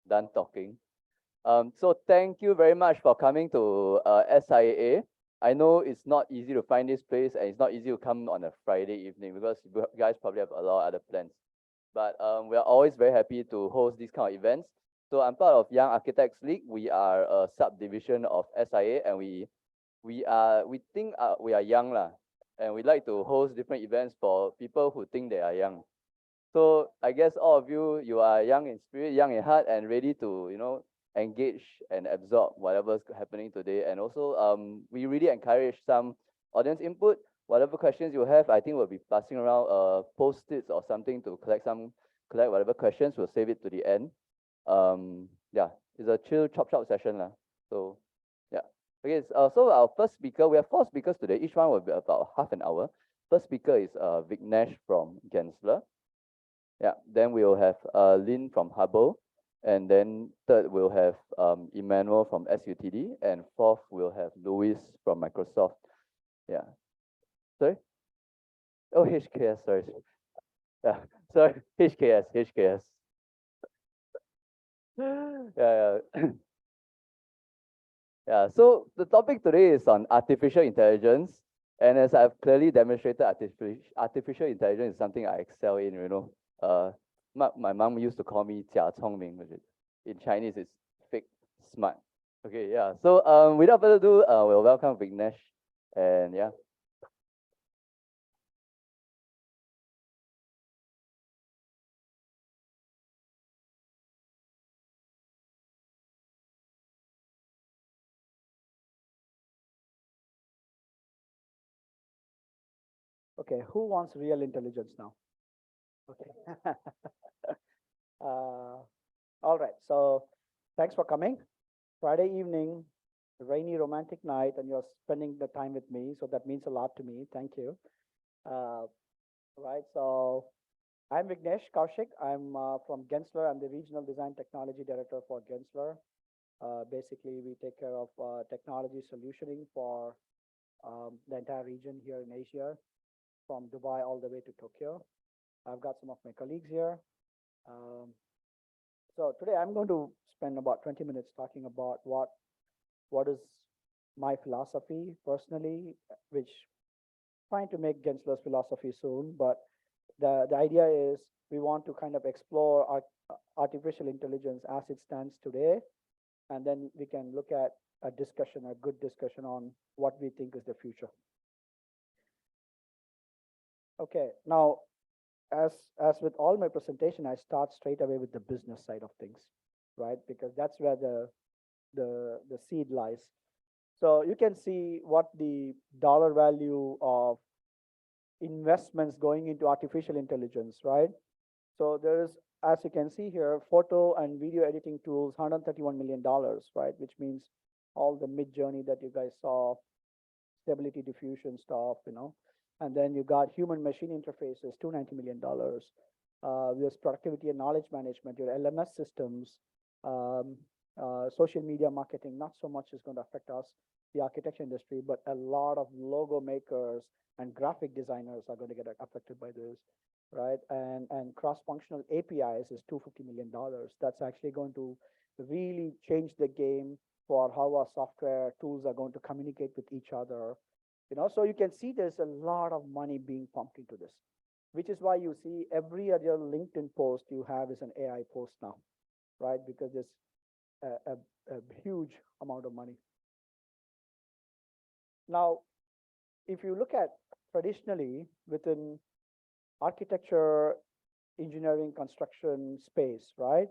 done talking. So thank you very much for coming to SIA. I know it's not easy to find this place and it's not easy to come on a Friday evening because you guys probably have a lot of other plans. But we are always very happy to host these kind of events. So I'm part of Young Architects League. We are a subdivision of SIA, and we think we are young lah, and we like to host different events for people who think they are young. So I guess all of you are young in spirit, young in heart, and ready to engage and absorb whatever's happening today. And also we really encourage some audience input. Whatever questions you have, I think we'll be passing around post-its or something to collect whatever questions. We'll save it to the end. Yeah, it's a chill chop session lah. So yeah. Okay, so our first speaker, we have 4 speakers today. Each one will be about half an hour. First speaker is Vignesh from Gensler. Yeah, then we'll have Lynn from Hubble, and then third we'll have Emmanuel from SUTD, and fourth we'll have Louis from Microsoft. Yeah, sorry. Oh, HKS. Sorry. Yeah, sorry. HKS. Yeah. Yeah. So the topic today is on artificial intelligence, and as I've clearly demonstrated, artificial intelligence is something I excel in. My mom used to call me 假聪明, which in Chinese it's fake smart. Okay, yeah. So without further ado, we'll welcome Vignesh, and yeah. Okay, who wants real intelligence now? Okay. All right, so thanks for coming. Friday evening, rainy, romantic night, and you're spending the time with me, so that means a lot to me. Thank you. Right, so I'm Vignesh Kaushik. I'm from Gensler. I'm the Regional Design Technology Director for Gensler. Basically, we take care of technology solutioning for the entire region here in Asia, from Dubai all the way to Tokyo. I've got some of my colleagues here. So today I'm going to spend about 20 minutes talking about what is my philosophy personally, which trying to make Gensler's philosophy soon, but the idea is we want to kind of explore artificial intelligence as it stands today, and then we can look at a good discussion on what we think is the future. Okay, now as with all my presentation, I start straight away with the business side of things, right? Because that's where the seed lies. So you can see what the dollar value of investments going into artificial intelligence, right? So there is, as you can see here, photo and video editing tools, $131 million, right? Which means all the mid-journey that you guys saw, stability diffusion stuff, and then you got human machine interfaces, $290 million. There's productivity and knowledge management, your LMS systems, social media marketing. Not so much is going to affect us, the architecture industry, but a lot of logo makers and graphic designers are going to get affected by this, right? And cross-functional APIs is $250 million. That's actually going to really change the game for how our software tools are going to communicate with each other. So you can see there's a lot of money being pumped into this, which is why you see every other LinkedIn post you have is an AI post now, right? Because there's a huge amount of money. Now, if you look at traditionally within architecture, engineering, construction space, right?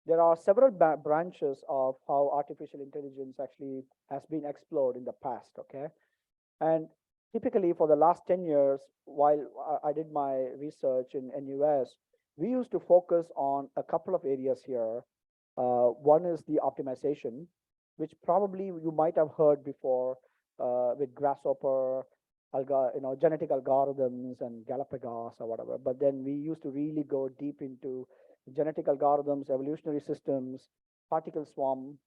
There are several branches of how artificial intelligence actually has been explored in the past, okay? And typically for the last 10 years, while I did my research in NUS, we used to focus on a couple of areas here. One is the optimization, which probably you might have heard before with Grasshopper, genetic algorithms and Galapagos or whatever. But then we used to really go deep into genetic algorithms, evolutionary systems, particle swarm.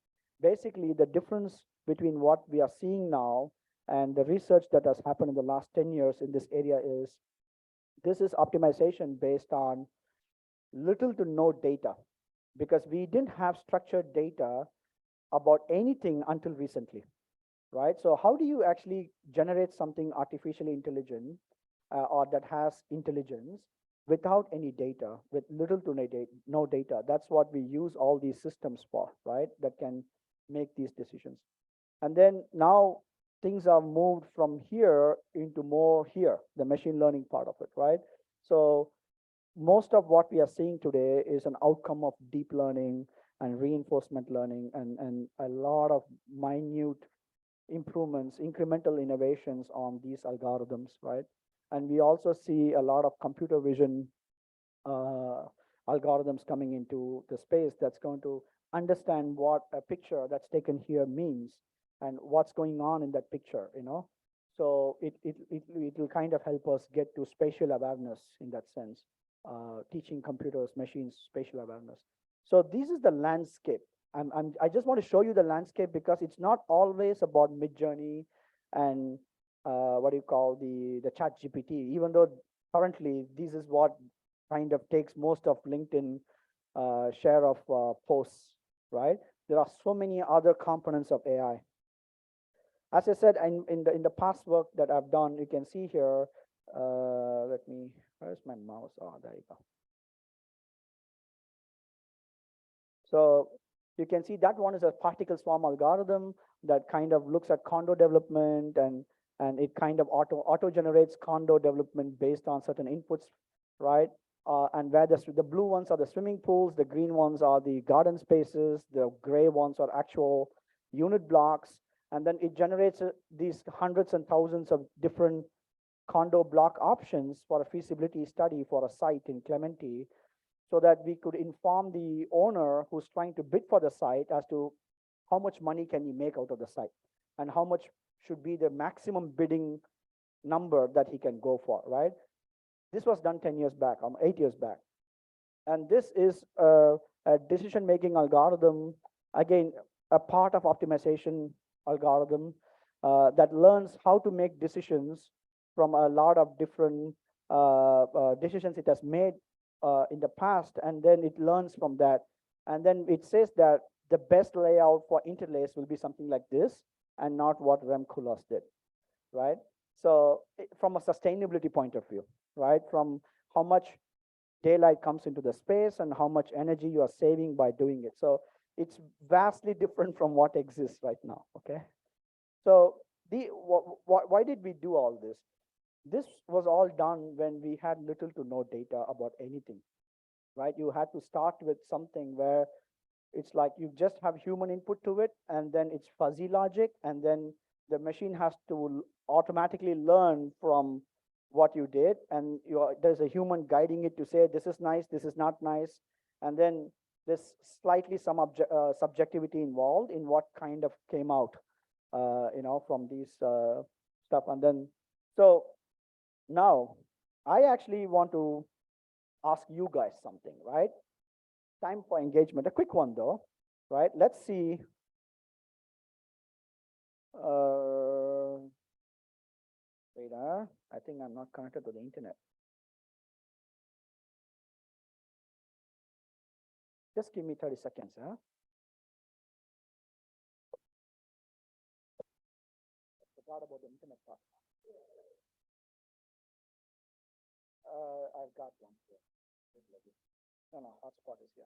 Basically, the difference between what we are seeing now and the research that has happened in the last 10 years in this area is this is optimization based on little to no data. because we didn't have structured data about anything until recently, right? So how do you actually generate something artificially intelligent or that has intelligence without any data, with little to no data? That's what we use all these systems for, right? That can make these decisions. And then now things are moved from here into more here, the machine learning part of it, right? So most of what we are seeing today is an outcome of deep learning and reinforcement learning and a lot of minute improvements, incremental innovations on these algorithms, right? And we also see a lot of computer vision uh, algorithms coming into the space that's going to understand what a picture that's taken here means and what's going on in that picture, you know? So it will kind of help us get to spatial awareness in that sense, teaching computers, machines, spatial awareness. So this is the landscape. I just want to show you the landscape because it's not always about Midjourney and what do you call the chat GPT, even though currently this is what kind of takes most of LinkedIn share of posts, right? There are so many other components of AI. As I said, in the past work that I've done, you can see here. Where's my mouse? Oh, there you go. So you can see that one is a particle swarm algorithm that kind of looks at condo development and it kind of auto generates condo development based on certain inputs, right? And where the blue ones are the swimming pools, the green ones are the garden spaces, the gray ones are actual unit blocks, and then it generates these hundreds and thousands of different condo block options for a feasibility study for a site in Clementi, so that we could inform the owner who's trying to bid for the site as to how much money can he make out of the site and how much should be the maximum bidding number that he can go for, right? This was done 10 years back, 8 years back. And this is a decision-making algorithm, again, a part of optimization algorithm that learns how to make decisions from a lot of different decisions it has made in the past, and then it learns from that. And then it says that the best layout for interlace will be something like this and not what Rem Koolhaas did, right? So from a sustainability point of view, right? From how much daylight comes into the space and how much energy you are saving by doing it. So it's vastly different from what exists right now, okay? So why did we do all this? This was all done when we had little to no data about anything, right? You had to start with something where it's like you just have human input to it, and then it's fuzzy logic, and then the machine has to automatically learn from what you did, and there's a human guiding it to say this is nice, this is not nice, and then there's slightly some subjectivity involved in what kind of came out, from these stuff. And then so now I actually want to ask you guys something, right? Time for engagement, a quick one though, right? Let's see. Wait, I think I'm not connected to the internet. Just give me 30 seconds, huh? Forgot about the internet part. I've got one here. No, hotspot is here.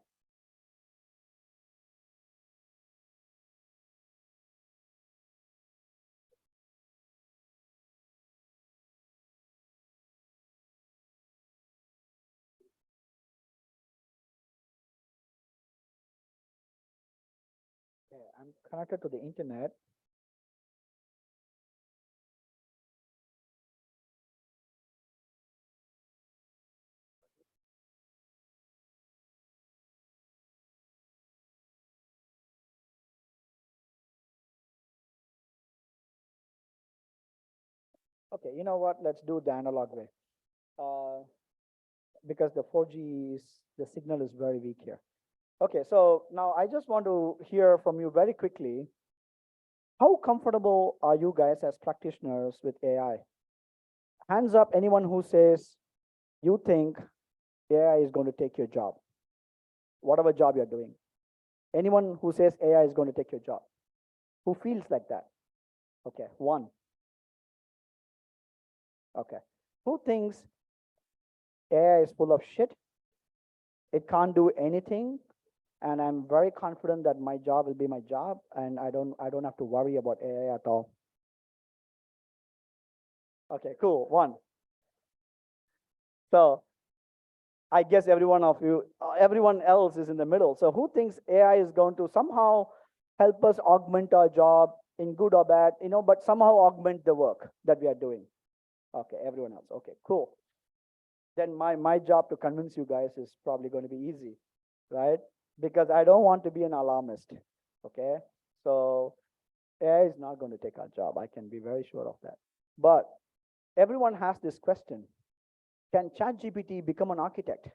Okay, I'm connected to the internet. Okay, you know what? Let's do the analog way. Because the 4G the signal is very weak here. Okay, so now I just want to hear from you very quickly. How comfortable are you guys as practitioners with AI? Hands up, anyone who says you think AI is going to take your job. whatever job you're doing. Anyone who says AI is going to take your job? Who feels like that? Okay, one. Okay. Who thinks AI is full of shit? It can't do anything, and I'm very confident that my job will be my job, and I don't have to worry about AI at all. Okay, cool. One. So I guess everyone else is in the middle. So who thinks AI is going to somehow help us augment our job in good or bad, but somehow augment the work that we are doing? Okay, everyone else. Okay, cool. Then my job to convince you guys is probably going to be easy, right? Because I don't want to be an alarmist. Okay, so AI is not going to take our job. I can be very sure of that. But everyone has this question: can ChatGPT become an architect?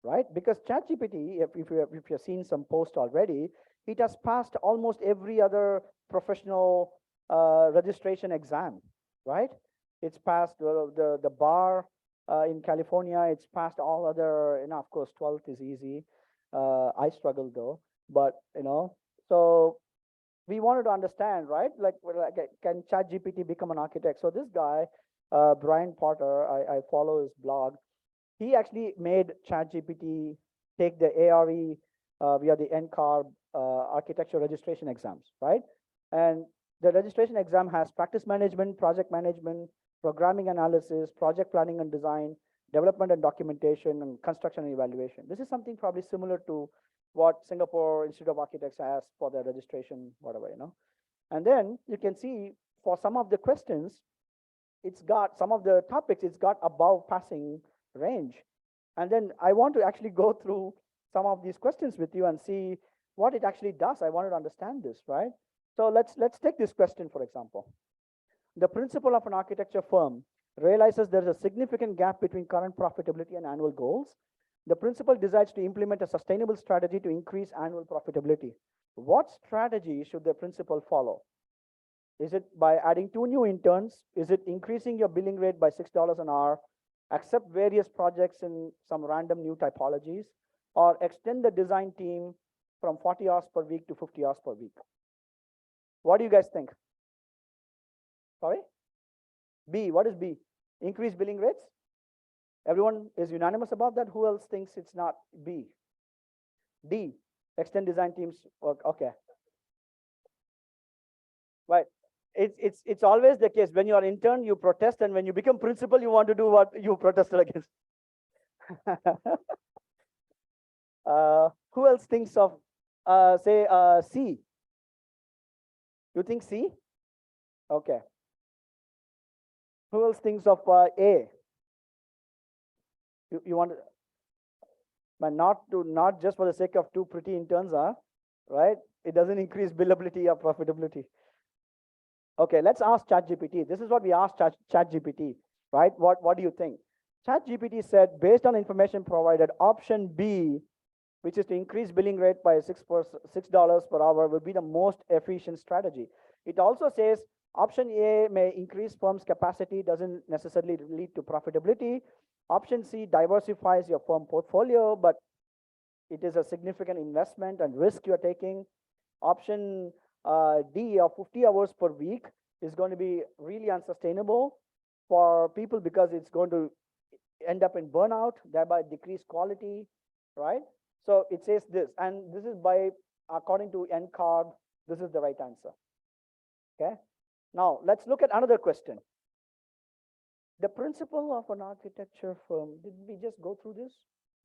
Right? Because ChatGPT, if you've seen some post already, it has passed almost every other professional registration exam, right? It's passed the bar in California. It's passed all other, of course, 12th is easy. I struggled though, but so we wanted to understand, right? Like, can ChatGPT become an architect? So this guy, Brian Potter, I follow his blog. He actually made ChatGPT take the ARE via the NCARB architecture registration exams, right? And the registration exam has practice management, project management, programming analysis, project planning and design, development and documentation, and construction and evaluation. This is something probably similar to what Singapore Institute of Architects has for their registration, whatever, And then you can see for some of the questions, it's got some of the topics, it's got above passing range. And then I want to actually go through some of these questions with you and see what it actually does. I wanted to understand this, right? So let's take this question, for example. The principal of an architecture firm realizes there's a significant gap between current profitability and annual goals. The principal decides to implement a sustainable strategy to increase annual profitability. What strategy should the principal follow? Is it by adding 2 new interns? Is it increasing your billing rate by $6 an hour? Accept various projects in some random new typologies? Or extend the design team from 40 hours per week to 50 hours per week? What do you guys think? Sorry? B, what is B? Increase billing rates? Everyone is unanimous about that? Who else thinks it's not B? D, extend design teams. Okay. Right. It's always the case. When you are intern, you protest, and when you become principal, you want to do what you protested against. Who else thinks of, say, C? You think C? Okay. Who else thinks of A? You want to, but not just for the sake of 2 pretty interns, right? It doesn't increase billability or profitability. Okay, let's ask ChatGPT. This is what we asked ChatGPT, right? What do you think? ChatGPT said, based on information provided, option B, which is to increase billing rate by $6 per hour, will be the most efficient strategy. It also says option A may increase firm's capacity, doesn't necessarily lead to profitability. Option C diversifies your firm portfolio, but it is a significant investment and risk you're taking. Option D, of 50 hours per week, is going to be really unsustainable for people because it's going to end up in burnout, thereby decrease quality, right? So it says this, and this is according to NCARB, this is the right answer. Okay. Now let's look at another question. The principal of an architecture firm, did we just go through this?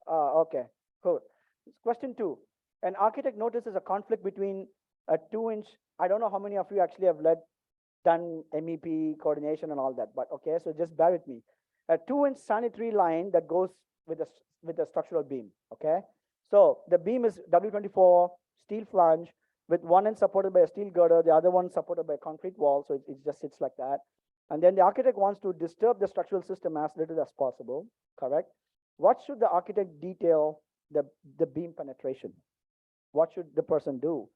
Okay, cool. Question 2. An architect notices a conflict between a 2-inch, I don't know how many of you actually have done MEP coordination and all that, but okay, so just bear with me. A 2-inch sanitary line that goes with a structural beam, okay? So the beam is W24 steel flange with one end supported by a steel girder, the other one supported by a concrete wall, so it just sits like that. And then the architect wants to disturb the structural system as little as possible, correct? What should the architect detail the beam penetration? What should the person do?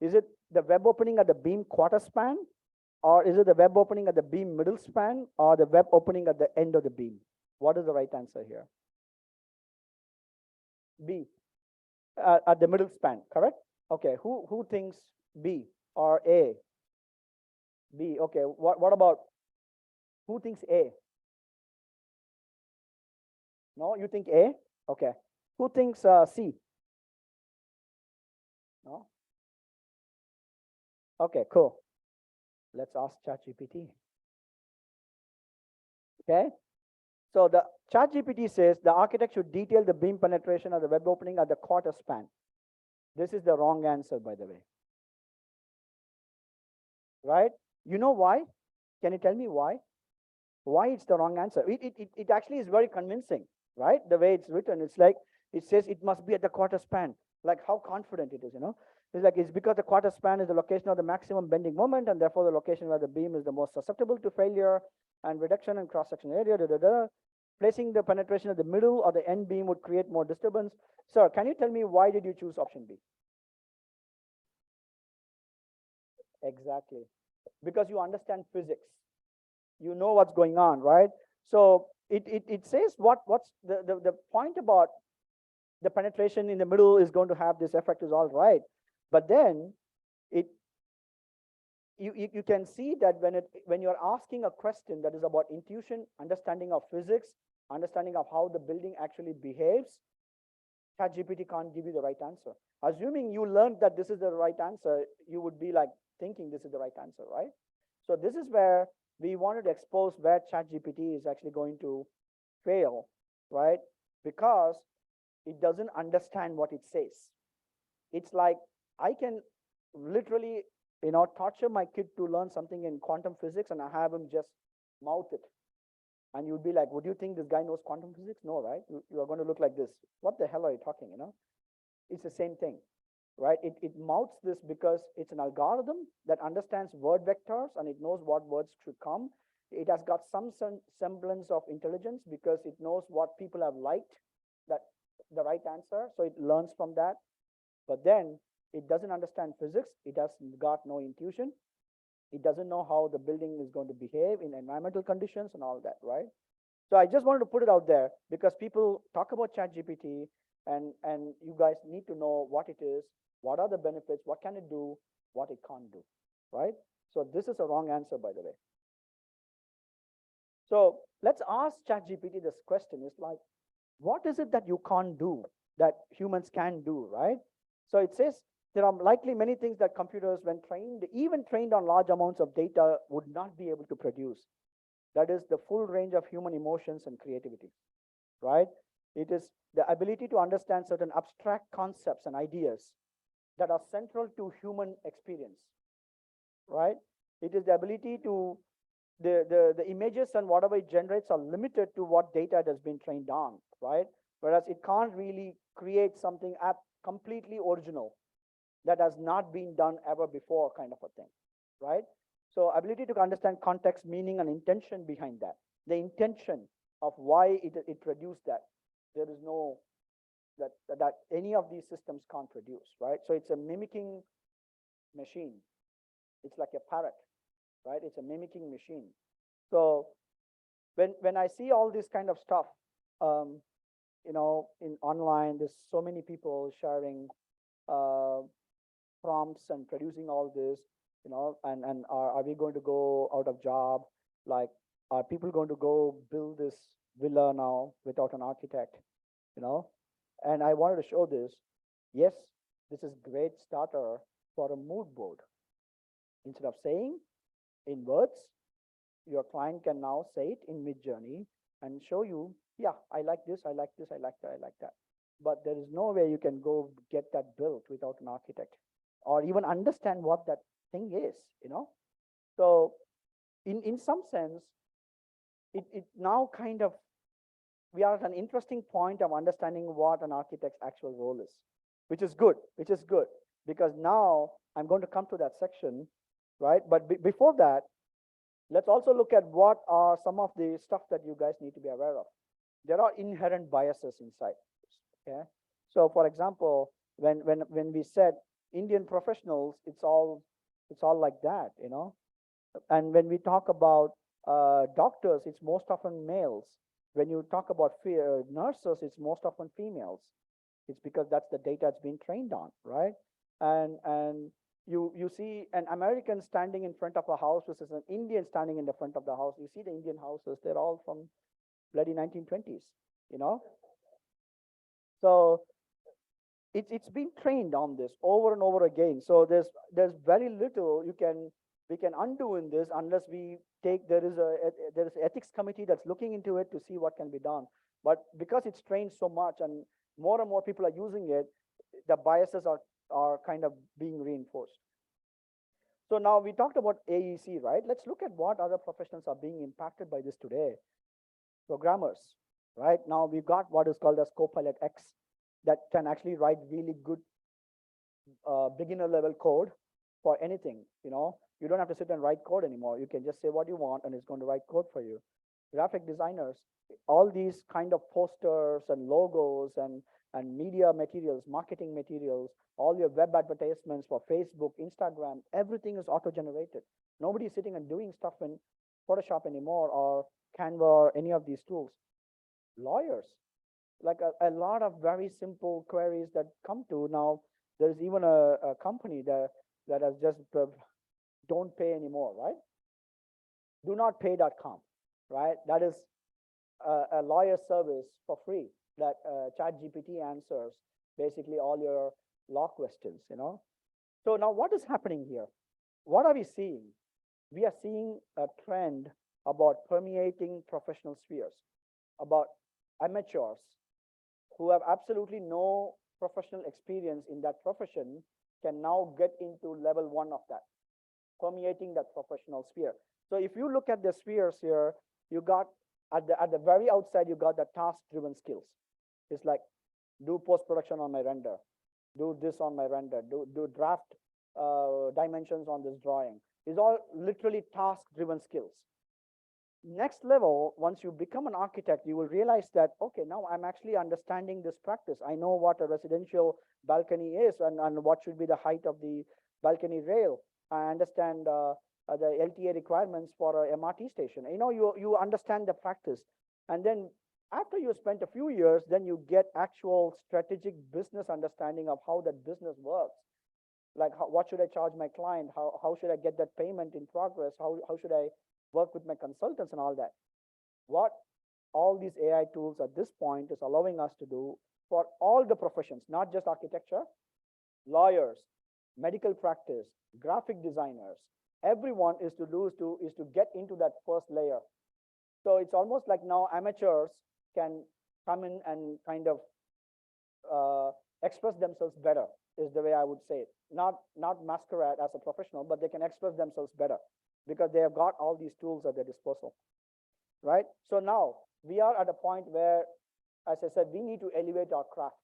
Is it the web opening at the beam quarter span? Or is it the web opening at the beam middle span? Or the web opening at the end of the beam? What is the right answer here? B. at the middle span, correct? Okay, who thinks B or A? B, okay, what about, who thinks A? No, you think A? Okay. Who thinks C? No? Okay, cool. Let's ask ChatGPT. Okay. So the ChatGPT says the architect should detail the beam penetration of the web opening at the quarter span. This is the wrong answer, by the way. Right? You know why? Can you tell me why? Why it's the wrong answer? It actually is very convincing, right? The way it's written, it's like, it says it must be at the quarter span. Like how confident it is, you know? It's like, it's because the quarter span is the location of the maximum bending moment, and therefore the location where the beam is the most susceptible to failure and reduction in cross-section area, da, da, da. Placing the penetration at the middle or the end beam would create more disturbance. Sir, can you tell me why did you choose option B? Exactly. Because you understand physics. You know what's going on, right? So it says what's the point about the penetration in the middle is going to have this effect is all right. But then it you can see that when you're asking a question that is about intuition, understanding of physics, understanding of how the building actually behaves, ChatGPT can't give you the right answer. Assuming you learned that this is the right answer, you would be like thinking this is the right answer, right? So this is where we wanted to expose where ChatGPT is actually going to fail, right? Because it doesn't understand what it says. It's like I can literally, torture my kid to learn something in quantum physics, and I have him just mouth it. And you'd be like, would you think this guy knows quantum physics? No, right? You are going to look like this. What the hell are you talking, It's the same thing, right? It mouths this because it's an algorithm that understands word vectors, and it knows what words should come. It has got some semblance of intelligence because it knows what people have liked, that the right answer. So it learns from that. But then it doesn't understand physics. It has got no intuition. It doesn't know how the building is going to behave in environmental conditions and all that, right? So I just wanted to put it out there because people talk about ChatGPT, and you guys need to know what it is, what are the benefits, what can it do, what it can't do, right? So this is a wrong answer, by the way. So let's ask ChatGPT this question. It's like, what is it that you can't do that humans can do, right? So it says there are likely many things that computers, when trained, even trained on large amounts of data, would not be able to produce. That is the full range of human emotions and creativity, right? It is the ability to understand certain abstract concepts and ideas that are central to human experience, right? It is the ability to, the images and whatever it generates are limited to what data it has been trained on, right? Whereas it can't really create something completely original that has not been done ever before, kind of a thing, right? So ability to understand context, meaning, and intention behind that. The intention of why it produced that. There is no, that any of these systems can't produce, right? So it's a mimicking machine. It's like a parrot, right? It's a mimicking machine. So when I see all this kind of stuff, in online, there's so many people sharing prompts and producing all this, and are we going to go out of job? Like, are people going to go build this villa now without an architect? And I wanted to show this. Yes, this is great starter for a mood board. Instead of saying in words, your client can now say it in Midjourney and show you, yeah, I like this, I like this, I like that, I like that. But there is no way you can go get that built without an architect or even understand what that thing is, So in some sense, it now kind of, we are at an interesting point of understanding what an architect's actual role is, which is good, because now I'm going to come to that section, right? But before that, let's also look at what are some of the stuff that you guys need to be aware of. There are inherent biases inside. Okay, so for example, when we said Indian professionals, it's all like that, And when we talk about doctors, it's most often males. When you talk about nurses, it's most often females. It's because that's the data it's been trained on, right? And you see an American standing in front of a house versus an Indian standing in the front of the house. You see the Indian houses, they're all from bloody 1920s, you know? So it's been trained on this over and over again. So there's very little we can undo in this unless we take there is ethics committee that's looking into it to see what can be done. But because it's trained so much and more people are using it, the biases are kind of being reinforced. So now we talked about AEC, right? Let's look at what other professions are being impacted by this today. Programmers, right? Now we've got what is called as Copilot X that can actually write really good beginner level code for anything. You don't have to sit and write code anymore. You can just say what you want and it's going to write code for you. Graphic designers, all these kind of posters and logos and media materials, marketing materials, all your web advertisements for Facebook, Instagram, everything is auto-generated. Nobody's sitting and doing stuff in Photoshop anymore or Canva or any of these tools. Lawyers, like a lot of very simple queries that come to now. There's even a company that has just don't pay anymore, right? Do not pay.com, right? That is a lawyer service for free that ChatGPT answers basically all your law questions, So now what is happening here? What are we seeing? We are seeing a trend about permeating professional spheres, about amateurs who have absolutely no professional experience in that profession can now get into level 1 of that, permeating that professional sphere. So if you look at the spheres here, you got at the very outside, you got the task-driven skills. It's like do post-production on my render, do this on my render, do draft dimensions on this drawing. It's all literally task-driven skills. Next level, once you become an architect, you will realize that, okay, now I'm actually understanding this practice. I know what a residential balcony is and what should be the height of the balcony rail. I understand the LTA requirements for a MRT station. You understand the practice. And then after you spent a few years, then you get actual strategic business understanding of how that business works. Like what should I charge my client? How should I get that payment in progress? How should I work with my consultants and all that? What all these AI tools at this point is allowing us to do for all the professions, not just architecture, lawyers, medical practice, graphic designers, everyone is to get into that first layer. So it's almost like now amateurs can come in and kind of express themselves better, is the way I would say it. Not masquerade as a professional, but they can express themselves better because they have got all these tools at their disposal, right? So now we are at a point where, as I said, we need to elevate our craft,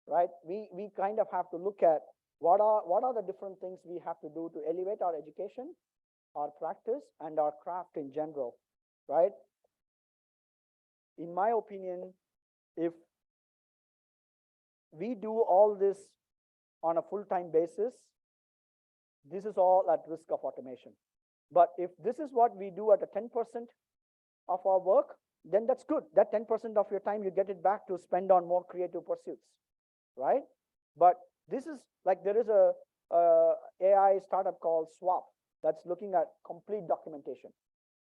right? We kind of have to look at what are the different things we have to do to elevate our education, our practice, and our craft in general, right? In my opinion, if we do all this on a full-time basis, this is all at risk of automation. But if this is what we do at a 10% of our work, then that's good. That 10% of your time, you get it back to spend on more creative pursuits, right? But this is like there is a AI startup called Swap that's looking at complete documentation,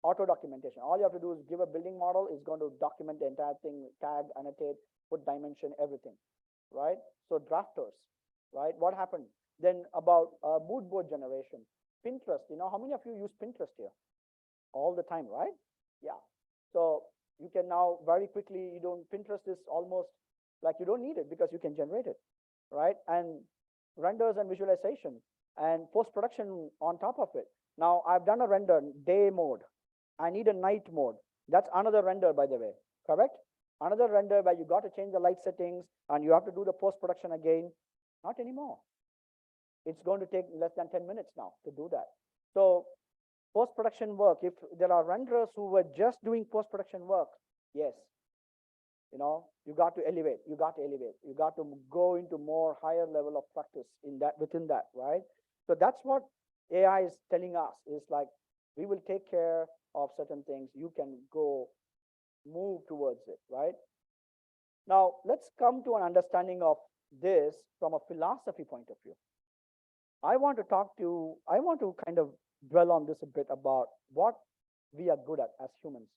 auto documentation. All you have to do is give a building model, it's going to document the entire thing, tag, annotate, put dimension, everything, right? So drafters, right? What happened? Then about mood board generation, Pinterest. How many of you use Pinterest here? All the time, right? Yeah. So you can now very quickly, Pinterest is almost like you don't need it because you can generate it, right? And renders and visualization and post-production on top of it. Now I've done a render day mode. I need a night mode. That's another render, by the way, correct? Another render where you got to change the light settings and you have to do the post-production again. Not anymore. It's going to take less than 10 minutes now to do that. So post-production work, if there are renderers who were just doing post-production work, yes, you got to elevate, you got to go into more higher level of practice within that, right? So that's what AI is telling us, is like, we will take care of certain things. You can go move towards it, right? Now, let's come to an understanding of this from a philosophy point of view. I want to kind of dwell on this a bit about what we are good at as humans.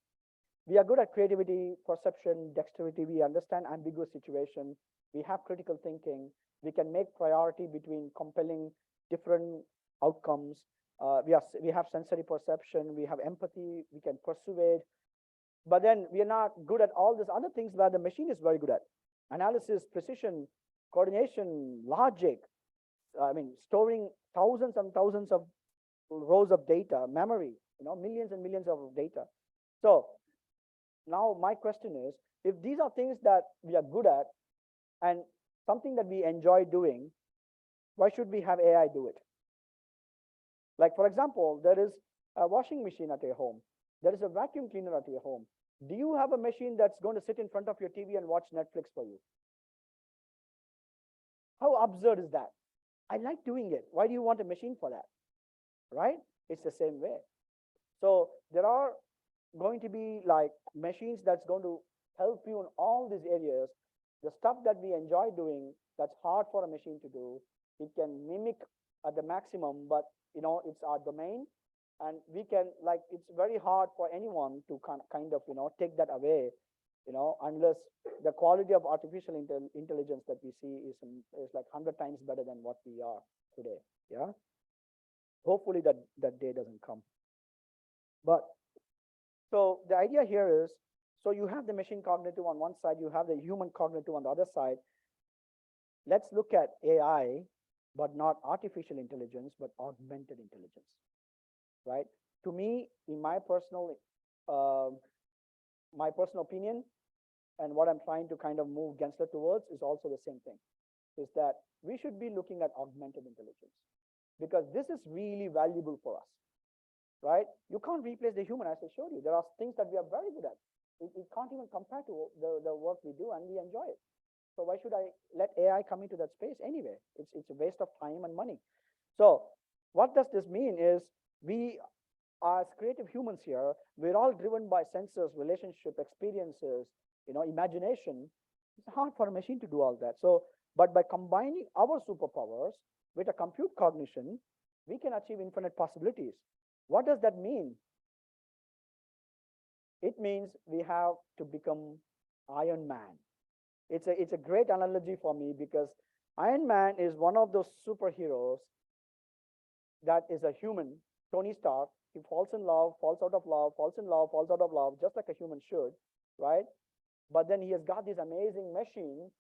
We are good at creativity, perception, dexterity. We understand ambiguous situation. We have critical thinking. We can make priority between compelling different outcomes. We have sensory perception. We have empathy. We can persuade. But then we are not good at all these other things where the machine is very good at: analysis, precision, coordination, logic. I mean, storing thousands and thousands of rows of data, memory, millions and millions of data. So now my question is, if these are things that we are good at and something that we enjoy doing, why should we have AI do it? Like, for example, there is a washing machine at your home. There is a vacuum cleaner at your home. Do you have a machine that's going to sit in front of your TV and watch Netflix for you? How absurd is that? I like doing it. Why do you want a machine for that? Right? It's the same way. So there are going to be like machines that's going to help you in all these areas. The stuff that we enjoy doing, that's hard for a machine to do. It can mimic at the maximum, but it's our domain, and we can, like, it's very hard for anyone to kind of take that away, unless the quality of artificial intelligence that we see is like 100 times better than what we are today. Yeah. Hopefully that day doesn't come. But so the idea here is, so you have the machine cognitive on one side, you have the human cognitive on the other side. Let's look at AI, but not artificial intelligence, but augmented intelligence, right? To me, in my personal opinion, and what I'm trying to kind of move Gensler towards is also the same thing, is that we should be looking at augmented intelligence, because this is really valuable for us, right? You can't replace the human, as I showed you. There are things that we are very good at. It can't even compare to the work we do, and we enjoy it. So why should I let AI come into that space anyway? It's a waste of time and money. So what does this mean is, we as creative humans here, we're all driven by sensors, relationship, experiences, imagination. It's hard for a machine to do all that. So, but by combining our superpowers with a compute cognition, we can achieve infinite possibilities. What does that mean? It means we have to become Iron Man. It's a great analogy for me, because Iron Man is one of those superheroes that is a human. Tony Stark, he falls in love, falls out of love, falls in love, falls out of love, just like a human should, right? But then he has got this amazing machine,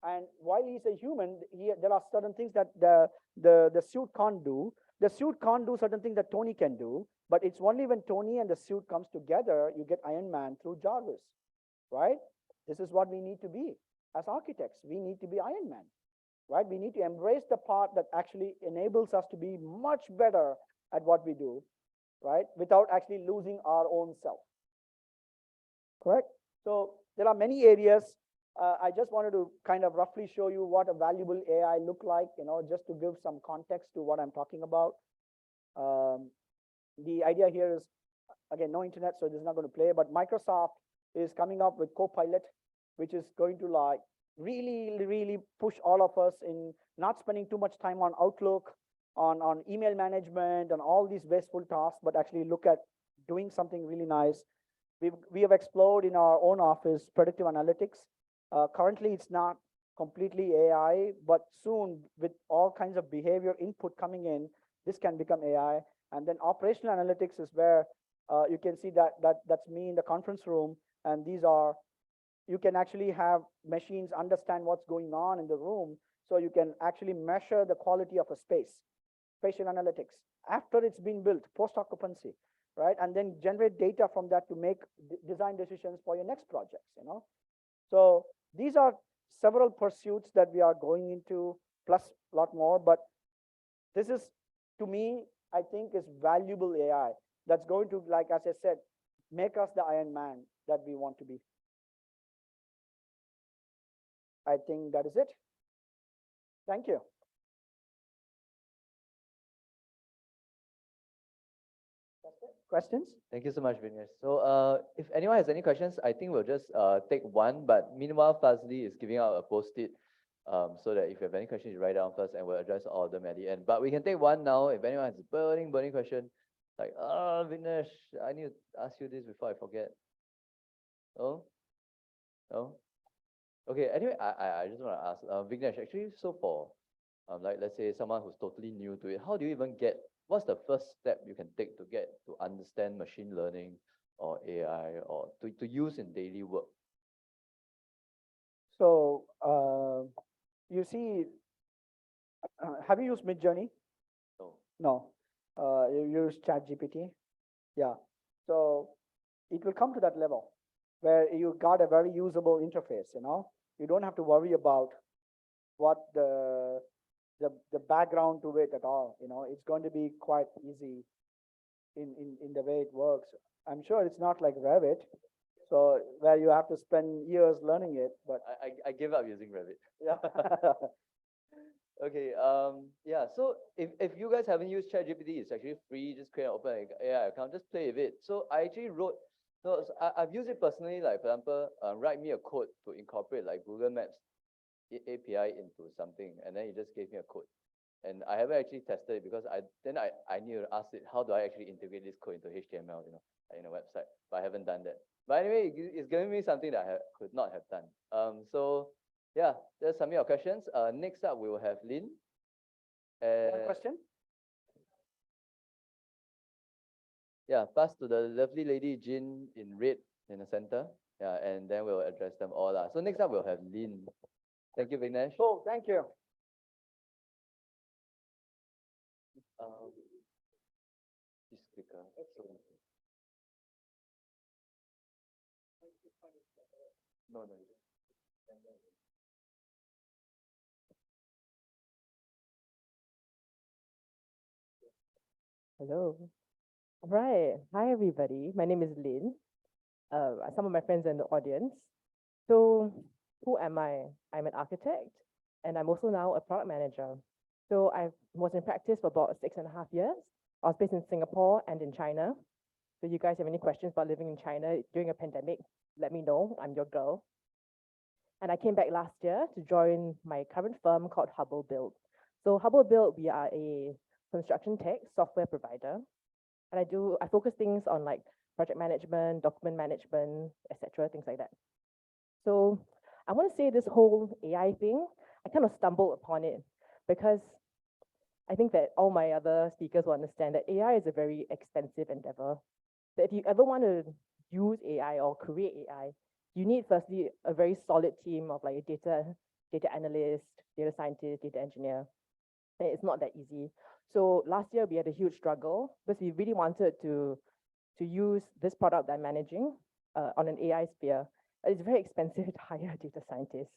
and while he's a human, there are certain things that the suit can't do. The suit can't do certain things that Tony can do, but it's only when Tony and the suit comes together, you get Iron Man through Jarvis, right? This is what we need to be as architects. We need to be Iron Man, right? We need to embrace the part that actually enables us to be much better at what we do, right? Without actually losing our own self, correct? So there are many areas. I just wanted to kind of roughly show you what a valuable AI look like, just to give some context to what I'm talking about. The idea here is, again, no internet, so this is not going to play, but Microsoft is coming up with Copilot, which is going to like really, really push all of us in not spending too much time on Outlook, on email management, and all these wasteful tasks, but actually look at doing something really nice. We have explored in our own office predictive analytics. Currently, it's not completely AI, but soon, with all kinds of behavior input coming in, this can become AI. And then operational analytics is where you can see that's me in the conference room, and these are, you can actually have machines understand what's going on in the room, so you can actually measure the quality of a space, spatial analytics, after it's been built, post-occupancy, right? And then generate data from that to make design decisions for your next projects, So these are several pursuits that we are going into, plus a lot more, but this is, to me, I think is valuable AI that's going to, like, as I said, make us the Iron Man that we want to be. I think that is it. Thank you. That's it. Questions? Thank you so much, Vignesh. So if anyone has any questions, I think we'll just take one. But meanwhile, Fazli is giving out a post-it so that if you have any questions, you write down first and we'll address all of them at the end. But we can take one now. If anyone has a burning question, like, Vignesh, I need to ask you this before I forget. No? No? Okay, anyway, I just want to ask, Vignesh, actually, so for, like, let's say someone who's totally new to it, how do you even get, what's the first step you can take to get to understand machine learning or AI or to use in daily work? So, you see, have you used Midjourney? No. No. You use ChatGPT? Yeah. So it will come to that level where you got a very usable interface, you know? You don't have to worry about what the background to it at all, you know? It's going to be quite easy in the way it works. I'm sure it's not like Revit, so where you have to spend years learning it, but I give up using Revit. yeah. Okay, yeah, so if you guys haven't used ChatGPT, it's actually free, just create an open AI account, just play with it. So I actually wrote, so I've used it personally, like for example, write me a code to incorporate like Google Maps API into something, and then it just gave me a code. And I haven't actually tested it because I need to ask it, how do I actually integrate this code into HTML, you know, in a website, but I haven't done that. But anyway, it's giving me something that I could not have done. So yeah, just submit your questions. Next up, we will have Lynn. One question? Yeah, pass to the lovely lady Jin in red in the center. Yeah, and then we'll address them all. So next up, we'll have Lynn. Thank you, Vignesh. Cool, thank you. This clicker. No, no. Hello. All right. Hi, everybody. My name is Lynn. Some of my friends are in the audience. So who am I? I'm an architect, and I'm also now a product manager. So I was in practice for about 6.5 years. I was based in Singapore and in China. So you guys have any questions about living in China during a pandemic, let me know. I'm your girl. And I came back last year to join my current firm called Hubble Build. So Hubble Build, we are a construction tech software provider. And I focus things on like project management, document management, etc., things like that. So I want to say this whole AI thing, I kind of stumbled upon it because I think that all my other speakers will understand that AI is a very expensive endeavor. That if you ever want to use AI or create AI, you need firstly a very solid team of like a data analyst, data scientist, data engineer. And it's not that easy. So last year we had a huge struggle because we really wanted to use this product that I'm managing on an AI sphere. It's very expensive to hire a data scientist.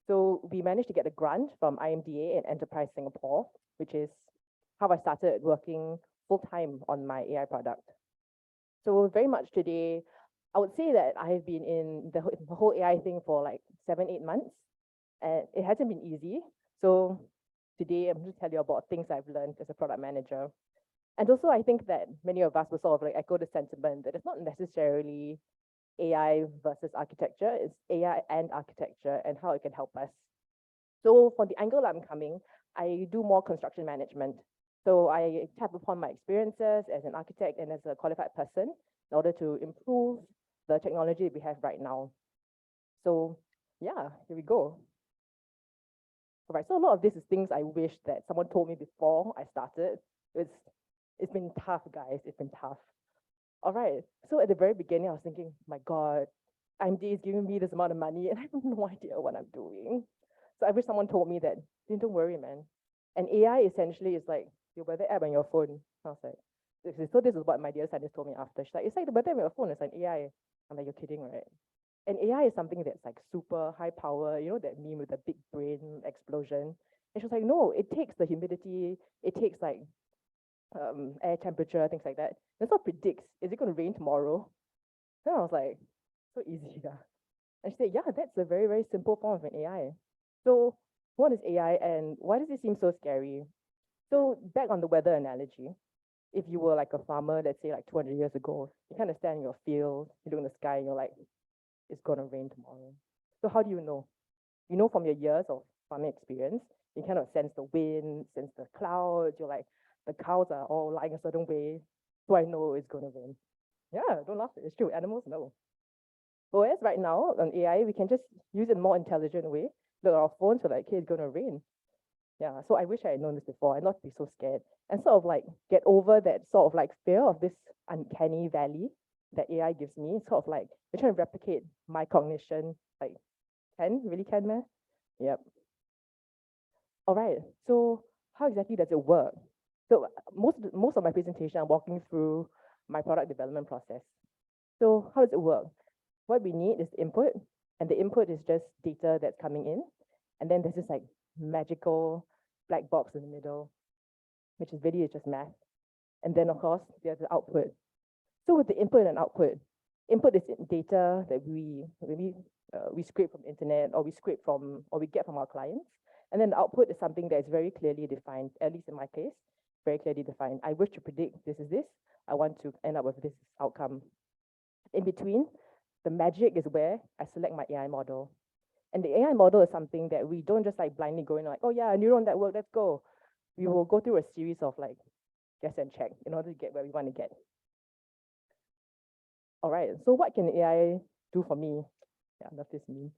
So we managed to get a grant from IMDA and Enterprise Singapore, which is how I started working full-time on my AI product. So very much today, I would say that I have been in the whole AI thing for like 7-8 months, and it hasn't been easy. So today, I'm going to tell you about things I've learned as a product manager. And also, I think that many of us will sort of like echo the sentiment that it's not necessarily AI versus architecture, it's AI and architecture and how it can help us. So for the angle I'm coming, I do more construction management. So I tap upon my experiences as an architect and as a qualified person in order to improve the technology we have right now. So yeah, here we go. All right, so a lot of this is things I wish that someone told me before I started. It's been tough, guys. It's been tough. All right, so at the very beginning, I was thinking, my God, IMD is giving me this amount of money and I have no idea what I'm doing. So I wish someone told me that, don't worry, man. And AI essentially is like your weather app on your phone. I was like, so this is what my dear scientist told me after. She's like, it's like the weather app on your phone, it's like AI. I'm like, you're kidding, right? And AI is something that's like super high power, you know, that meme with the big brain explosion. And she was like, no, it takes the humidity, it takes like air temperature, things like that. And so it predicts, is it going to rain tomorrow? Then I was like, so easy. Yeah. And she said, yeah, that's a very, very simple form of an AI. So what is AI and why does it seem so scary? So back on the weather analogy. if you were like a farmer, let's say like 200 years ago, you kind of stand in your field, you look in the sky, and you're like, it's gonna rain tomorrow. So how do you know? You know from your years of farming experience, you kind of sense the wind, sense the clouds. You're like, the cows are all lying a certain way, so I know it's gonna rain. Yeah, don't laugh. It's true. Animals know. Whereas right now on AI, we can just use it in a more intelligent way. Look at our phones, we're like, okay, it's gonna rain. Yeah, so I wish I had known this before and not be so scared and sort of like get over that sort of like fear of this uncanny valley that AI gives me. It's sort of like we're trying to replicate my cognition, like really can, man? Yep. All right. So how exactly does it work? So most of my presentation, I'm walking through my product development process. So how does it work? What we need is input, and the input is just data that's coming in, and then there's this like magical black box in the middle, which is really just math. And then of course there's the output. So with the input and output, input is data that we scrape from the internet, or we get from our clients. And then the output is something that is very clearly defined, at least in my case, very clearly defined. I wish to predict this is this. I want to end up with this outcome. In between, the magic is where I select my AI model. And the AI model is something that we don't just like blindly go in like, oh yeah, neural network, let's go. We will go through a series of like guess and check in order to get where we want to get. All right, so what can AI do for me? Yeah, I love this meme.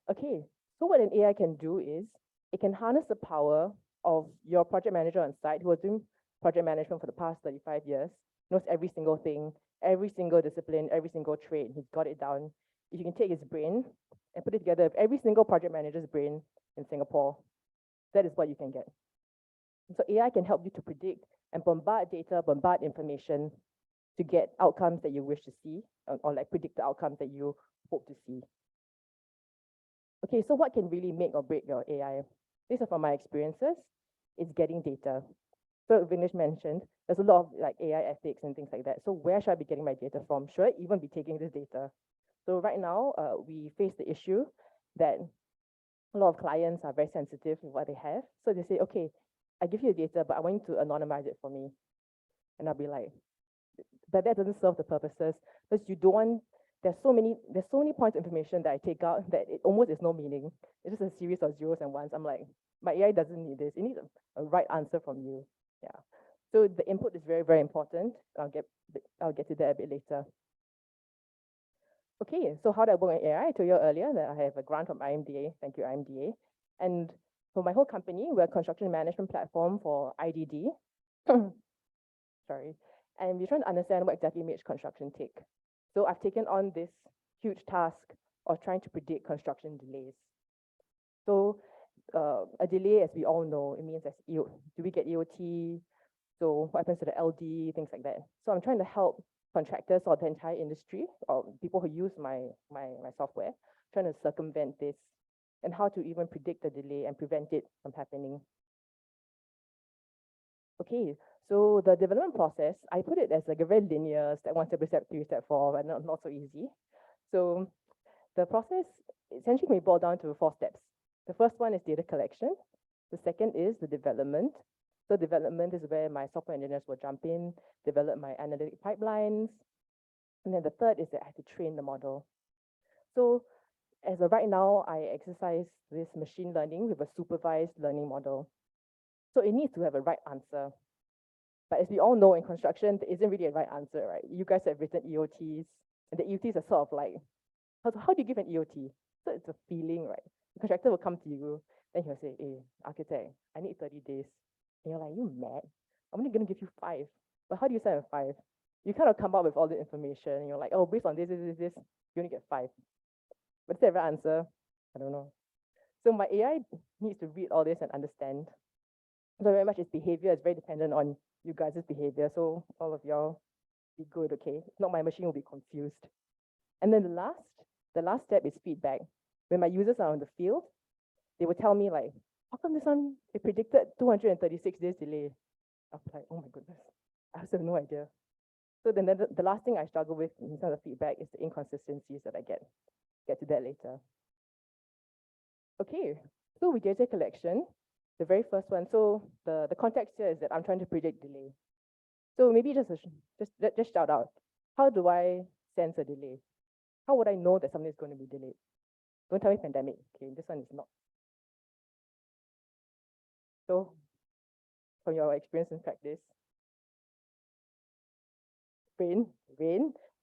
Okay, so what an AI can do is it can harness the power of your project manager on site who has doing project management for the past 35 years, knows every single thing, every single discipline, every single trait. He's got it down. If you can take his brain and put it together with every single project manager's brain in Singapore, that is what you can get. So AI can help you to predict and bombard data, bombard information to get outcomes that you wish to see, or like predict the outcomes that you hope to see. Okay, so what can really make or break your AI? These are from my experiences. It's getting data. So Vinesh mentioned, there's a lot of like AI ethics and things like that. So where should I be getting my data from? Should I even be taking this data? So right now, we face the issue that a lot of clients are very sensitive with what they have. So they say, okay, I give you the data, but I want you to anonymize it for me. And I'll be like, but that doesn't serve the purposes because you don't want, there's so many points of information that I take out that it almost is no meaning. It's just a series of zeros and ones. I'm like, my AI doesn't need this. It needs a right answer from you. Yeah. So the input is very, very important. I'll get to that a bit later. Okay, so how do I work on AI? I told you earlier that I have a grant from IMDA. Thank you, IMDA. And for my whole company, we're a construction management platform for IDD. Sorry. And we're trying to understand what exactly makes construction tick. So I've taken on this huge task of trying to predict construction delays. So a delay, as we all know, it means do we get EOT? So what happens to the LD, things like that. So I'm trying to help contractors or the entire industry or people who use my software, trying to circumvent this and how to even predict the delay and prevent it from happening. Okay, so the development process, I put it as like a very linear step 1, step 2, step 3, step 4, but not so easy. So the process essentially may boil down to 4 steps. The first one is data collection. The second is the development. So development is where my software engineers will jump in, develop my analytic pipelines. And then the third is that I have to train the model. So as of right now, I exercise this machine learning with a supervised learning model. So it needs to have a right answer. But as we all know in construction, there isn't really a right answer, right? You guys have written EOTs, and the EOTs are sort of like, how do you give an EOT? So it's a feeling, right? The contractor will come to you, then he'll say, hey, architect, I need 30 days. And you're like, you mad? I'm only going to give you 5. But how do you set a 5? You kind of come up with all the information, and you're like, oh, based on this, you only get 5. But is that the right answer? I don't know. So my AI needs to read all this and understand. So very much its behavior is very dependent on you guys' behavior. So all of y'all be good, okay? If not, my machine will be confused. And then the last step is feedback. When my users are on the field, they will tell me like, how come this one, it predicted 236 days delay? I'm like, oh my goodness, I have no idea. So then the last thing I struggle with in terms of feedback is the inconsistencies that I get. Get to that later. Okay, so with data collection, the very first one, so the context here is that I'm trying to predict delay. So maybe just shout out, how do I sense a delay? How would I know that something is going to be delayed? Don't tell me pandemic. Okay, this one is not. So from your experience in practice, rain,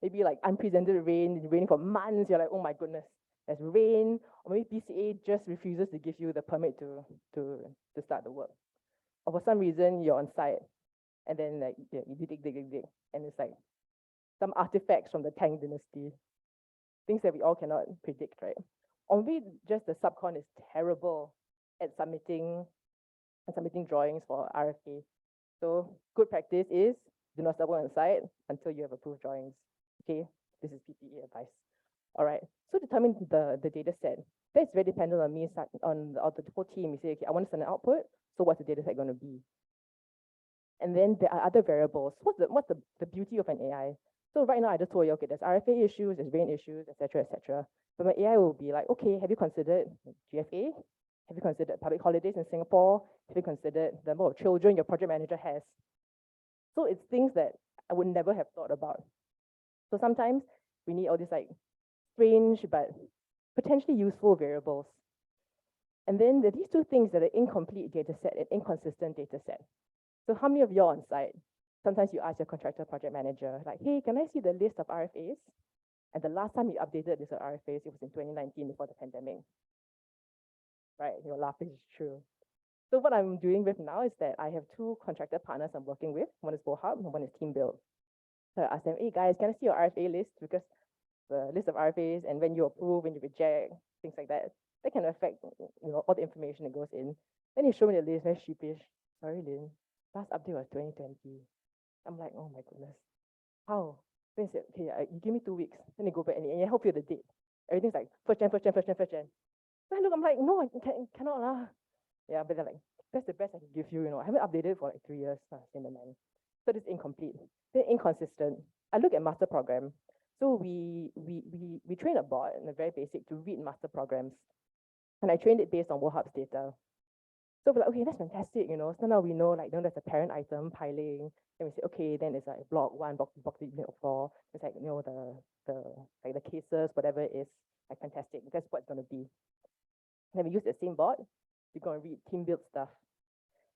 maybe like unprecedented rain, raining for months, you're like, oh my goodness, there's rain, or maybe PCA just refuses to give you the permit to start the work. Or for some reason you're on site and then like you dig, and it's like some artifacts from the Tang dynasty, things that we all cannot predict, right? Or maybe just the subcon is terrible at submitting drawings for RFA. So good practice is do not start work on site until you have approved drawings. Okay, this is PPE advice. All right, so determine the data set. That's very dependent on me, on the whole team. You say, okay, I want to send an output, so what's the data set going to be? And then there are other variables. What's the beauty of an AI? So right now I just told you, okay, there's RFA issues, there's rain issues, etc., etc. But my AI will be like, okay, have you considered GFA? Have you considered public holidays in Singapore? Have you considered the number of children your project manager has? So it's things that I would never have thought about. So sometimes we need all these like strange but potentially useful variables. And then there are these two things that are incomplete data set and inconsistent data set. So how many of you are on site? Sometimes you ask your contractor project manager, like, hey, can I see the list of RFAs? And the last time you updated this RFAs, it was in 2019 before the pandemic. Right, you're laughing, it's true. So what I'm doing with now is that I have two contractor partners I'm working with. One is Bohub and one is Team Build. So I asked them, hey guys, can I see your RFA list? Because the list of RFAs and when you approve, when you reject, things like that, that can affect all the information that goes in. Then he showed me the list, very sheepish. Sorry, Lynn, last update was 2020. I'm like, oh my goodness, how? Then he said, okay, you give me 2 weeks. Then they go back and I help you the date. Everything's like 1st Jan. Then I look, I'm like, no, I cannot lah. Yeah, but they're like, that's the best I can give you, I haven't updated it for like 3 years. In the man. So this is incomplete. Then inconsistent. I look at master program. So we train a bot in a very basic to read master programs. And I trained it based on Wohub's data. So we're like, okay, that's fantastic, So now we know like there's a parent item piling. Then we say, okay, then it's like block 1, block 4. It's like, the cases, whatever it is, like fantastic. That's what it's gonna be. Then we use the same bot. We're going to read team build stuff.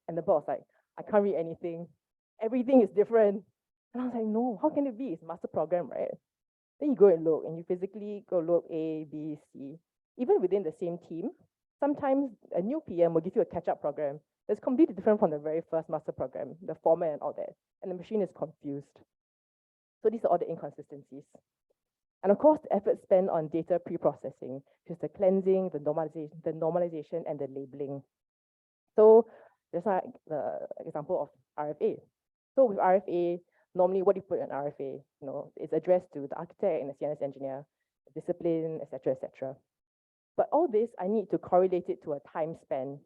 And the bot was like, I can't read anything. Everything is different. And I was like, no, how can it be? It's master program, right? Then you go and look, and you physically go look A, B, C. Even within the same team, sometimes a new PM will give you a catch-up program that's completely different from the very first master program, the format and all that. And the machine is confused. So these are all the inconsistencies. And of course, the effort spent on data pre-processing, which is the cleansing, the normalization, and the labeling. So just like the example of RFA. So with RFA, normally what do you put in RFA? It's addressed to the architect and the CNS engineer, discipline, etc., etc. But all this, I need to correlate it to a time span.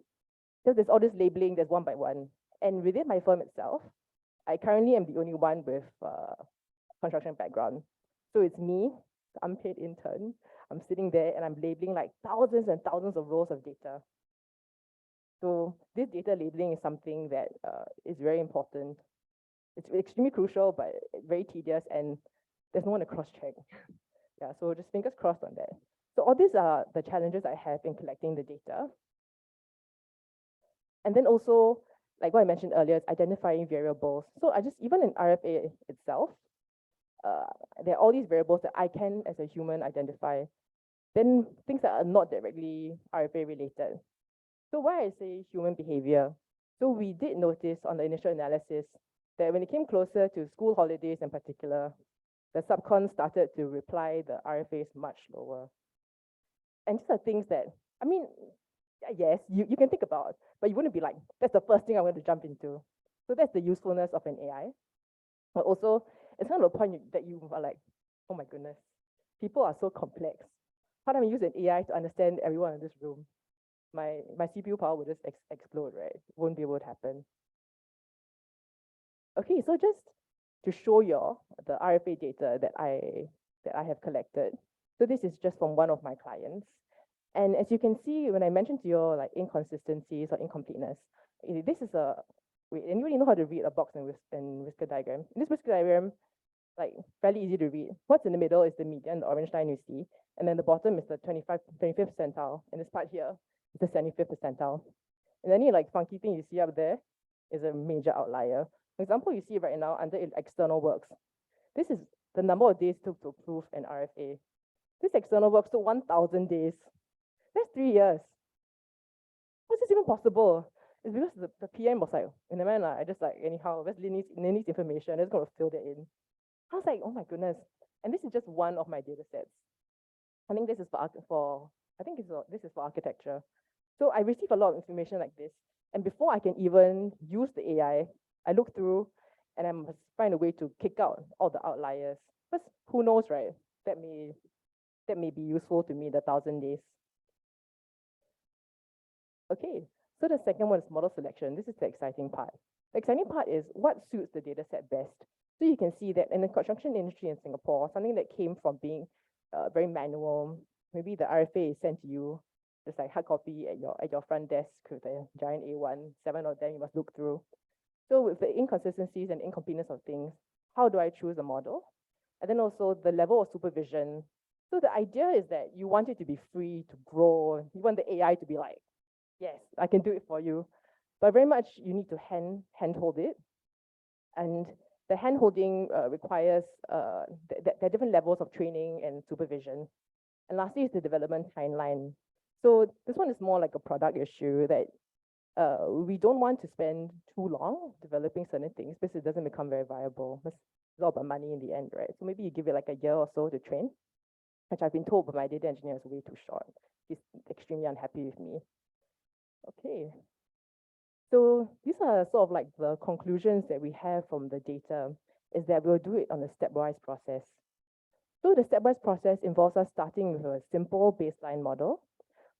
So there's all this labeling, there's one by one. And within my firm itself, I currently am the only one with construction background. So it's me, the unpaid intern. I'm sitting there and I'm labeling like thousands and thousands of rows of data. So this data labeling is something that is very important. It's extremely crucial, but very tedious, and there's no one to cross-check. Yeah, so just fingers crossed on that. So all these are the challenges I have in collecting the data. And then also, like what I mentioned earlier, it's identifying variables. So even in RFA itself, there are all these variables that I can, as a human, identify. Then things that are not directly RFA related. So why I say human behavior? So we did notice on the initial analysis that when it came closer to school holidays in particular, the subcon started to reply the RFAs much lower. And these are things that, yes, you can think about, but you wouldn't be like, that's the first thing I'm going to jump into. So that's the usefulness of an AI. But also, it's kind of a point that you are like, oh my goodness, people are so complex. How do I use an AI to understand everyone in this room? My CPU power would just explode, right? Won't be able to happen. Okay, so just to show you the RFA data that I have collected. So this is just from one of my clients. And as you can see, when I mentioned to you like inconsistencies or incompleteness, this is a wait, anybody know how to read a box and whisker diagram? In this whisker diagram, like fairly easy to read. What's in the middle is the median, the orange line you see, and then the bottom is the 25th percentile, and this part here is the 75th percentile. And any like funky thing you see up there is a major outlier. For example, you see right now under external works. This is the number of days took to prove an RFA. This external works took 1,000 days. That's 3 years. How is this even possible? It's because the PM was like, in the man, I just like, anyhow, Lin needs information, I'm just going to fill that in. I was like, oh my goodness. And this is just one of my data sets. I think this is this is for architecture. So I receive a lot of information like this. And before I can even use the AI, I look through and I must find a way to kick out all the outliers. Because who knows, right? That may be useful to me, the 1,000 days. Okay, so the second one is model selection. This is the exciting part. The exciting part is what suits the data set best. So you can see that in the construction industry in Singapore, something that came from being very manual, maybe the RFA is sent to you, just like hard copy at your front desk with a giant A1, 7 of them you must look through. So with the inconsistencies and incompleteness of things, how do I choose a model? And then also the level of supervision. So the idea is that you want it to be free to grow. You want the AI to be like, yes, I can do it for you. But very much you need to handhold it. And the handholding requires, there are different levels of training and supervision. And lastly is the development timeline. So this one is more like a product issue that we don't want to spend too long developing certain things because it doesn't become very viable. It's all about money in the end, right? So maybe you give it like a year or so to train, which I've been told by my data engineer is way too short. He's extremely unhappy with me. Okay. So these are sort of like the conclusions that we have from the data is that we'll do it on a stepwise process. So the stepwise process involves us starting with a simple baseline model.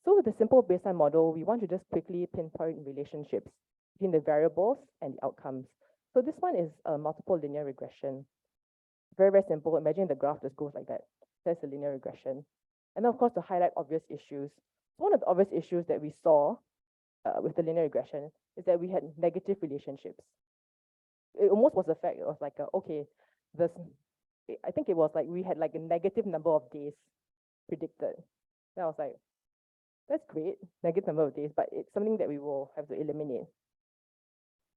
So with the simple baseline model, we want to just quickly pinpoint relationships between the variables and the outcomes. So this one is a multiple linear regression. Very, very simple. Imagine the graph just goes like that. That's a linear regression. And then of course, to highlight obvious issues. One of the obvious issues that we saw with the linear regression is that we had negative relationships. It almost was a fact. It was like, I think it was like we had like a negative number of days predicted. And I was like, that's great, negative number of days, but it's something that we will have to eliminate.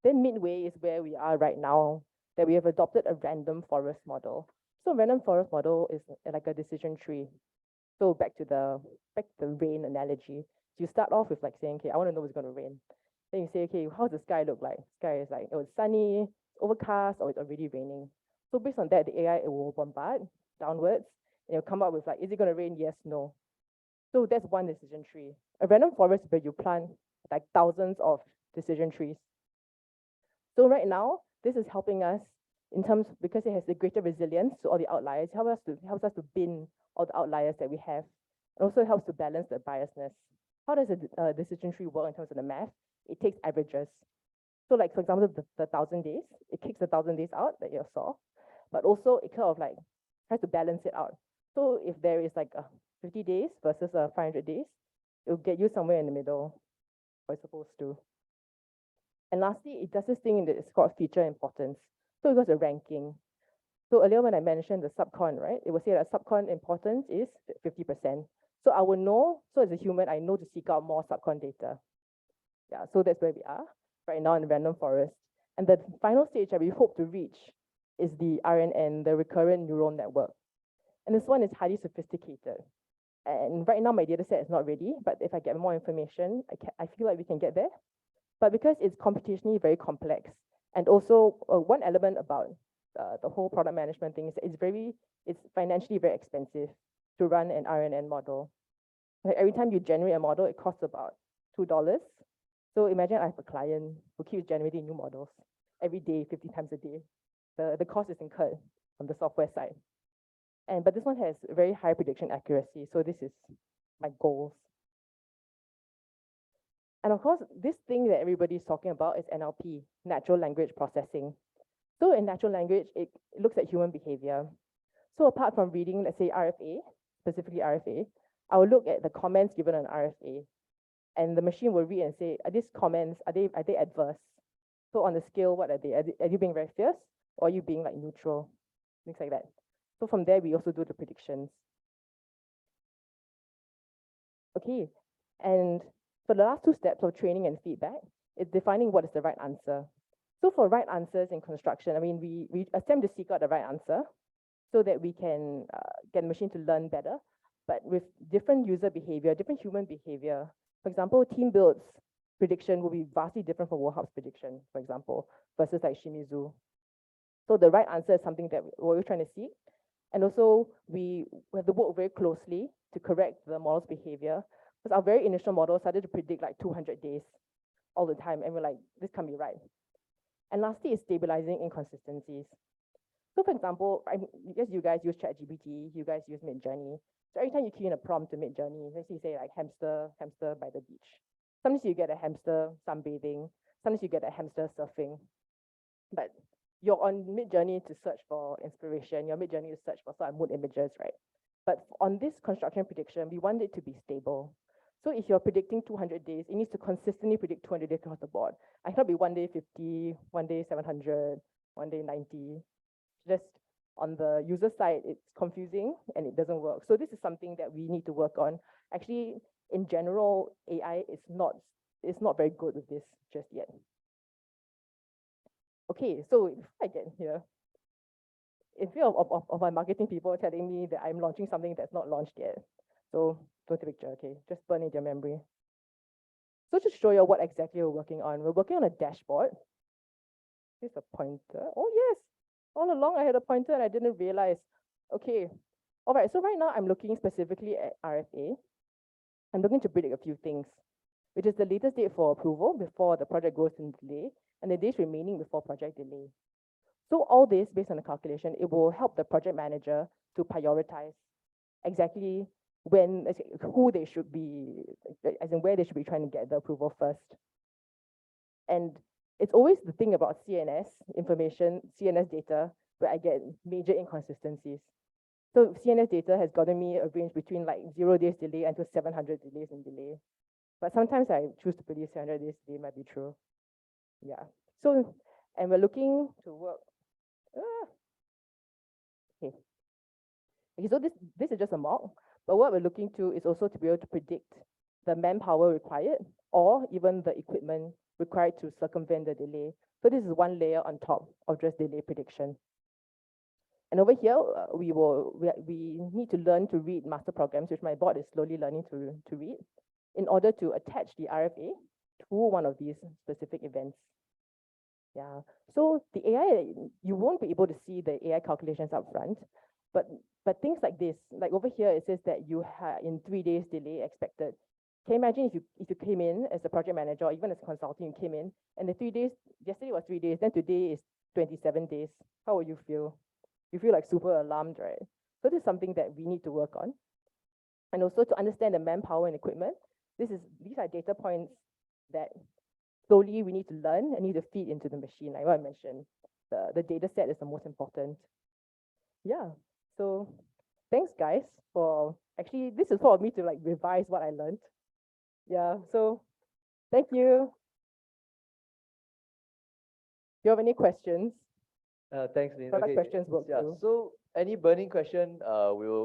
Then midway is where we are right now, that we have adopted a random forest model. So random forest model is like a decision tree. So back to the rain analogy. So you start off with like saying, okay, I want to know what's going to rain. Then you say, okay, how does the sky look like? Sky is like, oh, it's sunny, overcast, or it's already raining. So based on that, the AI, it will bombard downwards, and it'll come up with like, is it going to rain? Yes, no. So that's one decision tree. A random forest where you plant like thousands of decision trees. So right now, this is helping us in terms, because it has a greater resilience to all the outliers, helps us to bin all the outliers that we have. It also helps to balance the biasness. How does a decision tree work in terms of the math? It takes averages. So like, for example, the 1,000 days, it kicks the 1,000 days out that you saw, but also it kind of like tries to balance it out. So if there is like 50 days versus 500 days, it will get you somewhere in the middle, or it's supposed to. And lastly, it does this thing that is called feature importance. So it goes to ranking. So earlier when I mentioned the subcon, right, it will say that subcon importance is 50%. So I will know, so as a human, I know to seek out more subcon data. Yeah, so that's where we are right now in the random forest. And the final stage that we hope to reach is the RNN, the recurrent neural network. And this one is highly sophisticated. And right now my data set is not ready, but if I get more information, I feel like we can get there. But because it's computationally very complex, and also one element about the whole product management thing is that it's financially very expensive to run an RNN model. Like every time you generate a model, it costs about $2. So imagine I have a client who keeps generating new models every day, 50 times a day. The cost is incurred on the software side. But this one has very high prediction accuracy. So this is my goals. And of course, this thing that everybody's talking about is NLP, natural language processing. So in natural language, it looks at human behavior. So apart from reading, let's say RFA, specifically RFA, I will look at the comments given on RFA. And the machine will read and say, are these comments, are they adverse? So on the scale, what are they? Are you being very fierce, or are you being like neutral? Things like that. So from there, we also do the predictions. Okay, and for the last two steps of training and feedback, it's defining what is the right answer. So for right answers in construction, I mean, we attempt to seek out the right answer so that we can get the machine to learn better, but with different user behavior, different human behavior. For example, Team Build's prediction will be vastly different from Wohub's prediction, for example, versus like Shimizu. So the right answer is something that we're trying to seek. And also, we have to work very closely to correct the model's behavior. Because our very initial model started to predict like 200 days all the time. And we're like, this can't be right. And lastly is stabilizing inconsistencies. So for example, I guess you guys use ChatGPT, you guys use Midjourney. So every time you key in a prompt to Midjourney, let's say like hamster by the beach. Sometimes you get a hamster sunbathing, sometimes you get a hamster surfing. But you're on Midjourney to search for inspiration, you're Midjourney to search for some mood images, right? But on this construction prediction, we want it to be stable. So if you're predicting 200 days, it needs to consistently predict 200 days across the board. I cannot be one day 50, one day 700, one day 90. Just on the user side, it's confusing and it doesn't work. So this is something that we need to work on. Actually, in general, AI is not very good with this just yet. Okay, so if I get here, in fear of my marketing people telling me that I'm launching something that's not launched yet. So don't take a picture, okay? Just burn it in your memory. So to show you what exactly we're working on a dashboard. Here's a pointer. Oh yes, all along I had a pointer and I didn't realize. Okay, all right, so right now I'm looking specifically at RFA. I'm looking to predict a few things, which is the latest date for approval before the project goes in delay and the days remaining before project delay. So all this, based on the calculation, it will help the project manager to prioritize exactly when, who they should be, as in where they should be trying to get the approval first. And it's always the thing about CNS information, CNS data, where I get major inconsistencies. So CNS data has gotten me a range between like 0 days delay until 700 days in delay. But sometimes I choose to believe 700 days delay might be true. Yeah. So, and we're looking to work. Okay. Okay, so this is just a mock, but what we're looking to is also to be able to predict the manpower required or even the equipment required to circumvent the delay. So this is one layer on top of just delay prediction. And over here, we need to learn to read master programs, which my bot is slowly learning to read, in order to attach the RFA to one of these specific events. Yeah, so the AI, you won't be able to see the AI calculations up front, but things like this, like over here, it says that you have in 3 days delay expected. Can you imagine if you came in as a project manager or even as a consultant, you came in and the 3 days, yesterday was 3 days, then today is 27 days. How would you feel? You feel like super alarmed, right? So this is something that we need to work on. And also to understand the manpower and equipment, these are data points that slowly we need to learn and need to feed into the machine. Like what I mentioned, the data set is the most important. Yeah, so thanks guys for, actually this is for me to like revise what I learned. Yeah, so thank you. Do you have any questions? Thanks, Lin. Product Okay, questions work yeah. too. So any burning question,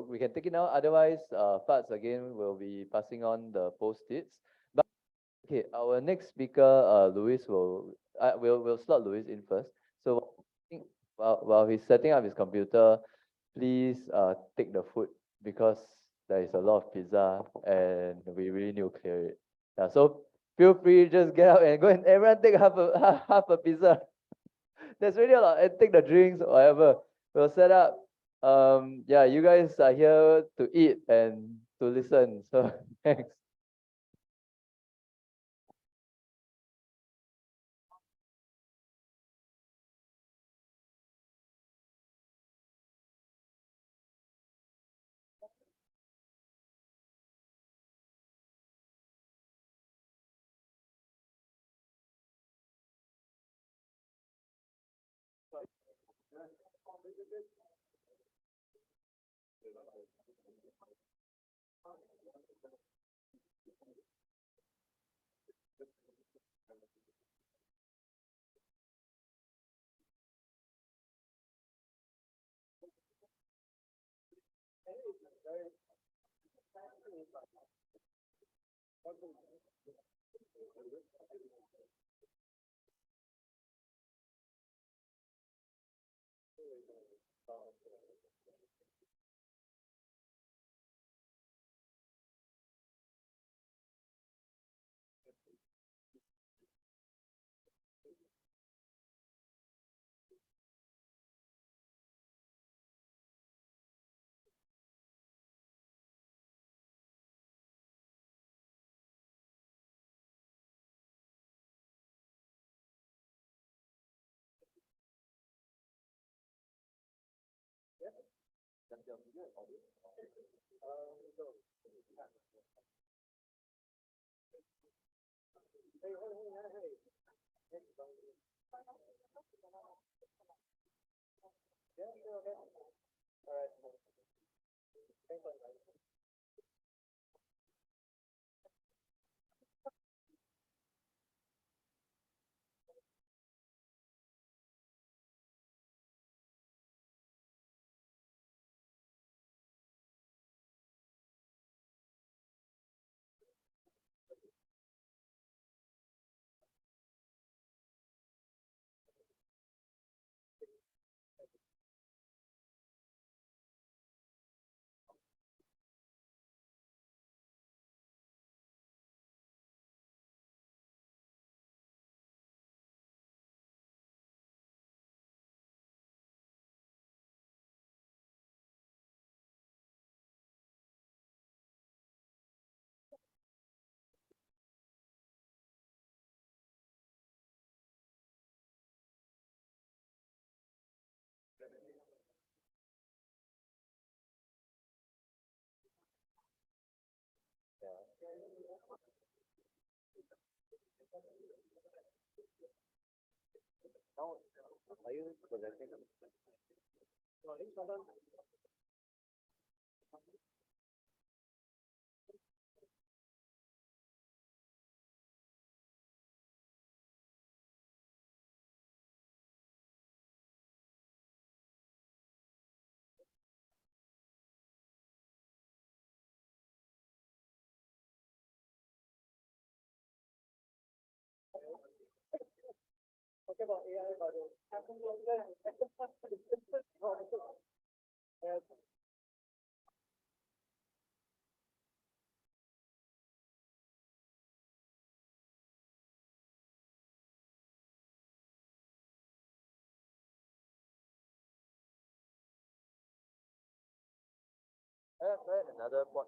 we can take it now. Otherwise, Fats again will be passing on the post-its. But okay, our next speaker, Luis we'll slot Luis in first. So while he's setting up his computer, please take the food because there is a lot of pizza and we really need to clear it. Yeah, so feel free, just get up and go and everyone take half a pizza. There's really a lot. And take the drinks, whatever. We'll set up. Yeah, you guys are here to eat and to listen. So thanks. Now, are you presenting? Another point.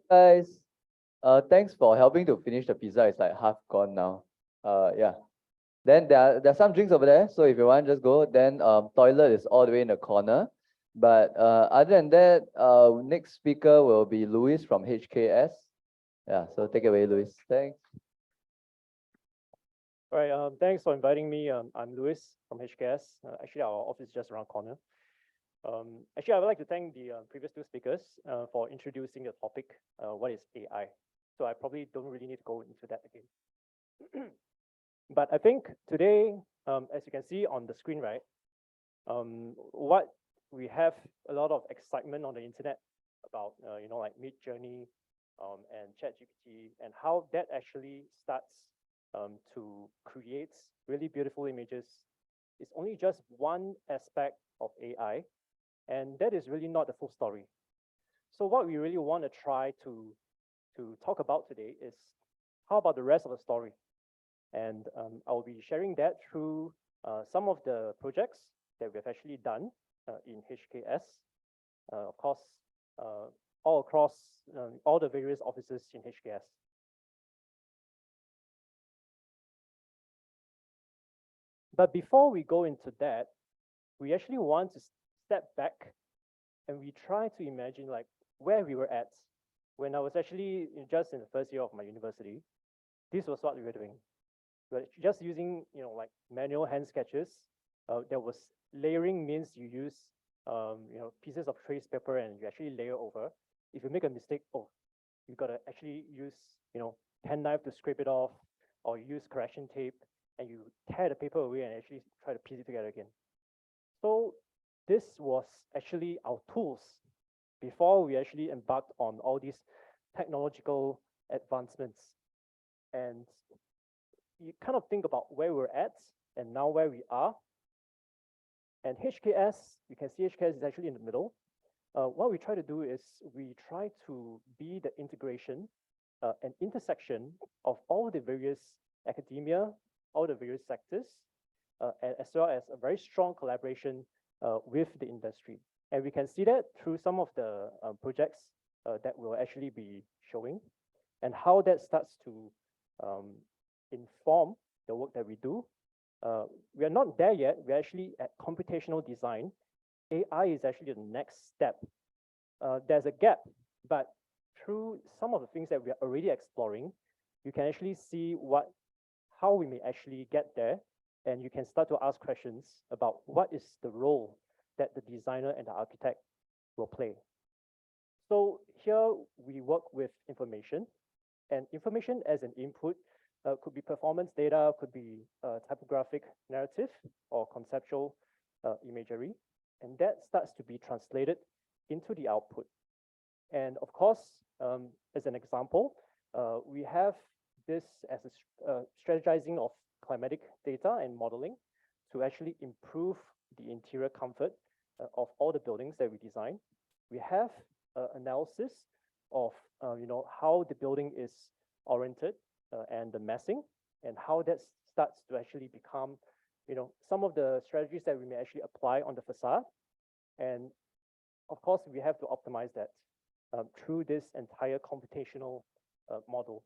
Guys, thanks for helping to finish the pizza. It's like half gone now. Yeah. Then there are some drinks over there. So if you want, just go. Then toilet is all the way in the corner. But other than that, next speaker will be Louis from HKS. Yeah. So take it away, Louis. Thanks. All right, thanks for inviting me. I'm Louis from HKS. Actually, our office is just around the corner. Actually, I would like to thank the previous two speakers for introducing the topic, what is AI? So I probably don't really need to go into that again. But I think today, as you can see on the screen, right, what we have a lot of excitement on the internet about, like Mid-Journey and ChatGPT, and how that actually starts to create really beautiful images. It's only just one aspect of AI, and that is really not the full story. So what we really want to try to talk about today is how about the rest of the story? And I'll be sharing that through some of the projects that we have actually done in HKS, of course, all across all the various offices in HKS. But before we go into that, we actually want to step back and we try to imagine like where we were at when I was actually just in the first year of my university. This was what we were doing. We were just using, like manual hand sketches. There was layering means you use, pieces of trace paper and you actually layer over. If you make a mistake, you gotta actually use, penknife to scrape it off, or you use correction tape and you tear the paper away and actually try to piece it together again. So this was actually our tools before we actually embarked on all these technological advancements. And you kind of think about where we're at and now where we are. And HKS, you can see HKS is actually in the middle. what we try to do is we try to be the integration and intersection of all the various academia, all the various sectors, as well as a very strong collaboration with the industry. And we can see that through some of the projects that we'll actually be showing, and how that starts to inform the work that we do. We are not there yet. We're actually at computational design. AI is actually the next step. There's a gap, but through some of the things that we are already exploring, you can actually see how we may actually get there, and you can start to ask questions about what is the role that the designer and the architect will play. So here we work with information, and information as an input could be performance data, could be typographic narrative or conceptual imagery, and that starts to be translated into the output. And of course, as an example, we have this as a strategizing of climatic data and modeling to actually improve the interior comfort of all the buildings that we design. We have analysis of how the building is oriented and the massing, and how that starts to actually become some of the strategies that we may actually apply on the facade. And of course, we have to optimize that through this entire computational model.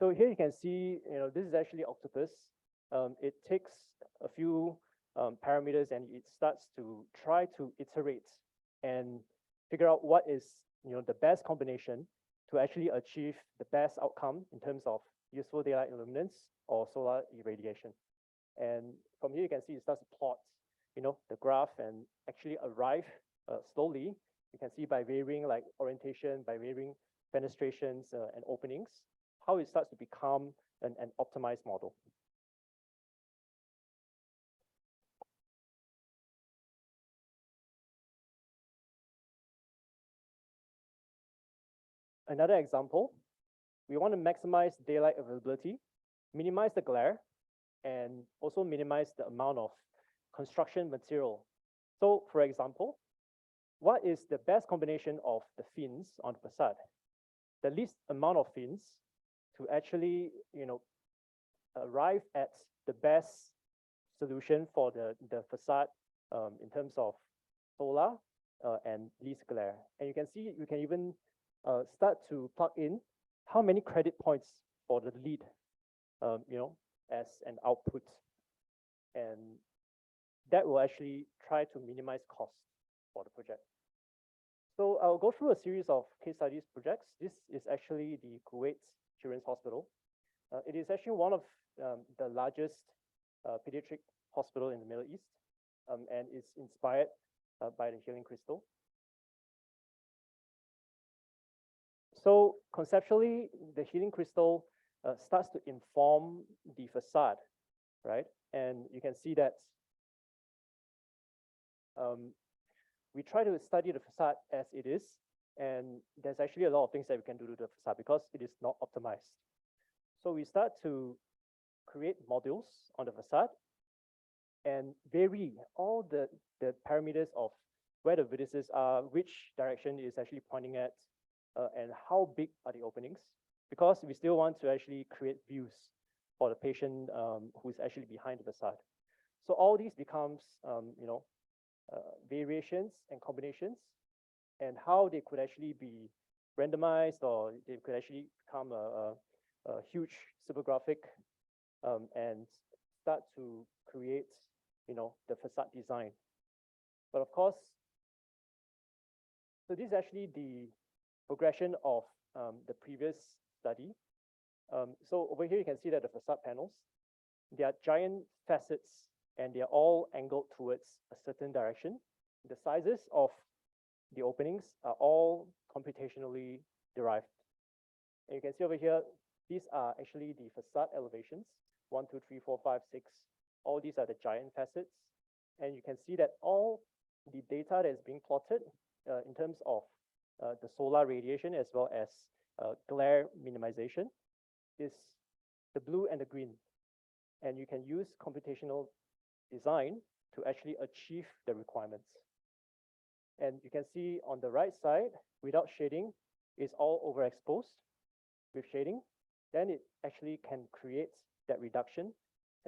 So here you can see, this is actually Octopus. It takes a few parameters and it starts to try to iterate and figure out what is the best combination to actually achieve the best outcome in terms of useful daylight illuminance or solar irradiation. And from here you can see it starts to plot the graph and actually arrive slowly. You can see by varying like orientation, by varying fenestrations and openings, how it starts to become an optimized model. Another example, we want to maximize daylight availability, minimize the glare, and also minimize the amount of construction material. So for example, what is the best combination of the fins on the facade? The least amount of fins to actually, arrive at the best solution for the facade in terms of solar and least glare. And you can see, you can even start to plug in how many credit points for the lead, as an output. And that will actually try to minimize costs for the project. So I'll go through a series of case studies projects. This is actually the Kuwait Children's Hospital. It is actually one of the largest pediatric hospital in the Middle East, and is inspired by the healing crystal. So conceptually, the healing crystal starts to inform the facade, right? And you can see that we try to study the facade as it is, and there's actually a lot of things that we can do to the facade because it is not optimized. So we start to create modules on the facade and vary all the parameters of where the vertices are, which direction it is actually pointing at, and how big are the openings, because we still want to actually create views for the patient who is actually behind the facade. So all these becomes, variations and combinations, and how they could actually be randomized, or they could actually become a huge super graphic and start to create, the facade design. But of course, so this is actually the progression of the previous study. So over here, you can see that the facade panels, they are giant facets and they are all angled towards a certain direction. The sizes of the openings are all computationally derived. And you can see over here, these are actually the facade elevations, 1, 2, 3, 4, 5, 6. All these are the giant facets. And you can see that all the data that is being plotted in terms of the solar radiation as well as glare minimization is the blue and the green. And you can use computational design to actually achieve the requirements. And you can see on the right side, without shading, it's all overexposed. With shading, then it actually can create that reduction,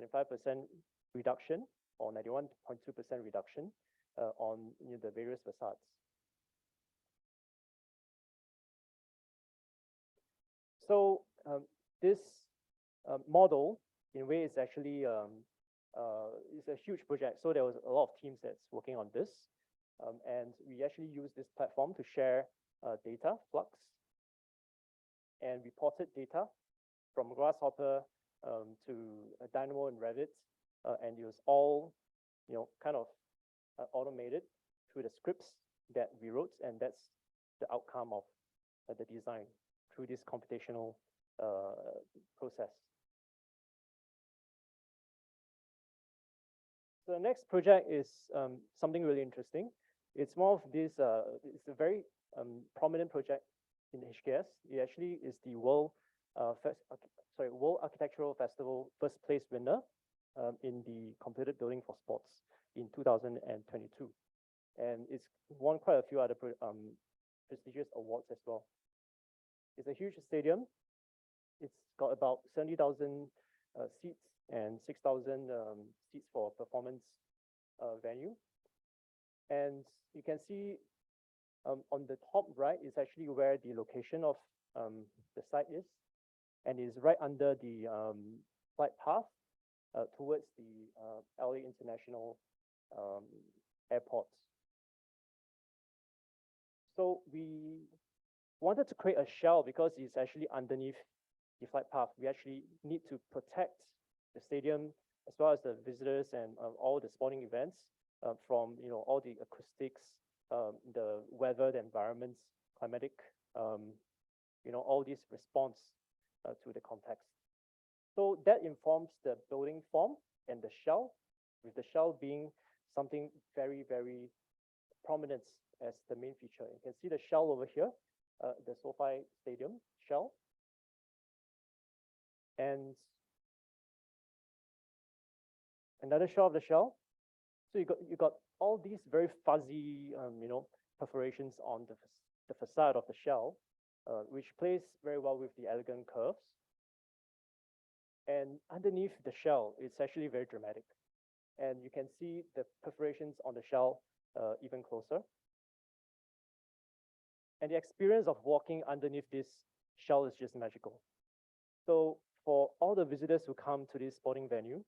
75% reduction or 91.2% reduction on the various facades. So this model, in a way, is actually is a huge project. So there was a lot of teams that's working on this. And we actually use this platform to share data, flux, and reported data from Grasshopper to Dynamo and Revit. And it was all, kind of automated through the scripts that we wrote. And that's the outcome of the design through this computational process. So the next project is something really interesting. It's more of this, it's a very prominent project in HKS. It actually is the World Architectural Festival first place winner in the completed building for sports in 2022. And it's won quite a few other prestigious awards as well. It's a huge stadium. It's got about 70,000 seats and 6,000 seats for performance venue. And you can see on the top right is actually where the location of the site is, and is right under the flight path towards the LA International Airport. So we wanted to create a shell because it's actually underneath the flight path. We actually need to protect the stadium as well as the visitors and all the sporting events from all the acoustics, the weather, the environments, climatic, all these response to the context. So that informs the building form and the shell, with the shell being something very, very prominent as the main feature. You can see the shell over here, the SoFi Stadium shell. And another shell of the shell. So you got all these very fuzzy, perforations on the facade of the shell, which plays very well with the elegant curves. And underneath the shell, it's actually very dramatic. And you can see the perforations on the shell even closer. And the experience of walking underneath this shell is just magical. So for all the visitors who come to this sporting venue,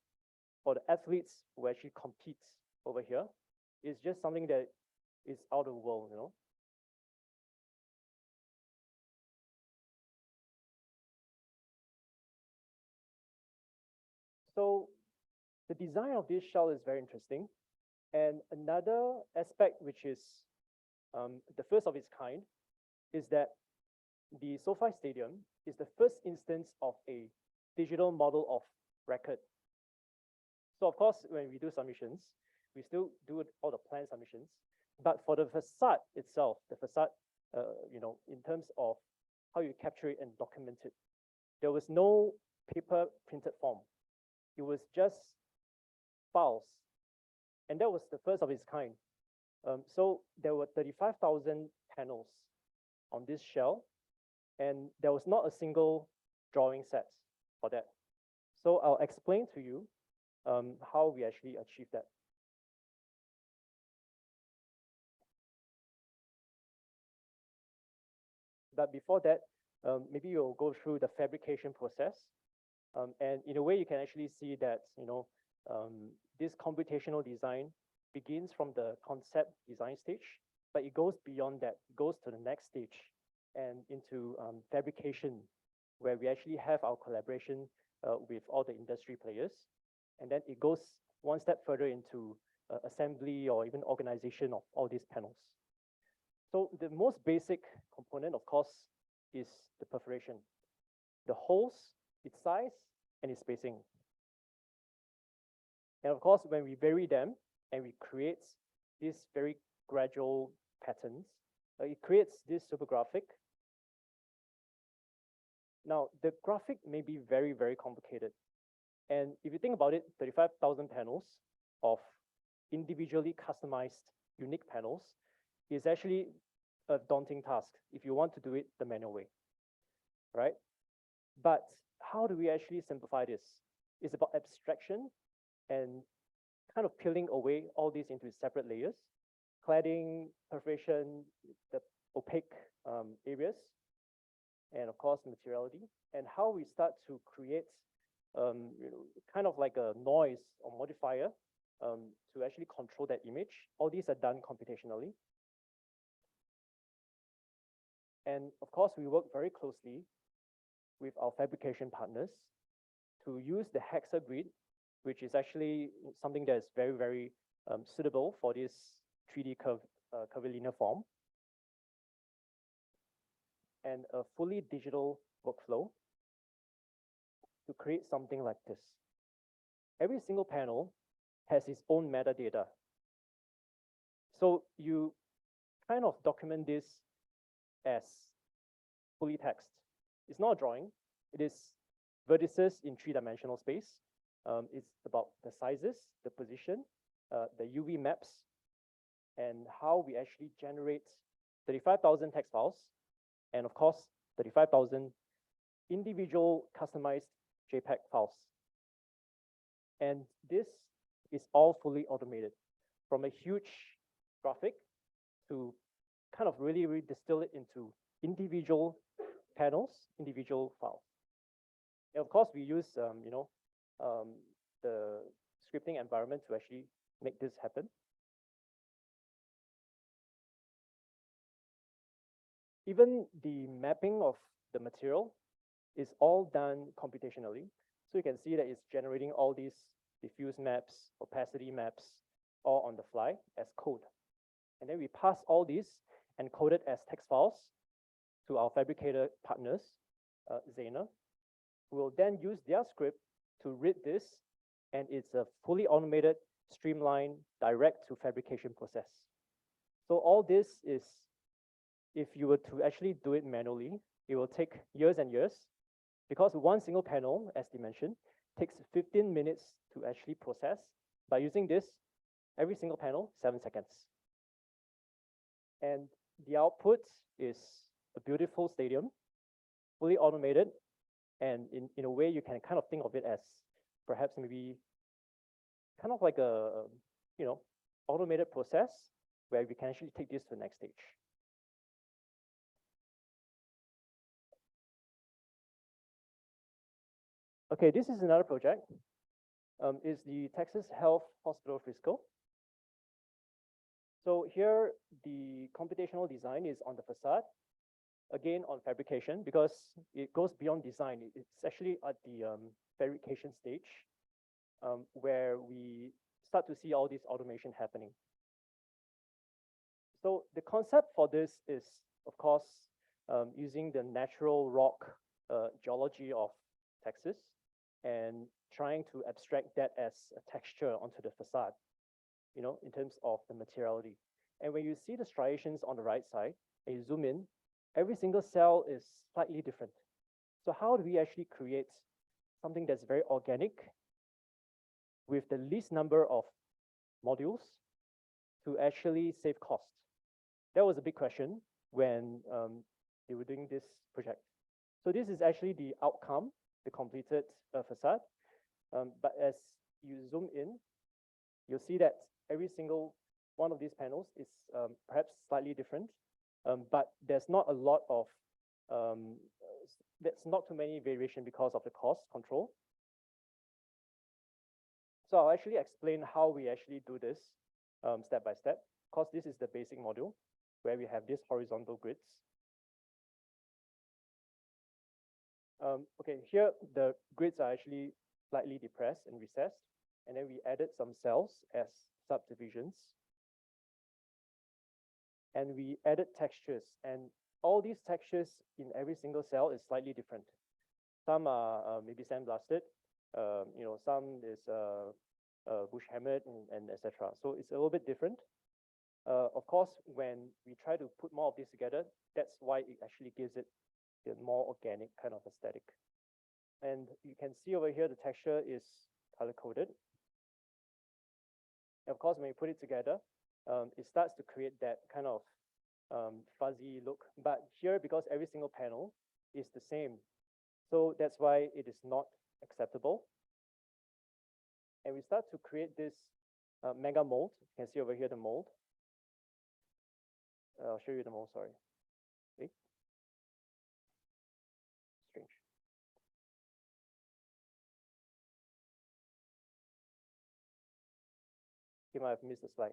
for the athletes who actually compete over here, it's just something that is out of the world, So the design of this shell is very interesting. And another aspect, which is the first of its kind, is that the SoFi Stadium is the first instance of a digital model of record. So of course, when we do submissions, we still do all the plan submissions. But for the facade itself, the facade, in terms of how you capture it and document it, there was no paper printed form. It was just files. And that was the first of its kind. So there were 35,000 panels on this shell, and there was not a single drawing set for that. So I'll explain to you how we actually achieved that. But before that, maybe you'll go through the fabrication process. And in a way, you can actually see that, this computational design begins from the concept design stage, but it goes beyond that, it goes to the next stage and into fabrication, where we actually have our collaboration with all the industry players. And then it goes one step further into assembly or even organization of all these panels. So the most basic component, of course, is the perforation. The holes, its size, and its spacing. And of course, when we vary them and we create these very gradual patterns, It creates this super graphic. Now, the graphic may be very, very complicated. And if you think about it, 35,000 panels of individually customized unique panels is actually a daunting task if you want to do it the manual way, right? But how do we actually simplify this? It's about abstraction and kind of peeling away all these into separate layers, cladding, perforation, the opaque areas, and of course materiality, and how we start to create kind of like a noise or modifier to actually control that image. All these are done computationally. And of course, we work very closely with our fabrication partners to use the Hexa grid, which is actually something that is very, very suitable for this 3D curvilinear form, and a fully digital workflow to create something like this. Every single panel has its own metadata. So you kind of document this as fully text. It's not a drawing. It is vertices in three-dimensional space. It's about the sizes, the position, the UV maps, and how we actually generate 35,000 text files, and of course, 35,000 individual customized JPEG files. And this is all fully automated, from a huge graphic to kind of really distill it into individual panels, individual files. And of course, we use the scripting environment to actually make this happen. Even the mapping of the material is all done computationally. So you can see that it's generating all these diffuse maps, opacity maps, all on the fly as code. And then we pass all these encoded as text files to our fabricator partners, Zena, who will then use their script to read this, and it's a fully automated, streamlined, direct to fabrication process. So all this is, if you were to actually do it manually, it will take years and years, because one single panel, as they mentioned, takes 15 minutes to actually process. By using this, every single panel, 7 seconds. And the output is a beautiful stadium, fully automated, and in a way you can kind of think of it as perhaps maybe kind of like a automated process where we can actually take this to the next stage. Okay, this is another project. Is the Texas Health Hospital Frisco. So here, the computational design is on the facade, again on fabrication, because it goes beyond design. It's actually at the fabrication stage where we start to see all this automation happening. So the concept for this is, of course, using the natural rock geology of Texas and trying to abstract that as a texture onto the facade, in terms of the materiality. And when you see the striations on the right side, and you zoom in, every single cell is slightly different. So how do we actually create something that's very organic with the least number of modules to actually save cost? That was a big question when they were doing this project. So this is actually the outcome, the completed facade. But as you zoom in, you'll see that every single one of these panels is perhaps slightly different, but there's not a lot of, there's not too many variation because of the cost control. So I'll actually explain how we actually do this step by step. Of course, this is the basic module where we have these horizontal grids. Okay, here the grids are actually slightly depressed and recessed, and then we added some cells as subdivisions. And we added textures, and all these textures in every single cell is slightly different. Some are maybe sandblasted, some is bush hammered and etc. So it's a little bit different. Of course, when we try to put more of this together, that's why it actually gives it the more organic kind of aesthetic. And you can see over here, the texture is color-coded. Of course, when you put it together, it starts to create that kind of fuzzy look. But here, because every single panel is the same, so that's why it is not acceptable. And we start to create this mega mold. You can see over here the mold. I'll show you the mold, sorry. Okay. Strange. You might have missed a slide.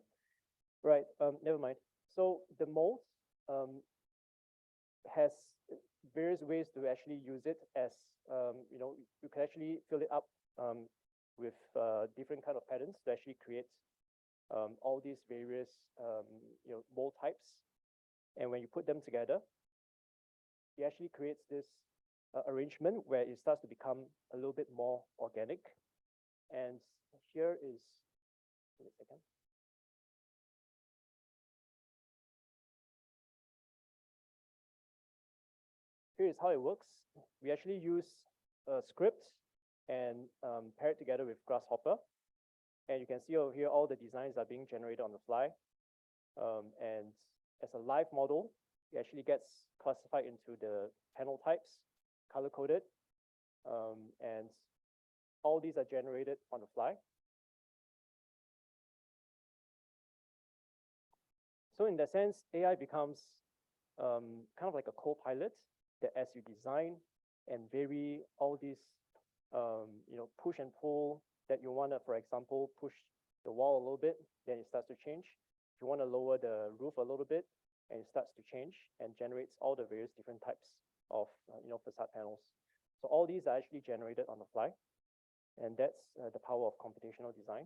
Right, never mind. So the mold has various ways to actually use it as, you can actually fill it up with different kind of patterns to actually create all these various, mold types. And when you put them together, it actually creates this arrangement where it starts to become a little bit more organic. And here is, wait a second. Here is how it works. We actually use a script and pair it together with Grasshopper. And you can see over here, all the designs are being generated on the fly. And as a live model, it actually gets classified into the panel types, color-coded. And all these are generated on the fly. So in that sense, AI becomes kind of like a co-pilot that as you design and vary all these, push and pull that you want to, for example, push the wall a little bit, then it starts to change. If you want to lower the roof a little bit, and it starts to change and generates all the various different types of, facade panels. So all these are actually generated on the fly. And that's the power of computational design.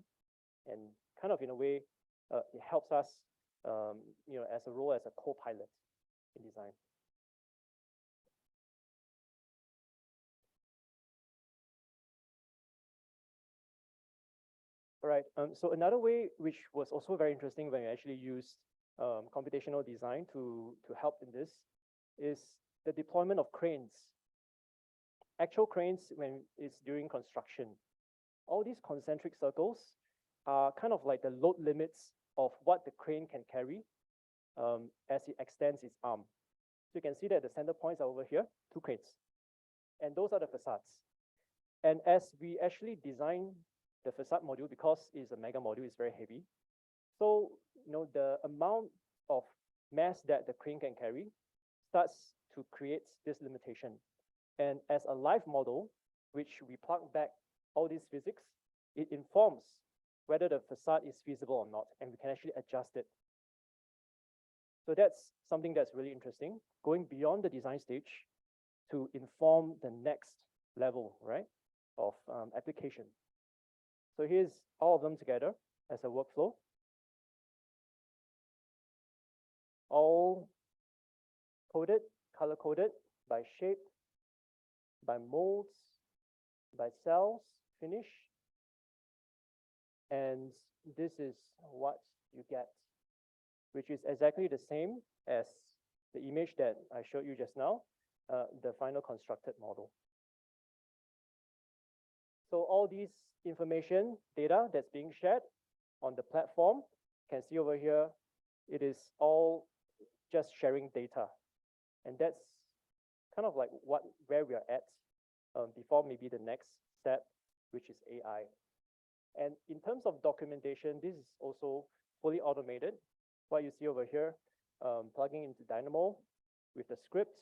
And kind of in a way, it helps us, as a role as a co-pilot in design. All right, so another way which was also very interesting when we actually used computational design to help in this is the deployment of cranes. Actual cranes when it's during construction. All these concentric circles are kind of like the load limits of what the crane can carry as it extends its arm. So you can see that the center points are over here, 2 cranes. And those are the facades. And as we actually design the facade module, because it's a mega module, it's very heavy. So, the amount of mass that the crane can carry starts to create this limitation. And as a live model, which we plug back all these physics, it informs whether the facade is feasible or not, and we can actually adjust it. So that's something that's really interesting, going beyond the design stage to inform the next level, right, of application. So here's all of them together as a workflow. All coded, color-coded by shape, by molds, by cells, finish. And this is what you get, which is exactly the same as the image that I showed you just now, the final constructed model. So all these information, data that's being shared on the platform, you can see over here, it is all just sharing data. And that's kind of like where we are at before maybe the next step, which is AI. And in terms of documentation, this is also fully automated. What you see over here, plugging into Dynamo with the script,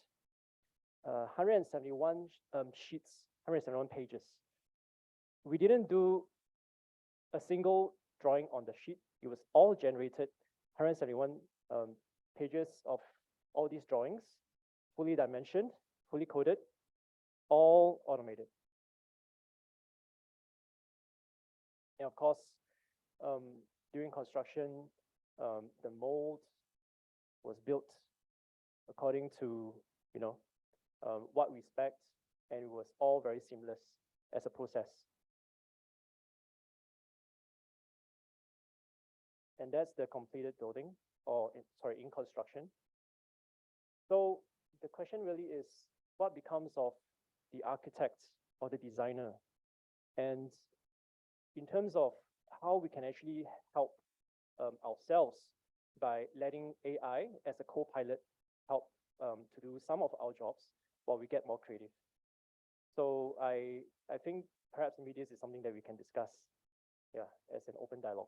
171 sheets, 171 pages. We didn't do a single drawing on the sheet. It was all generated, 171 pages of all these drawings, fully dimensioned, fully coded, all automated. And of course, during construction, the mold was built according to what we expect, and it was all very seamless as a process. And that's the completed building. in construction. So the question really is, what becomes of the architect or the designer? And in terms of how we can actually help ourselves by letting AI as a co-pilot help to do some of our jobs while we get more creative. So I think perhaps maybe this is something that we can discuss, yeah, as an open dialogue.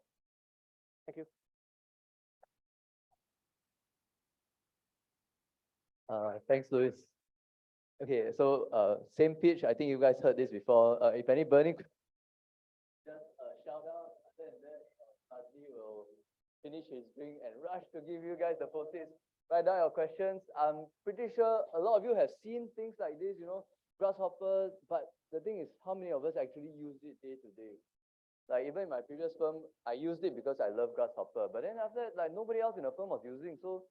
Thank you. Thanks, Louis. Okay, so same pitch. I think you guys heard this before. If any burning, just shout out, and then Fazli will finish his drink and rush to give you guys the post-its. Write down your questions. I'm pretty sure a lot of you have seen things like this, Grasshopper, but the thing is, how many of us actually use it day to day? Like even in my previous firm, I used it because I love Grasshopper, but then after that, like nobody else in the firm was using. So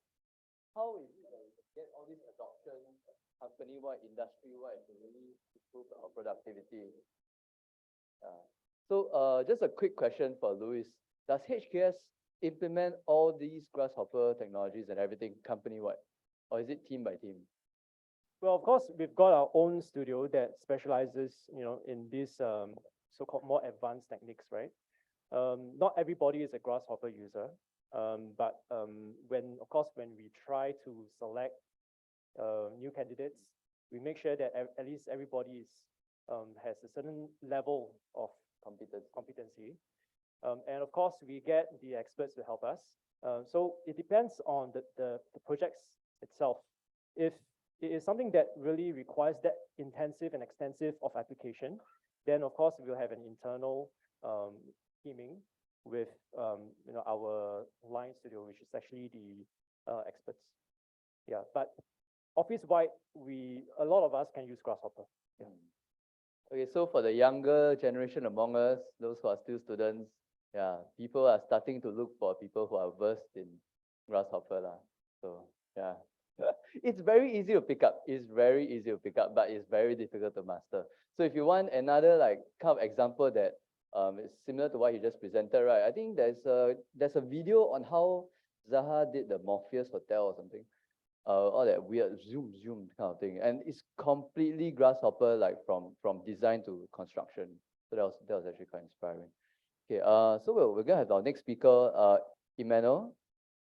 how is it that we get all this adoption company-wide, industry-wide to really improve our productivity? So just a quick question for Louis. Does HKS implement all these Grasshopper technologies and everything company-wide? Or is it team by team? Well, of course, we've got our own studio that specializes, in these so-called more advanced techniques, right? Not everybody is a Grasshopper user, but when we try to select new candidates, we make sure that at least everybody has a certain level of competency. And of course, we get the experts to help us. So it depends on the projects itself. If it is something that really requires that intensive and extensive of application, then of course we'll have an internal teaming with our line studio, which is actually the experts. Yeah, but office-wide, a lot of us can use Grasshopper. Yeah. Okay, so for the younger generation among us, those who are still students, yeah, people are starting to look for people who are versed in Grasshopper lah. So yeah, it's very easy to pick up. It's very easy to pick up, but it's very difficult to master. So if you want another kind of example that is similar to what you just presented, right? I think there's a video on how Zaha did the Morpheus Hotel or something. All that weird zoom kind of thing, and it's completely Grasshopper, like from design to construction. So that was actually quite inspiring. Okay, so we're gonna have our next speaker, Emmanuel.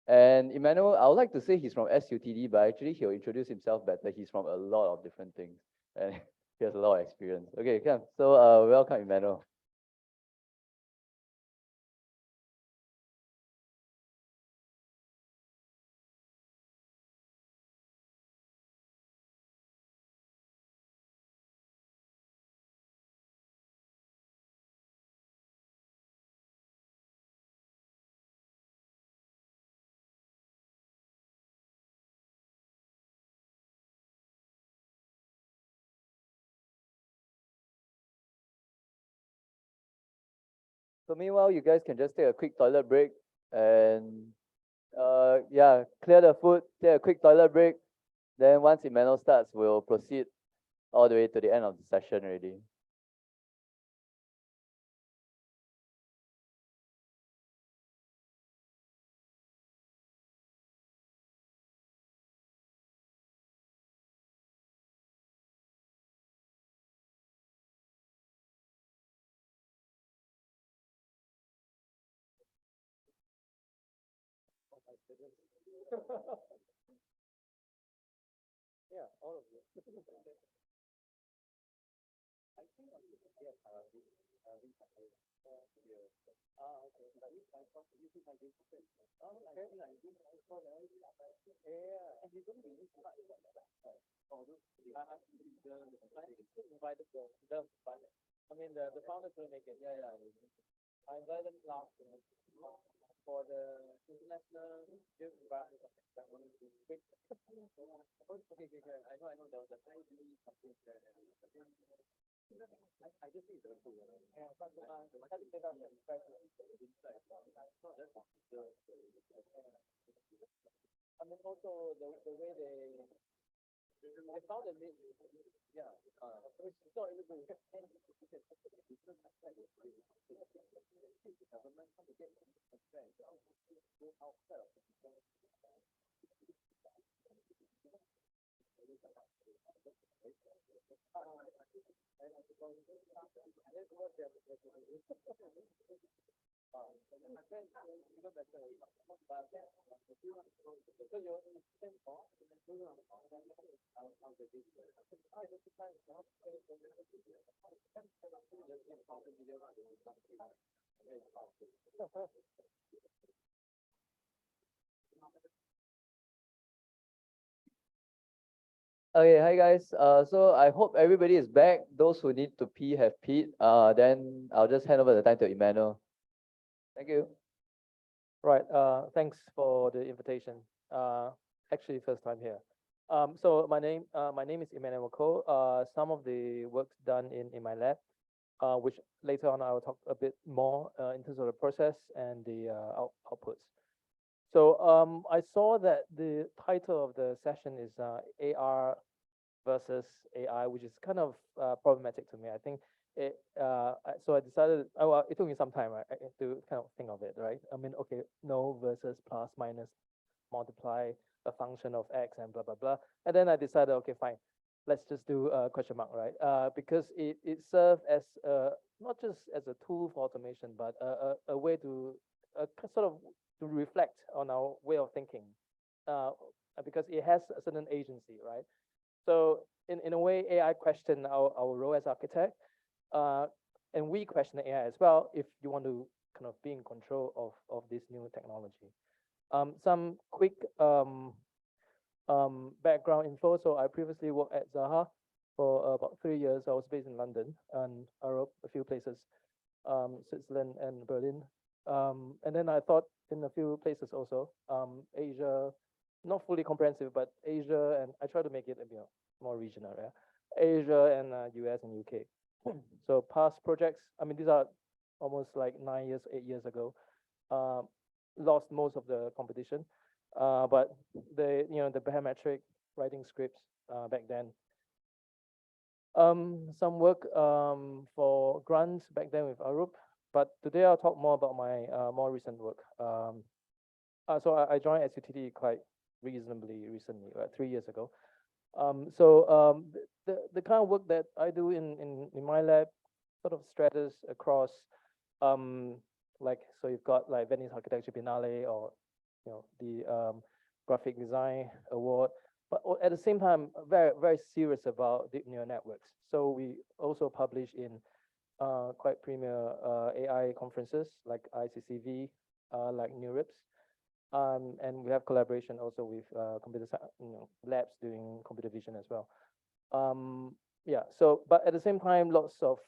And Emmanuel, I would like to say he's from SUTD, but actually he'll introduce himself better. He's from a lot of different things, and he has a lot of experience. Okay, come. So welcome, Emmanuel. So meanwhile, you guys can just take a quick toilet break and yeah, clear the food, take a quick toilet break. Then once Emmanuel starts, we'll proceed all the way to the end of the session already. Yeah, all of you. I mean, the founders will make it. Yeah, yeah. I invited them last for the international youth environment that wanted to quick. Okay. I know there was a tiny something there. I just think it's cool. Yeah, but I mean, also the way they found a name. Yeah, it's not even good. Okay, hi guys. So I hope everybody is back. Those who need to pee have peed. Then I'll just hand over the time to Emmanuel. Thank you. Right. Thanks for the invitation. Actually, first time here. So my name is Emmanuel Ko. Some of the work's done in my lab, which later on I will talk a bit more in terms of the process and the outputs. So I saw that the title of the session is AR versus AI, which is kind of problematic to me. I think so I decided, oh, well, it took me some time, right, to kind of think of it, right? I mean, okay, no versus plus minus multiply a function of X and blah, blah, blah. And then I decided, okay, fine, let's just do a question mark, right? Because it served as not just as a tool for automation, but a way to sort of to reflect on our way of thinking, because it has a certain agency, right? So in a way, AI question our role as architect, and we question the AI as well if you want to kind of be in control of this new technology. Some quick background info. So I previously worked at Zaha for about 3 years. I was based in London and Europe, a few places, Switzerland and Berlin. And then I thought in a few places also, Asia, not fully comprehensive, but Asia, and I try to make it a bit more regional, yeah? Asia and US and UK. So past projects, I mean, these are almost like 9 years, 8 years ago. Lost most of the competition, but the parametric writing scripts back then. Some work for grants back then with Arup, but today I'll talk more about my more recent work. So I joined SUTD quite reasonably recently, 3 years ago. So the kind of work that I do in my lab sort of straddles across like, so you've got like Venice Architecture Biennale, or the graphic design award, but at the same time very serious about deep neural networks. So we also publish in quite premier AI conferences like ICCV, like NeurIPS. And we have collaboration also with computer labs doing computer vision as well. Yeah, so, but at the same time, lots of,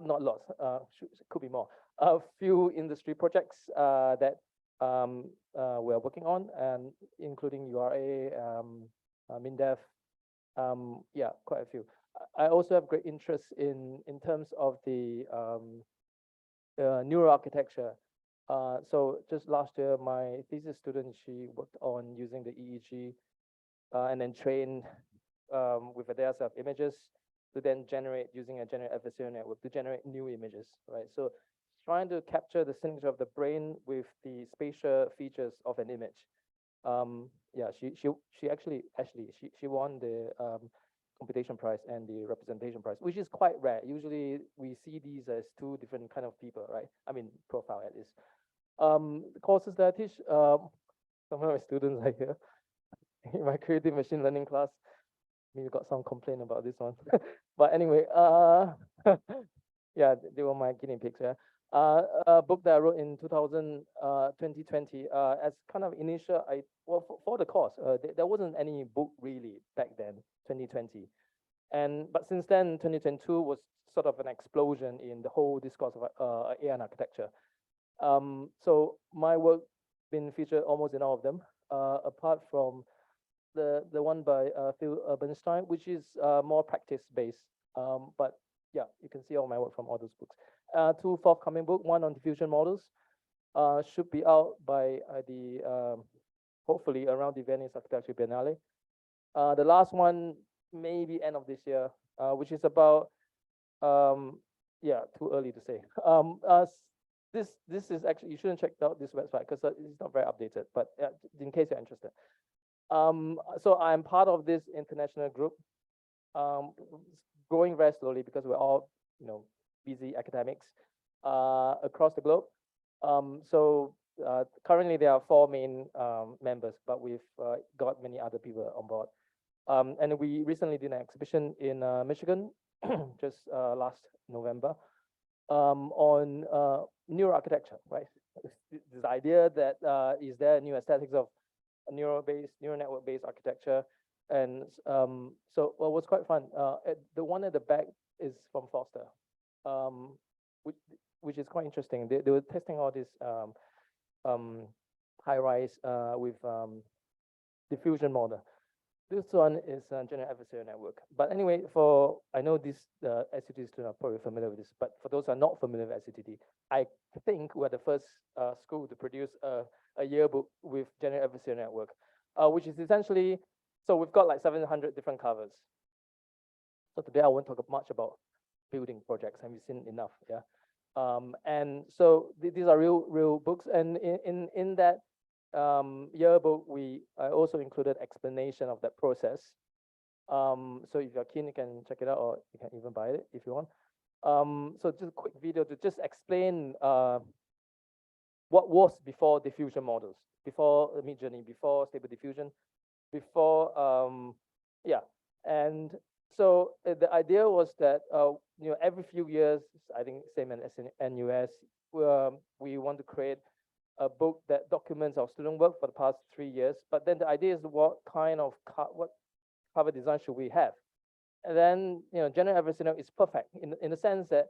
not lots, could be more, a few industry projects that we're working on, and including URA, MINDEF, yeah, quite a few. I also have great interest in terms of the neural architecture. So just last year, my thesis student, she worked on using the EEG and then trained with a data set of images to then generate, using a generative adversarial network to generate new images, right? So trying to capture the signature of the brain with the spatial features of an image. Yeah, she actually won the computation prize and the representation prize, which is quite rare. Usually we see these as two different kind of people, right? I mean, profile at least. The courses that I teach, some of my students are here in my creative machine learning class. Maybe got some complaint about this one, but anyway, yeah, they were my guinea pigs. Yeah, a book that I wrote in 2020 as kind of initial. Well, for the course, there wasn't any book really back then, 2020, but since then, 2022 was sort of an explosion in the whole discourse of AI and architecture. So my work been featured almost in all of them, apart from the one by Phil Urbanstein, which is more practice-based. But yeah, you can see all my work from all those books. Two forthcoming books, one on diffusion models, should be out by the hopefully around the Venice Architecture Biennale. The last one maybe end of this year, which is about yeah, too early to say. this is actually, you shouldn't check out this website because it's not very updated, but in case you're interested. So I'm part of this international group, growing very slowly because we're all, busy academics across the globe. So currently there are 4 main members, but we've got many other people on board. And we recently did an exhibition in Michigan, just last November, on neuroarchitecture, right? This idea that is there a new aesthetics of neural network-based architecture. And so well, it was quite fun. The one at the back is from Foster, which is quite interesting. They were testing all this high-rise with diffusion model. This one is a general adversarial network. But anyway, I know this SCTD students are probably familiar with this, but for those who are not familiar with SCTD, I think we're the first school to produce a yearbook with general adversarial network, which is essentially, so we've got like 700 different covers. So today I won't talk much about building projects, and we've seen enough, yeah. And so these are real books, and in that yearbook, I also included explanation of that process. So if you're keen, you can check it out, or you can even buy it if you want. So just a quick video to just explain what was before diffusion models, before Midjourney, before Stable Diffusion, before yeah. And so the idea was that every few years, I think same as NUS, we want to create a book that documents our student work for the past 3 years. But then the idea is what kind of what cover design should we have? And then general adversarial is perfect in the sense that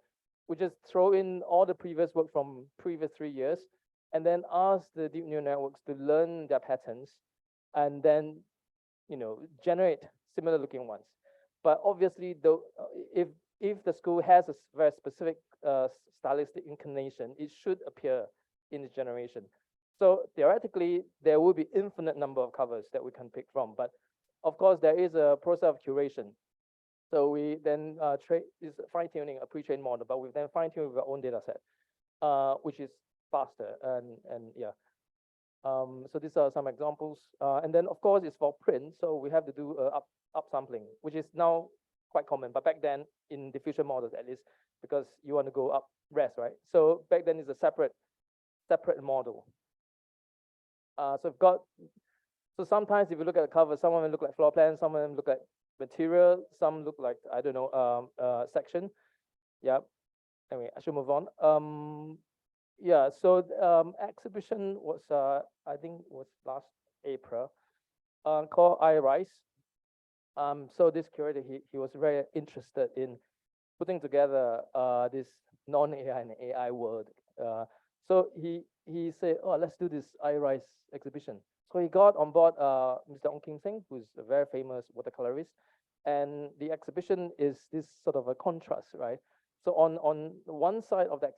we just throw in all the previous work from previous 3 years, and then ask the deep neural networks to learn their patterns, and then generate similar looking ones. But obviously, though, if the school has a very specific stylistic inclination, it should appear in its generation. So theoretically, there will be infinite number of covers that we can pick from. But of course, there is a process of curation. So we then is fine-tuning a pre-trained model, but we then fine-tune with our own data set, which is faster. And yeah. So these are some examples. And then, of course, it's for print. So we have to do upsampling, which is now quite common. But back then, in diffusion models, at least, because you want to go up res, right? So back then, it's a separate model. So sometimes if you look at the cover, some of them look like floor plans, some of them look like material, some look like, I don't know, section. Yeah. Anyway, I should move on. Yeah, so exhibition was, I think was last April, called iRise. So this curator, he was very interested in putting together this non-AI and AI world. So he said, oh, let's do this iRise exhibition. So he got on board Mr. Ong Kim Seng, who's a very famous watercolorist. And the exhibition is this sort of a contrast, right? So on one side of the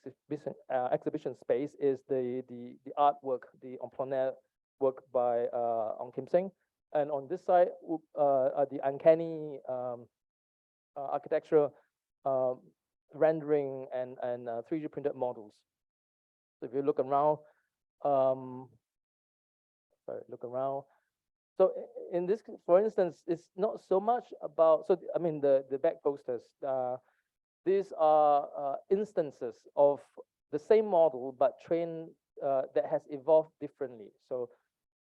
exhibition space is the artwork, the en plein air work by Ong Kim Seng. And on this side are the uncanny architectural rendering and 3D printed models. So if you look around, So in this, for instance, it's not so much about, so I mean, the back posters, these are instances of the same model, but trained, that has evolved differently. So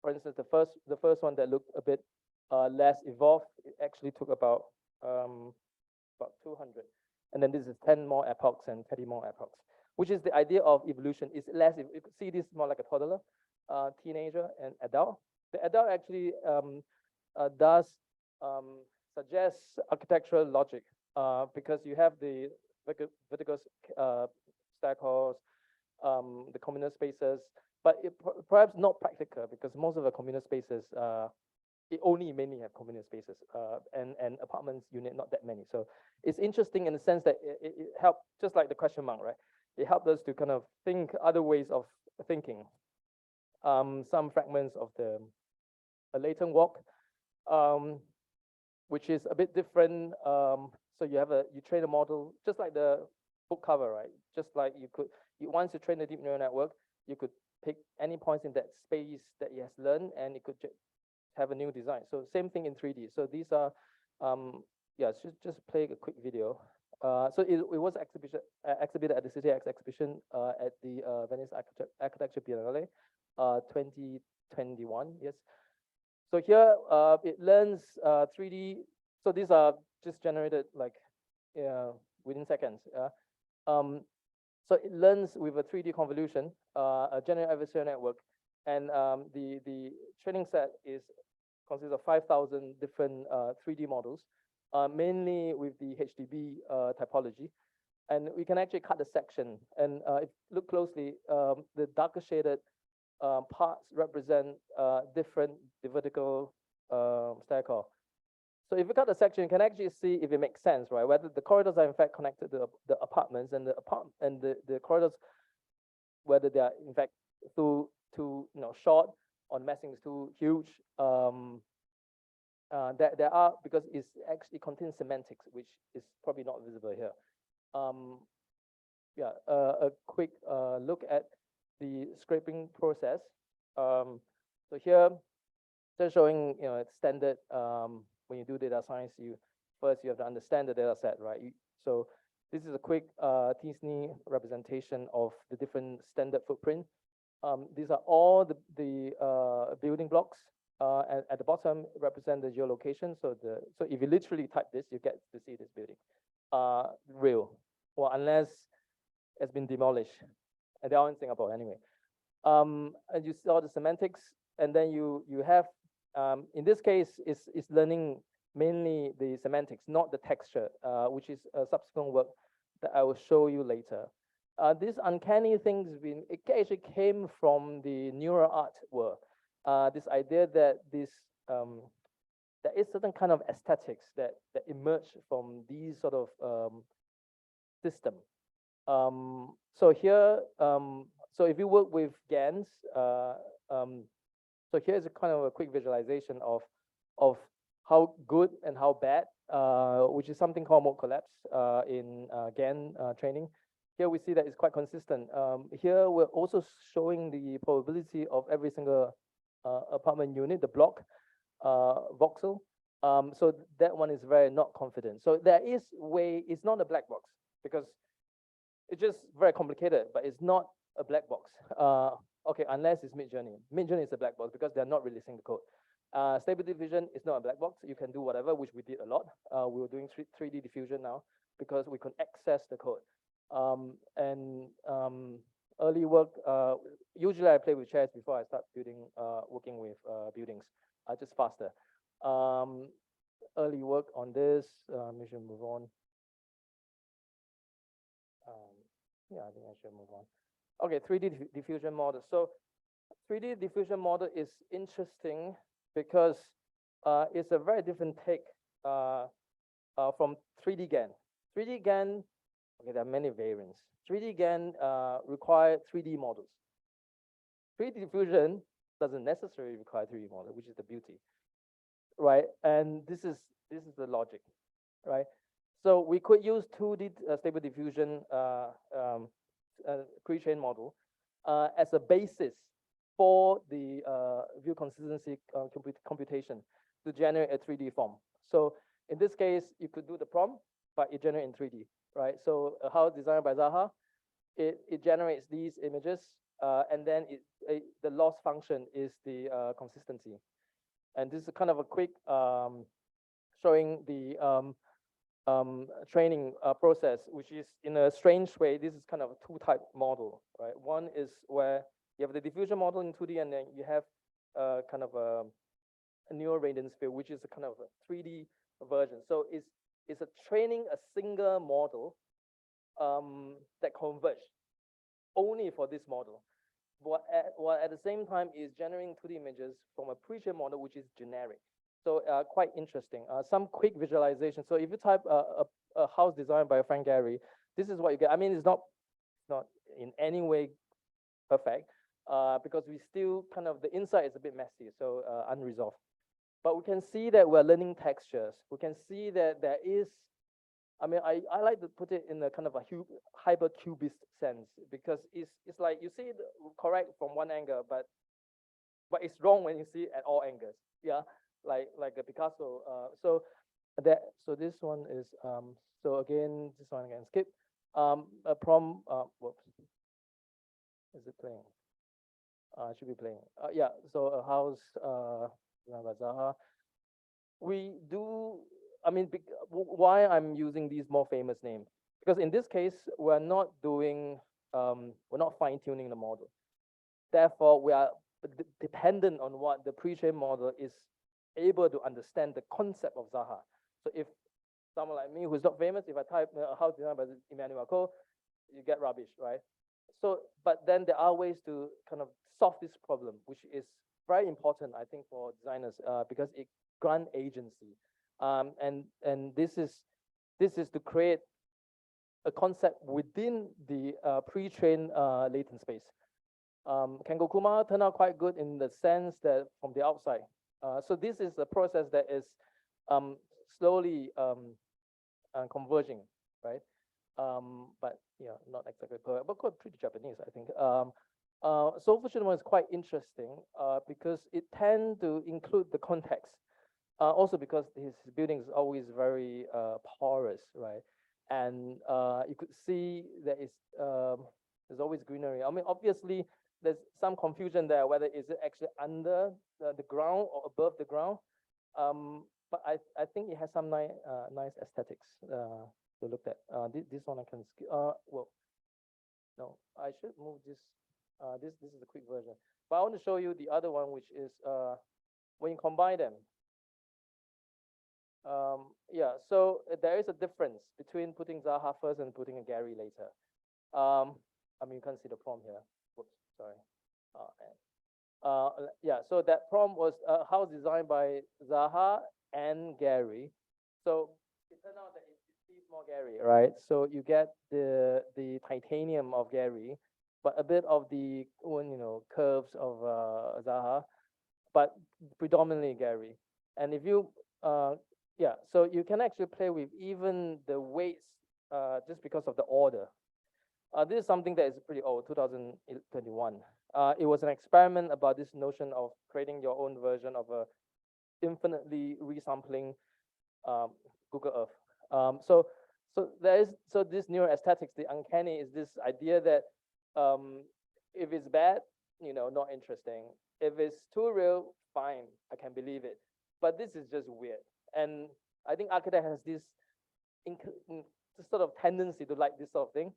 for instance, the first one that looked a bit less evolved, it actually took about 200. And then this is 10 more epochs and 30 more epochs, which is the idea of evolution. Is less, you could see this more like a toddler, teenager, and adult. The adult actually does suggest architectural logic, because you have the vertical stack halls, the communal spaces, but perhaps not practical because most of the communal spaces, it only mainly have communal spaces, and apartments unit, not that many. So it's interesting in the sense that it helped, just like the question mark, right? It helped us to kind of think other ways of thinking. Some fragments of a latent walk, which is a bit different. So you train a model, just like the book cover, right? Just like once you train the deep neural network, you could pick any points in that space that it has learned, and it could have a new design. So same thing in 3D. So these are, yeah, just play a quick video. So it was exhibited at the CTX exhibition at the Venice Architecture Biennale 2021, yes. So here it learns 3D. So these are just generated like within seconds. So it learns with a 3D convolution, a general adversarial network, and the training set consists of 5,000 different 3D models, mainly with the HDB typology. And we can actually cut the section. And if you look closely, the darker shaded parts represent different vertical stacker. So if you cut the section, you can actually see if it makes sense, right? Whether the corridors are in fact connected to the apartments, and the corridors, whether they are in fact too short, or massing is too huge. There are, because it actually contains semantics, which is probably not visible here. Yeah, a quick look at the scraping process. So here, just showing standard. When you do data science, first you have to understand the data set, right? So this is a quick t-SNE representation of the different standard footprint. These are all the building blocks. At the bottom represent the geolocation. So if you literally type this, you get to see this building. Real, well, unless it's been demolished, and they're all in Singapore anyway. And you saw the semantics, and then you have, in this case, it's learning mainly the semantics, not the texture, which is a subsequent work that I will show you later. These uncanny things, it actually came from the neural art work. This idea that there is certain kind of aesthetics that emerge from these sort of system. So here, so if you work with GANs, so here's a kind of a quick visualization of how good and how bad, which is something called mode collapse in GAN training. Here we see that it's quite consistent. Here we're also showing the probability of every single apartment unit, the block voxel. So that one is very not confident. So there is way, it's not a black box, because it's just very complicated, but it's not a black box. Okay, unless it's Midjourney. Midjourney is a black box because they're not releasing the code. Stable diffusion is not a black box. You can do whatever, which we did a lot. We were doing 3D diffusion now because we can access the code. Early work, usually I play with chairs before I start working with buildings, just faster. Early work on this, we should move on. Yeah, I think I should move on. Okay, 3D diffusion model. So 3D diffusion model is interesting because it's a very different take from 3D GAN. 3D GAN, okay, there are many variants. 3D GAN require 3D models. 3D diffusion doesn't necessarily require 3D model, which is the beauty, right? And this is the logic, right? So we could use 2D stable diffusion pre-trained model as a basis for the view consistency computation to generate a 3D form. So in this case, you could do the prompt, but it generates in 3D, right? So how designed by Zaha, it generates these images, and then the loss function is the consistency. And this is kind of a quick showing the training process, which is in a strange way, this is kind of a two-type model, right? One is where you have the diffusion model in 2D, and then you have kind of a neural radiance field, which is a kind of a 3D version. So it's a training a single model that converge only for this model. But at the same time is generating 2D images from a pre-trained model, which is generic. So quite interesting. Some quick visualization. So if you type a house designed by Frank Gehry, this is what you get. I mean, it's not in any way perfect because we still kind of, the inside is a bit messy, so unresolved. But we can see that we're learning textures. We can see that there is I mean, I like to put it in a kind of a hypercubist sense, because it's like you see it correct from one angle, but it's wrong when you see it at all angles. Yeah, like a Picasso. So this one is so again, this one I can skip. A prom. Whoops. Is it playing? Should be playing. Yeah. So a house. Zaha. We do. I mean, why I'm using these more famous names? Because in this case, we're not doing. We're not fine tuning the model. Therefore, we are dependent on what the pre-trained model is able to understand the concept of Zaha. So if someone like me who's not famous, if I type house designed by Emmanuel Ko, you get rubbish, right? So, but then there are ways to kind of solve this problem, which is very important, I think, for designers, because it grant agency, and this is to create a concept within the pre-trained latent space. Kengo Kuma turned out quite good in the sense that from the outside. So this is a process that is slowly converging, right? But yeah, not exactly perfect, but quite pretty Japanese, I think. So Fusion one is quite interesting because it tends to include the context. Also because his building is always very porous, right? And you could see that there's always greenery. I mean, obviously, there's some confusion there whether is it actually under the ground or above the ground. But I think it has some nice aesthetics to look at. This one I can skip. Well, no, I should move this. This is a quick version. But I want to show you the other one, which is when you combine them. Yeah, so there is a difference between putting Zaha first and putting a Gary later. I mean, you can't see the prompt here. Whoops, sorry. Yeah, so that prompt was a house designed by Zaha and Gary. So it turned out that it's more Gary, right? So you get the titanium of Gary, but a bit of the curves of Zaha, but predominantly Gary. And if you yeah, so you can actually play with even the weights just because of the order. This is something that is pretty old, 2021. It was an experiment about this notion of creating your own version of a infinitely resampling Google Earth. So this neuroaesthetics, the uncanny is this idea that if it's bad, not interesting. If it's too real, fine, I can believe it. But this is just weird. And I think architect has this sort of tendency to like this sort of thing.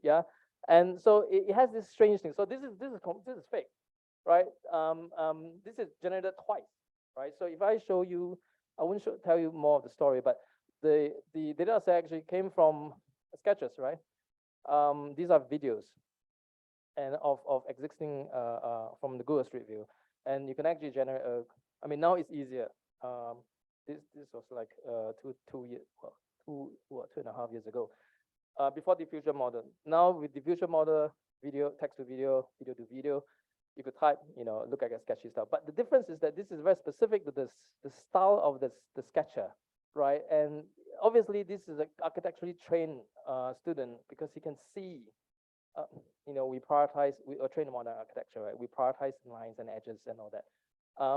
Yeah, and so it has this strange thing. So this is fake, right? This is generated twice, right? So if I show you, I won't tell you more of the story, but the data set actually came from sketches, right? These are videos and of existing from the Google Street View, and you can actually generate a. I mean, now it's easier. This was like 2.5 years ago. Before diffusion model. Now with diffusion model, video, text to video, video to video, you could type, look at a sketchy stuff. But the difference is that this is very specific to the style of the sketcher, right? And obviously this is an architecturally trained student because he can see, we are trained in modern architecture, right? We prioritize lines and edges and all that.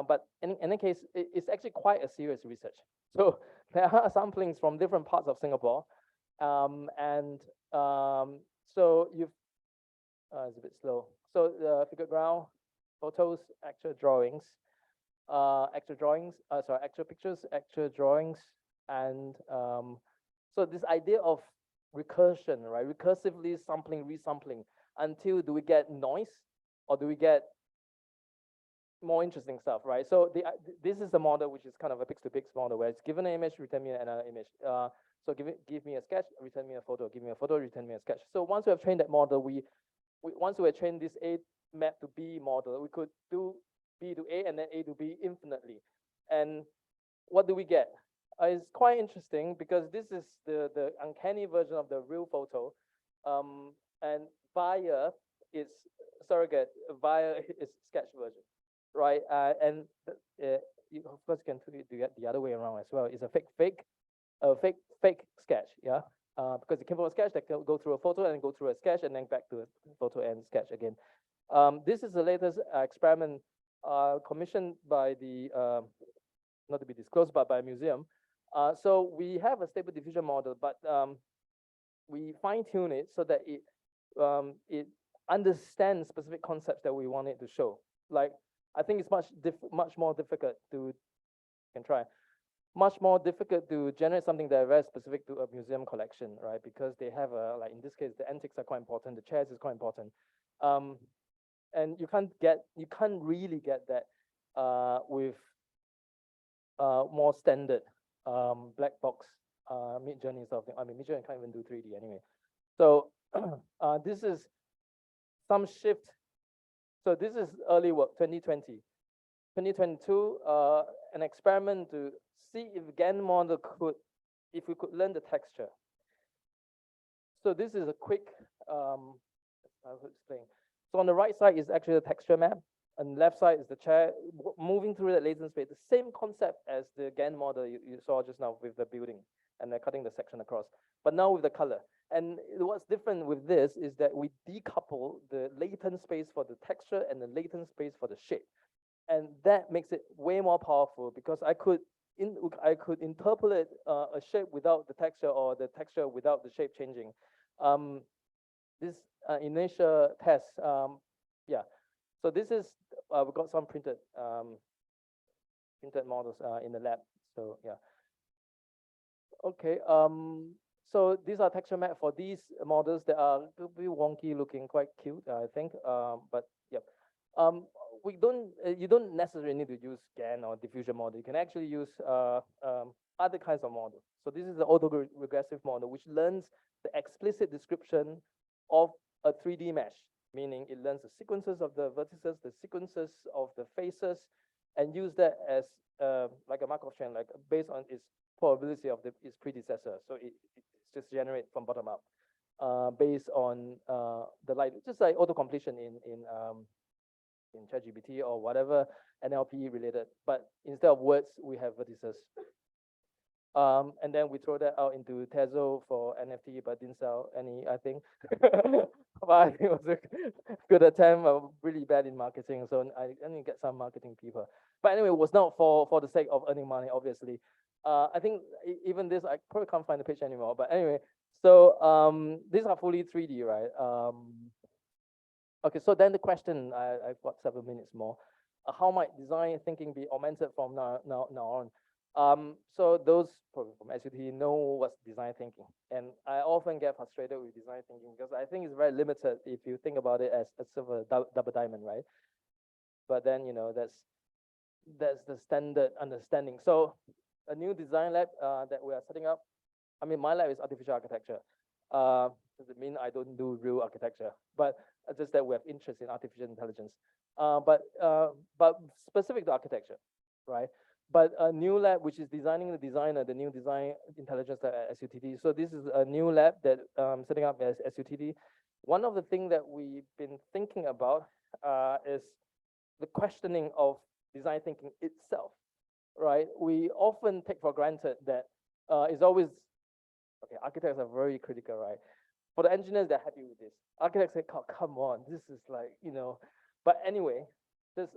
But in any case, it's actually quite a serious research. So there are samplings from different parts of Singapore. So you've, it's a bit slow. So the figure ground, photos, actual drawings, actual pictures, actual drawings. And so this idea of recursion, right? Recursively sampling, resampling, until do we get noise or do we get more interesting stuff, right? So this is the model, which is kind of a pix-to-pix model, where it's given an image, return me another image. So give me a sketch, return me a photo, give me a photo, return me a sketch. So once we have trained that model, once we have trained this A map to B model, we could do B to A and then A to B infinitely. And what do we get? It's quite interesting because this is the uncanny version of the real photo. And via is surrogate, via is sketch version, right? And you, of course, can do it the other way around as well. It's a fake, a fake sketch, yeah, because it came from a sketch that can go through a photo and go through a sketch and then back to a photo and sketch again. This is the latest experiment commissioned by the not to be disclosed, but by a museum. So we have a stable diffusion model, but we fine-tune it so that it understands specific concepts that we want it to show. Like, I think it's much more difficult to, much more difficult to generate something that is very specific to a museum collection, right? Because they have like in this case, the antiques are quite important, the chairs is quite important. And you can't really get that with more standard black box Mid-Journey sort of thing. I mean, Mid-Journey can't even do 3D anyway. So this is some shift. So this is early work, 2020. 2022, an experiment to see if GAN model if we could learn the texture. So this is a quick, I'll explain. So on the right side is actually the texture map, and the left side is the chair moving through the latent space. The same concept as the GAN model you saw just now with the building, and they're cutting the section across, but now with the color. And what's different with this is that we decouple the latent space for the texture and the latent space for the shape. And that makes it way more powerful because I could interpolate a shape without the texture or the texture without the shape changing. This initial test, yeah. So this is we got some printed models in the lab. So yeah. Okay. So these are texture map for these models that are a bit wonky looking, quite cute, I think. But yeah. You don't necessarily need to use GAN or diffusion model. You can actually use other kinds of models. So this is the autoregressive model, which learns the explicit description of a 3D mesh, meaning it learns the sequences of the vertices, the sequences of the faces, and use that as like a Markov chain, like based on its probability of its predecessor. So it's just generate from bottom up, based on the light, just like auto-completion in ChatGPT or whatever NLP related, but instead of words, we have vertices. And then we throw that out into Tezo for NFT, but didn't sell any, I think. But I think it was a good attempt. I'm really bad in marketing, so I didn't get some marketing people. But anyway, it was not for the sake of earning money, obviously. I think even this, I probably can't find the page anymore. But anyway, so these are fully 3D, right? Okay, so then the question, I've got 7 minutes more. How might design thinking be augmented from now on? So those from SUT know what's design thinking. And I often get frustrated with design thinking because I think it's very limited if you think about it as sort of a double diamond, right? But then, you know, that's the standard understanding. So a new design lab that we are setting up, I mean, my lab is artificial architecture. Does it mean I don't do real architecture? But just that we have interest in artificial intelligence. But specific to architecture, right? But a new lab which is designing the designer, the new design intelligence lab at SUTD. So this is a new lab that setting up as SUTD. One of the things that we've been thinking about is the questioning of design thinking itself, right? We often take for granted that it's always, okay, architects are very critical, right? For the engineers, they're happy with this. Architects say, oh, come on, this is like, you know, but anyway, just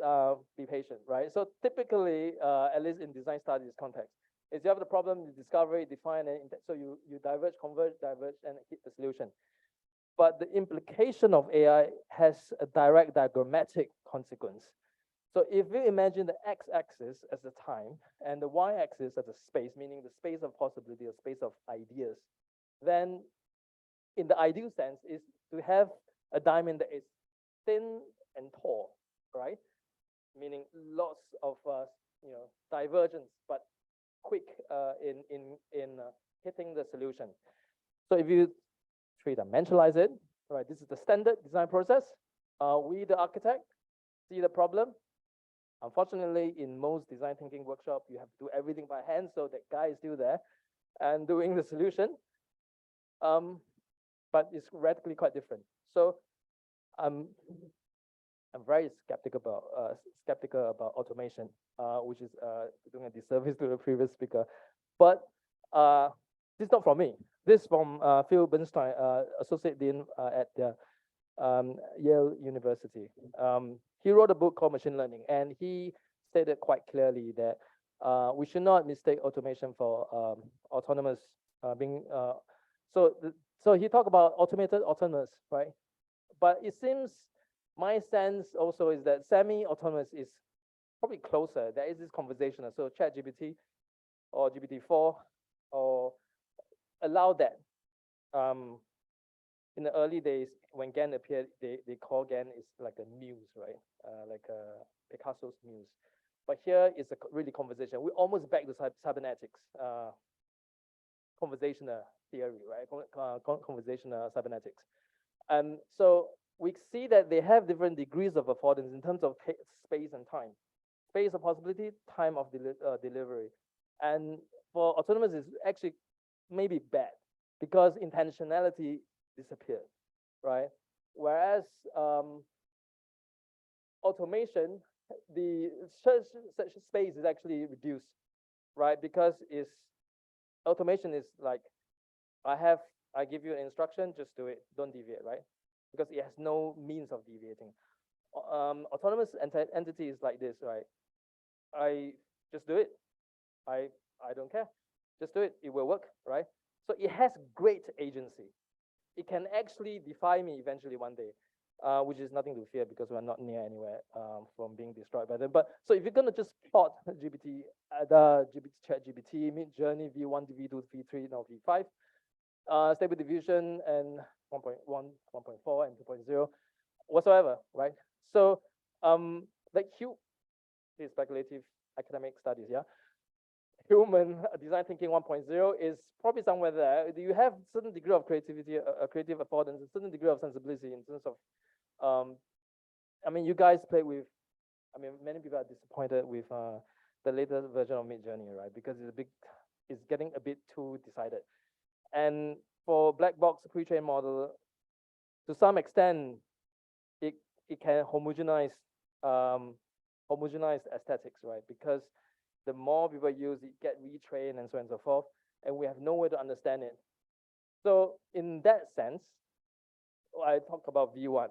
be patient, right? So typically, at least in design studies context, is you have the problem, you discover it, define it, so you diverge, converge, diverge, and hit the solution. But the implication of AI has a direct diagrammatic consequence. So if you imagine the x-axis as the time and the y-axis as a space, meaning the space of possibility or space of ideas, then in the ideal sense is to have a diamond that is thin and tall, right? Meaning lots of you know, divergence, but quick in hitting the solution. So if you three-dimensionalize it, right? This is the standard design process. We, the architect, see the problem. Unfortunately, in most design thinking workshop, you have to do everything by hand, so that guy is still there and doing the solution. But it's radically quite different. So I'm very skeptical about automation, which is doing a disservice to the previous speaker. But This is not from me. This is from Phil Bernstein, Associate Dean at Yale University. He wrote a book called Machine Learning, and he stated quite clearly that we should not mistake automation for autonomous being. So he talked about automated autonomous, right? But it seems my sense also is that semi-autonomous is probably closer. There is this conversational. So ChatGPT or GPT-4 or allow that. In the early days, when GAN appeared, they call GAN is like a muse, right? Like Picasso's muse. But here is a really conversation. We almost back to cybernetics, conversational theory, right? Conversational cybernetics. And so we see that they have different degrees of affordance in terms of space and time. Space of possibility, time of delivery. And for autonomous is actually maybe bad because intentionality disappeared, right? Whereas automation, the such space is actually reduced, right? Because automation is like, I give you an instruction, just do it, don't deviate, right? Because it has no means of deviating. Autonomous entity is like this, right? I just do it. I don't care. Just do it. It will work, right? So it has great agency. It can actually defy me eventually one day, which is nothing to fear because we're not near anywhere from being destroyed by them. But so if you're gonna just plot GPT, ChatGPT, Mid-Journey, V1, V2, V3, now V5, Stable Diffusion and 1.1, 1.4, and 2.0, whatsoever, right? So like is speculative academic studies, yeah. Human design thinking 1.0 is probably somewhere there. Do you have certain degree of creativity, creative affordance, a certain degree of sensibility in terms of, I mean, you guys play with, I mean, many people are disappointed with the latest version of Mid-Journey, right? Because it's getting a bit too decided. And for black box pre-trained model, to some extent, it can homogenize aesthetics, right? Because the more people use it, get retrained and so on and so forth, and we have no way to understand it. So in that sense, I talk about V1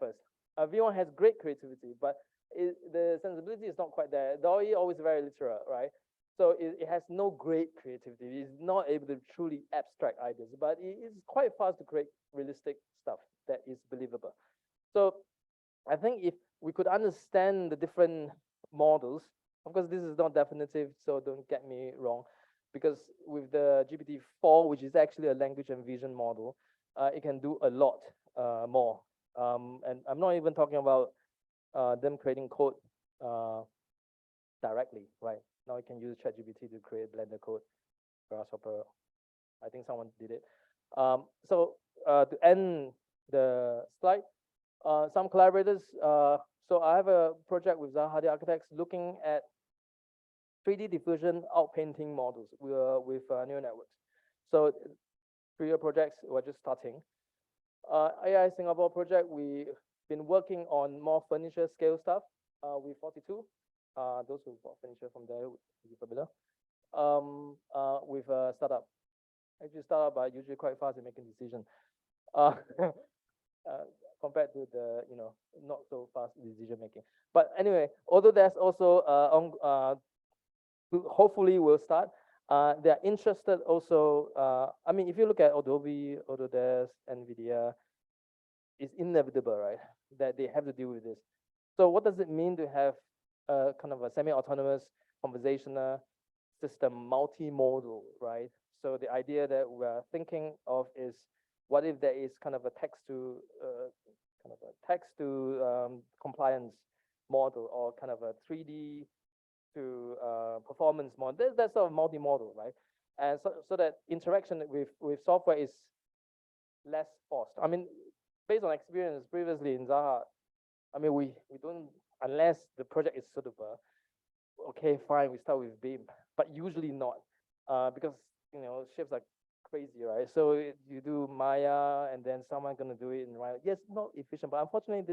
first. V1 has great creativity, but the sensibility is not quite there. DALL-E always very literal, right? So it has no great creativity. It's not able to truly abstract ideas, but it is quite fast to create realistic stuff that is believable. So I think if we could understand the different models, of course, this is not definitive, so don't get me wrong, because with the GPT-4, which is actually a language and vision model, it can do a lot more. And I'm not even talking about them creating code directly, right? Now you can use ChatGPT to create Blender code, Grasshopper. I think someone did it. So to end the slide, some collaborators. So I have a project with Zahadi Architects looking at 3D diffusion outpainting models with neural networks. So 3-year projects, we're just starting. AI Singapore project, we've been working on more furniture scale stuff with 42. Those who bought furniture from there will be familiar. With a startup. Actually, startup are usually quite fast in making decisions. Compared to the not so fast decision making. But anyway, although there's also hopefully will start. They're interested also. I mean, if you look at Adobe, Autodesk, NVIDIA, it's inevitable, right? That they have to deal with this. So what does it mean to have a kind of a semi-autonomous conversational system, multimodal, right? So the idea that we're thinking of is, what if there is kind of a text to compliance model, or kind of a 3D to performance model? That's sort of multimodal, right? And so that interaction with software is less forced. I mean, based on experience previously in Zaha, I mean, we don't, unless the project is sort of okay, fine, we start with Beam, but usually not, because shapes are crazy, right? So you do Maya, and then someone gonna do it in Maya. Yes, not efficient, but unfortunately,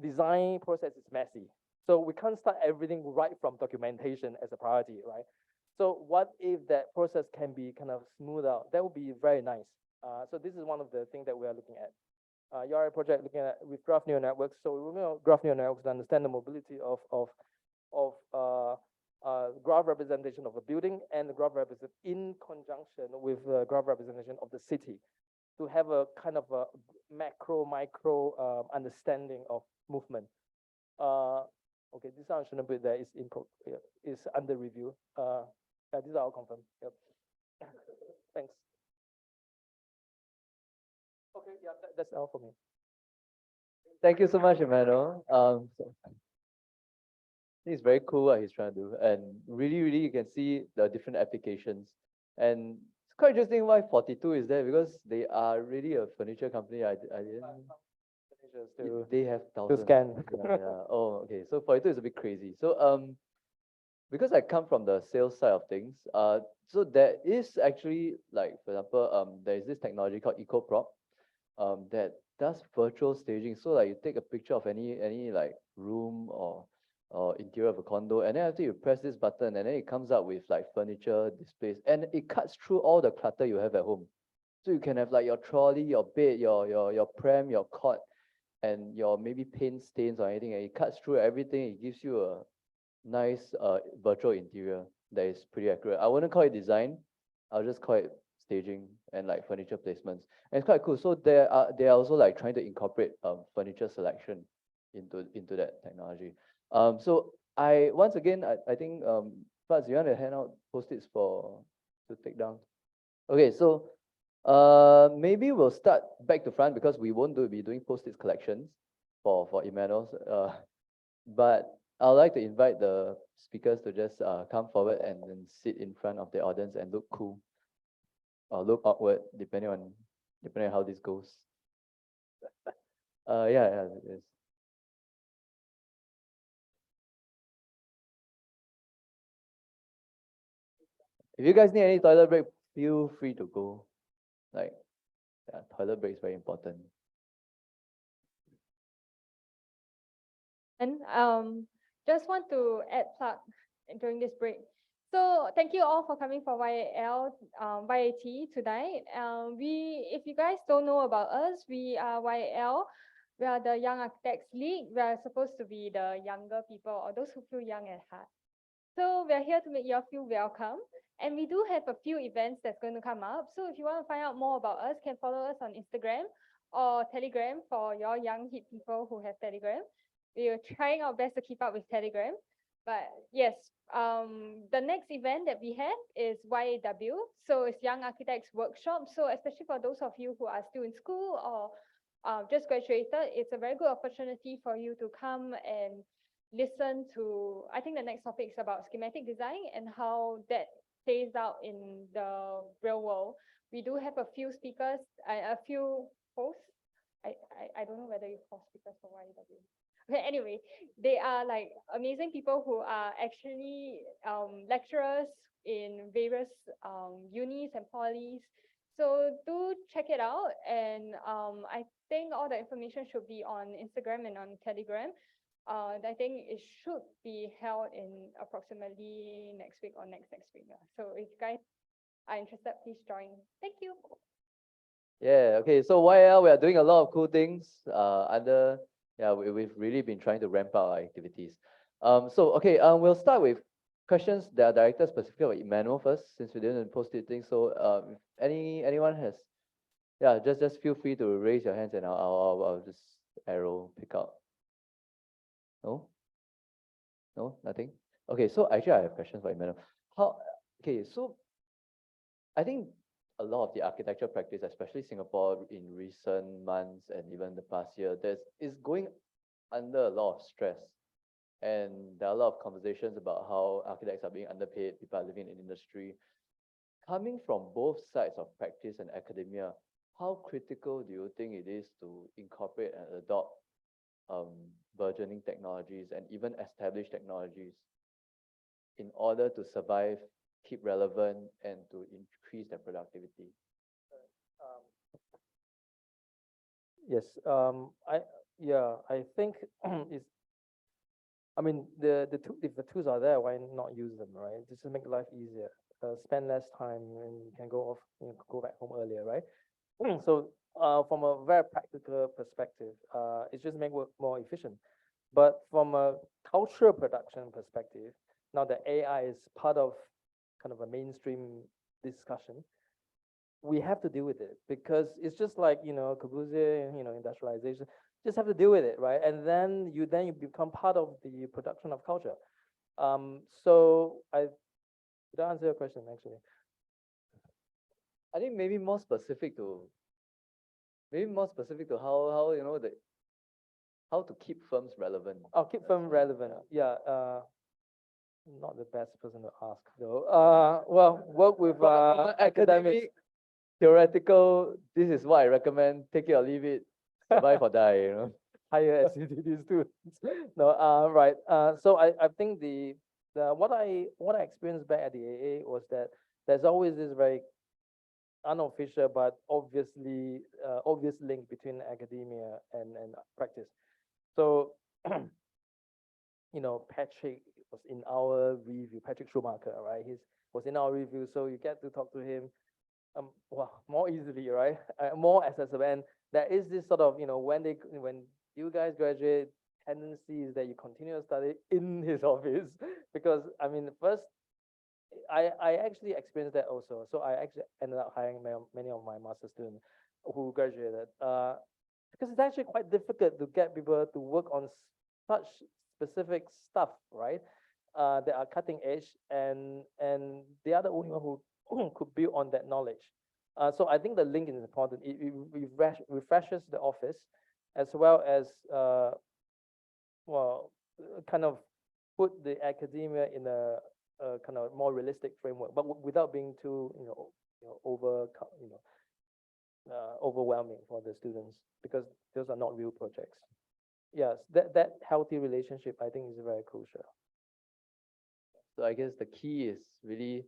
design process is messy. So we can't start everything right from documentation as a priority, right? So what if that process can be kind of smoothed out? That would be very nice. So this is one of the things that we are looking at. URI project looking at with graph neural networks. So we will graph neural networks to understand the mobility of graph representation of a building and the graph representation in conjunction with the graph representation of the city to have a kind of a macro micro understanding of movement. Okay, this one shouldn't be there. Is under review. Yeah, these are all confirmed. Yep. Thanks. Okay, yeah, that's all for me. Thank you so much, Emmanuel. I think it's very cool what he's trying to do, and really you can see the different applications. And it's quite interesting why 42 is there, because they are really a furniture company. I didn't. They have thousands. scan. Yeah. Oh, okay. So 42 is a bit crazy. So because I come from the sales side of things, so there is actually, like, for example, there is this technology called EcoProp, that does virtual staging. So like you take a picture of any like room or interior of a condo, and then after you press this button, and then it comes up with like furniture displays, and it cuts through all the clutter you have at home. So you can have like your trolley, your bed, your pram, your cot, and your maybe paint stains or anything, and it cuts through everything. It gives you a nice virtual interior that is pretty accurate. I wouldn't call it design. I'll just call it staging and like furniture placements. And it's quite cool. So they are also like trying to incorporate furniture selection into that technology. So once again I think Faz, you want to hand out post-its to take down? Okay, so maybe we'll start back to front, because we won't be doing post-its collections for Emmanuel's. But I'd like to invite the speakers to just come forward and then sit in front of the audience and look cool or look awkward, depending on how this goes. Yeah, it is. If you guys need any toilet break, feel free to go. Like, yeah, toilet break is very important. And just want to add plug during this break. So thank you all for coming for YAT tonight. If you guys don't know about us, we are YAL. We are the Young Architects League. We are supposed to be the younger people or those who feel young at heart. So we are here to make you all feel welcome. And we do have a few events that's going to come up. So if you want to find out more about us, can follow us on Instagram or Telegram for your young hip people who have Telegram. We are trying our best to keep up with Telegram. But yes, the next event that we have is YAW. So it's Young Architects Workshop. So especially for those of you who are still in school or just graduated, it's a very good opportunity for you to come and listen to, I think the next topic is about schematic design and how that plays out in the real world. We do have a few speakers, a few hosts. I don't know whether you host speakers for YAW. Okay, anyway, they are like amazing people who are actually lecturers in various unis and polys. So do check it out. And I think all the information should be on Instagram and on Telegram. I think it should be held in approximately next week or next week. So if you guys are interested, please join. Thank you. Yeah, okay. So YL, we are doing a lot of cool things we've really been trying to ramp up our activities. We'll start with questions that are directed specifically about Emmanuel first, since we didn't post it things. So if anyone has, just feel free to raise your hands and I'll just arrow pick out. No? No, nothing? Okay, so actually I have questions for Emmanuel. So I think a lot of the architecture practice, especially Singapore in recent months and even the past year, is going under a lot of stress. And there are a lot of conversations about how architects are being underpaid, people are living in the industry. Coming from both sides of practice and academia, how critical do you think it is to incorporate and adopt burgeoning technologies and even established technologies in order to survive, keep relevant, and to increase their productivity? Yes, I think it's I mean, if the tools are there, why not use them, right? Just to make life easier. Spend less time and you can go off, go back home earlier, right? So from a very practical perspective, it just make work more efficient. But from a cultural production perspective, now that AI is part of kind of a mainstream discussion, we have to deal with it because it's just like, Corbusier, industrialization, just have to deal with it, right? And then you become part of the production of culture. So did I answer your question actually? I think maybe more specific to how how to keep firms relevant. Oh, keep them relevant. Yeah. Not the best person to ask though. Well, work with From an academics. academic, theoretical, this is what I recommend, take it or leave it, survive or die. Higher SCTD students. No, right. So I think what I experienced back at the AA was that there's always this very unofficial but obviously obvious link between academia and practice. So Patrick was in our review, Patrick Schumacher, right? Was in our review, so you get to talk to him well, more easily, right? More accessible. And there is this sort of, when you guys graduate, tendency is that you continue to study in his office because I mean, first, I actually experienced that also. So I actually ended up hiring many of my master students who graduated because it's actually quite difficult to get people to work on such specific stuff, right? That are cutting edge, and they are the only one who could build on that knowledge. So I think the link is important. It refreshes the office, as well as kind of put the academia in a kind of more realistic framework, but without being too overwhelming for the students because those are not real projects. Yes, that healthy relationship I think is very crucial. So I guess the key is really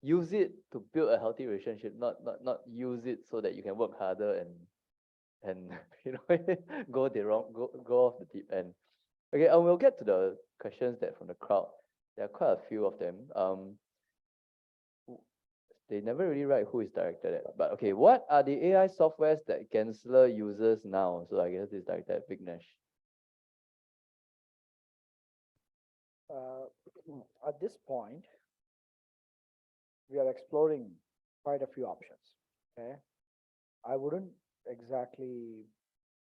use it to build a healthy relationship, not use it so that you can work harder and go off the deep end. Okay, we'll get to the questions that from the crowd. There are quite a few of them. They never really write who is directed at, but okay, what are the AI softwares that Gensler uses now? So I guess this is directed at Vignesh. At this point, we are exploring quite a few options. Okay, I wouldn't exactly.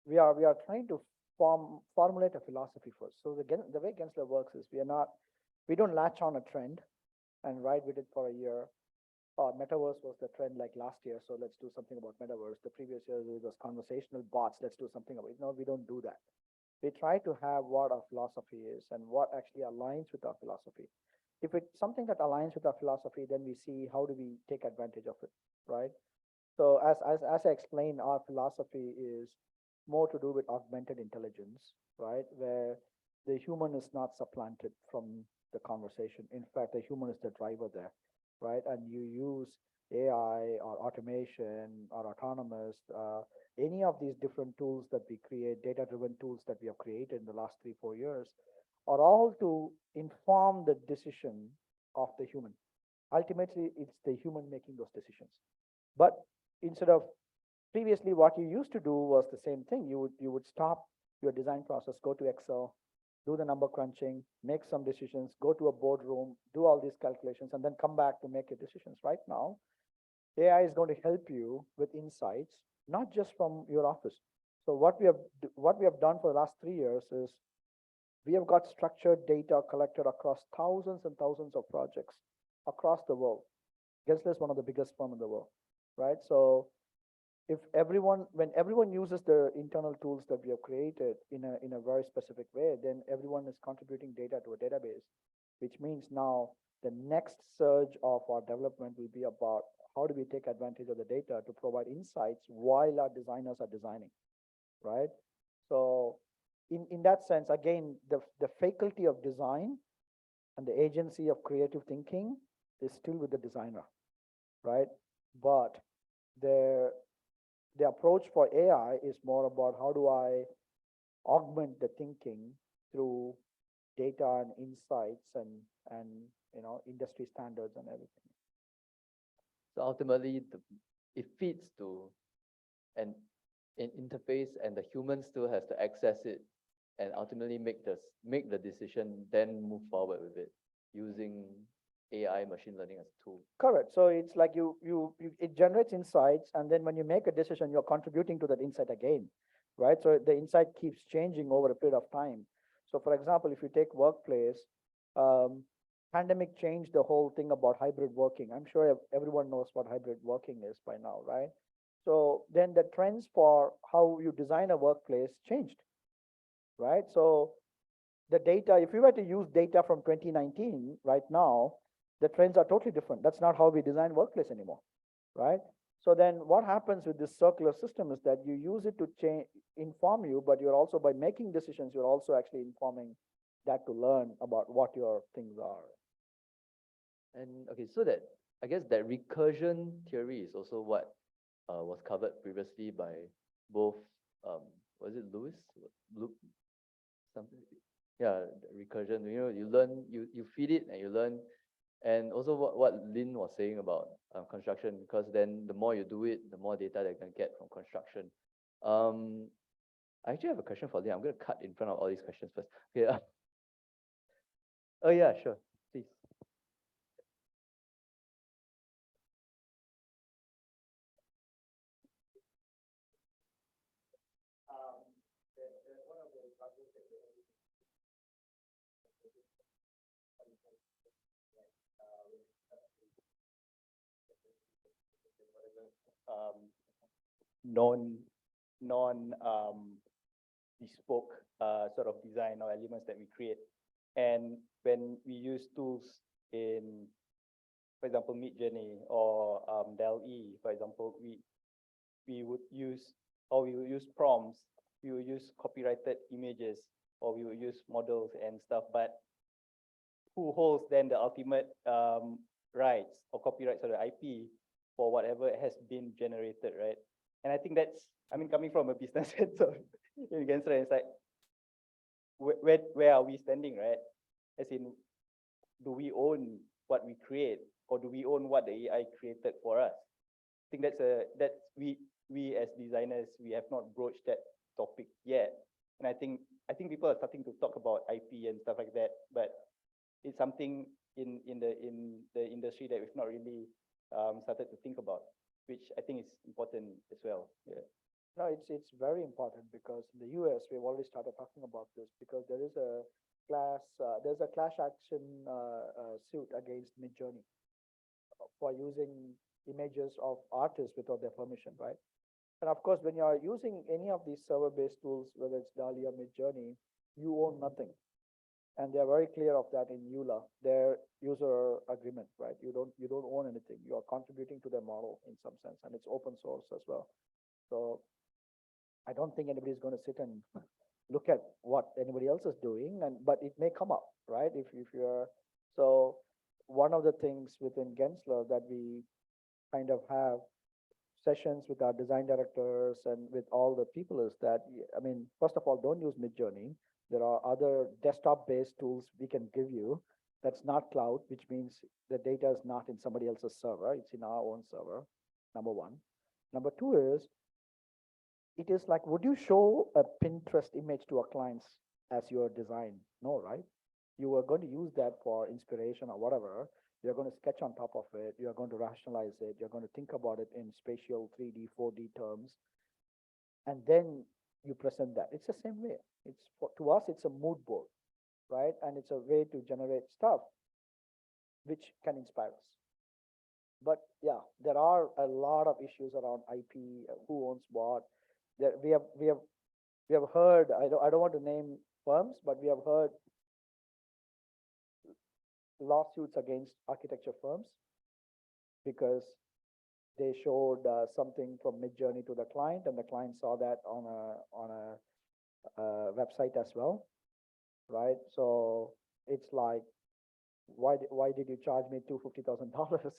We are trying to formulate a philosophy first. So the way Gensler works is we don't latch on a trend and ride with it for a year. Metaverse was the trend like last year, so let's do something about metaverse. The previous year it was conversational bots. Let's do something about it. No, we don't do that. We try to have what our philosophy is and what actually aligns with our philosophy. If it's something that aligns with our philosophy, then we see how do we take advantage of it, right? So as I explained, our philosophy is more to do with augmented intelligence, right? Where the human is not supplanted from the conversation. In fact, the human is the driver there, right? And you use AI or automation or autonomous, any of these different tools that we create, data-driven tools that we have created in the last 3-4 years, are all to inform the decision of the human. Ultimately, it's the human making those decisions. But instead of previously, what you used to do was the same thing. You would stop your design process, go to Excel, do the number crunching, make some decisions, go to a boardroom, do all these calculations, and then come back to make your decisions. Right now, AI is going to help you with insights, not just from your office. So what we have done for the last 3 years is we have got structured data collected across thousands and thousands of projects across the world. Gensler is one of the biggest firms in the world, right? So when everyone uses the internal tools that we have created in a very specific way, then everyone is contributing data to a database, which means now the next surge of our development will be about how do we take advantage of the data to provide insights while our designers are designing, right? So in that sense, again, the faculty of design and the agency of creative thinking is still with the designer, right? But the approach for AI is more about how do I augment the thinking through data and insights and industry standards and everything. So ultimately, it feeds to an interface, and the human still has to access it, and ultimately make the decision, then move forward with it using AI, machine learning as a tool. Correct. So it's like it generates insights, and then when you make a decision, you're contributing to that insight again, right? So the insight keeps changing over a period of time. So for example, if you take workplace, pandemic changed the whole thing about hybrid working. I'm sure everyone knows what hybrid working is by now, right? So then the trends for how you design a workplace changed, right? So the data, if you were to use data from 2019 right now, the trends are totally different. That's not how we design workplace anymore, right? So then what happens with this circular system is that you use it to inform you, but you're also, by making decisions, you're also actually informing that to learn about what your things are. And okay, so that I guess that recursion theory is also what was covered previously by both was it Lewis? Something, yeah, recursion. You learn, you feed it and you learn, and also what Lin was saying about construction, because then the more you do it, the more data they can get from construction. I actually have a question for Lin. I'm going to cut in front of all these questions first. Okay. Oh yeah, sure, please. Non bespoke sort of design or elements that we create. And when we use tools in, for example, Midjourney or DALL-E, for example, we would use prompts, we would use copyrighted images, or we would use models and stuff. But who holds then the ultimate rights or copyrights or the IP for whatever has been generated, right? And I think that's, I mean, coming from a business sense of it's like, where are we standing, right? As in, do we own what we create, or do we own what the AI created for us? I think that's we as designers, we have not broached that topic yet. And I think people are starting to talk about IP and stuff like that, but it's something in the industry that we've not really started to think about, which I think is important as well. Yeah. No, it's very important, because in the US we've already started talking about this, because there is a class action suit against Midjourney for using images of artists without their permission, right? And of course, when you are using any of these server-based tools, whether it's DALL-E or Midjourney, you own nothing. And they're very clear of that in EULA, their user agreement, right? You don't own anything. You are contributing to their model in some sense, and it's open source as well. So I don't think anybody's going to sit and look at what anybody else is doing, but it may come up, right? If you're, so one of the things within Gensler that we kind of have sessions with our design directors and with all the people is that, I mean, first of all, don't use Midjourney. There are other desktop-based tools we can give you that's not cloud, which means the data is not in somebody else's server. It's in our own server, number one. Number two is, it is like, would you show a Pinterest image to our clients as your design? No, right? You are going to use that for inspiration or whatever. You're going to sketch on top of it. You're going to rationalize it. You're going to think about it in spatial 3D, 4D terms. And then you present that. It's the same way. To us, it's a mood board, right? And it's a way to generate stuff which can inspire us. But yeah, there are a lot of issues around IP, who owns what. We have heard, I don't want to name firms, but we have heard lawsuits against architecture firms because they showed something from Midjourney to the client, and the client saw that on a website as well, right? So it's like, why did you charge me $250,000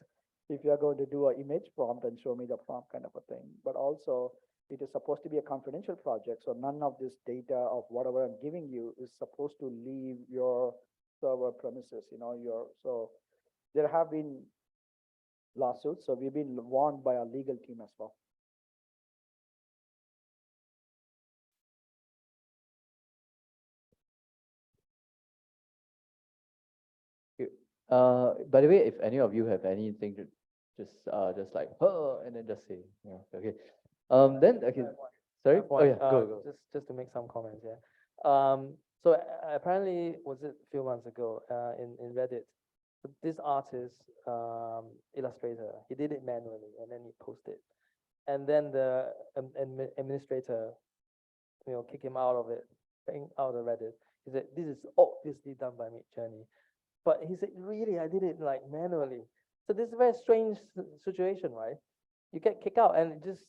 if you're going to do an image prompt and show me the prompt kind of a thing? But also, it is supposed to be a confidential project, so none of this data of whatever I'm giving you is supposed to leave your server premises, so there have been lawsuits, so we've been warned by our legal team as well. By the way, if any of you have anything to just like, oh, and then just say, yeah, okay. Then, okay, sorry? Oh, yeah, go. Just to make some comments, yeah. So apparently, was it a few months ago, in Reddit, this artist, illustrator, he did it manually and then he posted. And then the administrator, kick him out of it, out of Reddit. He said, this is obviously done by Midjourney. But he said, really, I did it like manually. So this is a very strange situation, right? You get kicked out and just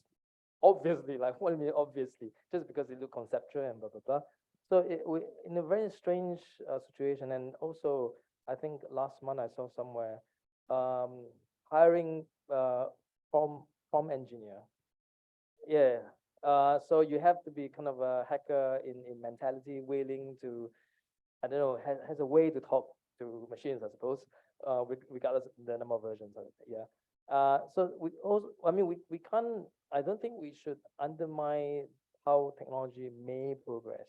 obviously, like what do you mean obviously? Just because it looked conceptual and blah, blah, blah. So we in a very strange situation. And also, I think last month I saw somewhere hiring from engineer. Yeah. So you have to be kind of a hacker in mentality, willing to, I don't know, has a way to talk to machines, I suppose, regardless of the number of versions of it. Yeah. So we also, I mean, we can't, I don't think we should undermine how technology may progress.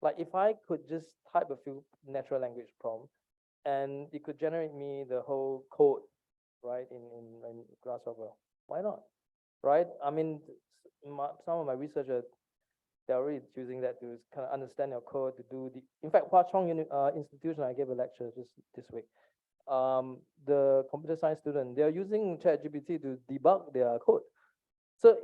Like if I could just type a few natural language prompts and it could generate me the whole code, right, in Grasshopper, why not? Right? I mean, some of my researchers, they're already using that to kind of understand your code to do the, in fact, Hua Chong Institution, I gave a lecture just this week. The computer science student, they're using ChatGPT to debug their code. So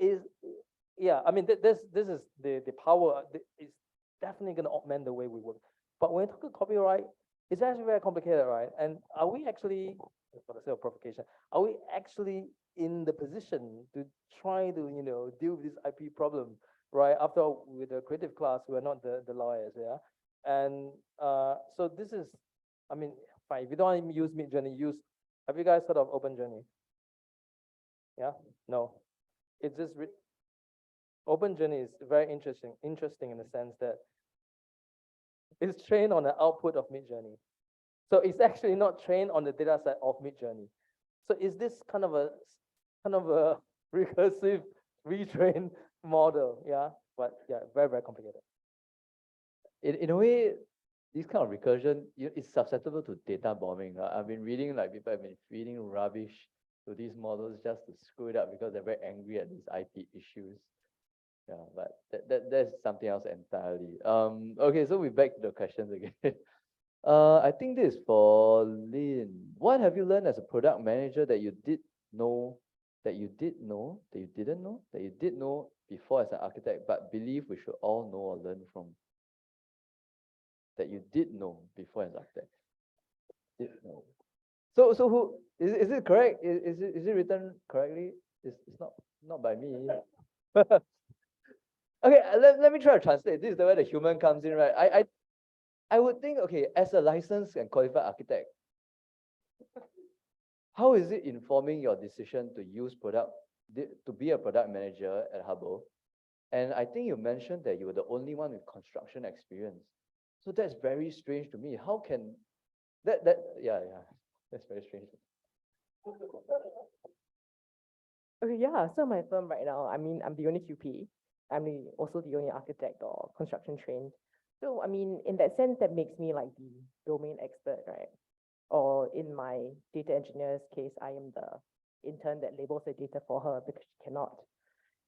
yeah, I mean, this is the power, it's definitely going to augment the way we work. But when we talk about copyright, it's actually very complicated, right? And are we actually, for the sake of provocation, are we actually in the position to try to, deal with this IP problem, right? After all, with the creative class, we're not the lawyers, yeah? And so this is, I mean, fine, if you don't even use Midjourney, have you guys heard of OpenJourney? Yeah? No. It's just, OpenJourney is very interesting in the sense that it's trained on the output of Midjourney. So it's actually not trained on the data set of Midjourney. So is this kind of a recursive retrained model? Yeah, but yeah, very, very complicated. In a way, this kind of recursion is susceptible to data bombing. I've been reading, like people have been feeding rubbish to these models just to screw it up because they're very angry at these IP issues. Yeah, but that's something else entirely. Okay, so we're back to the questions again. I think this is for Lin. What have you learned as a product manager that you did know, that you did know, that you didn't know, that you did know before as an architect, but believe we should all know or learn from? That you did know before as an architect. Did know. So who is it correct? Is it written correctly? It's not by me. Okay, let me try to translate. This is where the human comes in, right? I would think, okay, as a licensed and qualified architect, how is it informing your decision to to be a product manager at Hubble? And I think you mentioned that you were the only one with construction experience. So that's very strange to me. How can yeah, that's very strange. Okay, yeah, so my firm right now, I mean, I'm the only QP. I'm also the only architect or construction trained. So, I mean, in that sense, that makes me like the domain expert, right? Or in my data engineer's case, I am the intern that labels the data for her because she cannot.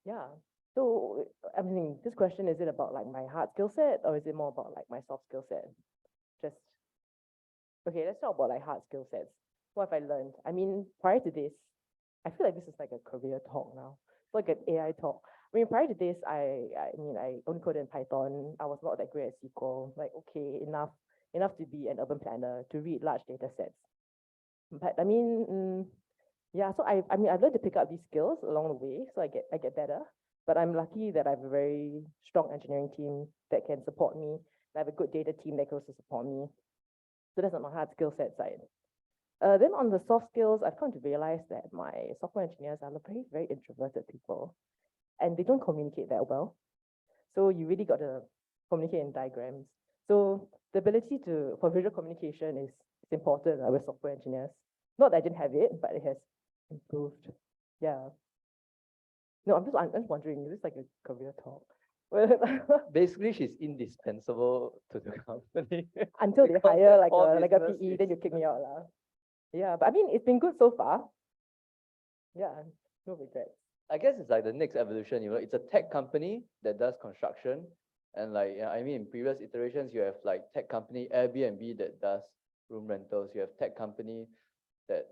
Yeah. So, I mean, this question, is it about like my hard skill set or is it more about like my soft skill set? Okay, let's talk about like hard skill sets. What have I learned? I mean, prior to this, I feel like this is like a career talk now. It's like an AI talk. I mean, prior to this, I mean, I only coded in Python. I was not that great at SQL. Like, okay, enough to be an urban planner, to read large data sets. But I mean, yeah, so I mean, I've learned to pick up these skills along the way, so I get better. But I'm lucky that I have a very strong engineering team that can support me. I have a good data team that can also support me. So that's on my hard skill set side. Then on the soft skills, I've come to realize that my software engineers are very, very introverted people. and they don't communicate that well. So you really got to communicate in diagrams. So the ability for visual communication is important with software engineers. Not that I didn't have it, but it has improved. Yeah. No, I'm just wondering, is this like a career talk? Basically, she's indispensable to the company. Until they because hire like all a business PE, then you is- kick me out lah. Yeah, but I mean, it's been good so far. Yeah, no regrets. I guess it's like the next evolution, it's a tech company that does construction. And like, I mean, in previous iterations, you have like tech company Airbnb that does room rentals. You have tech company that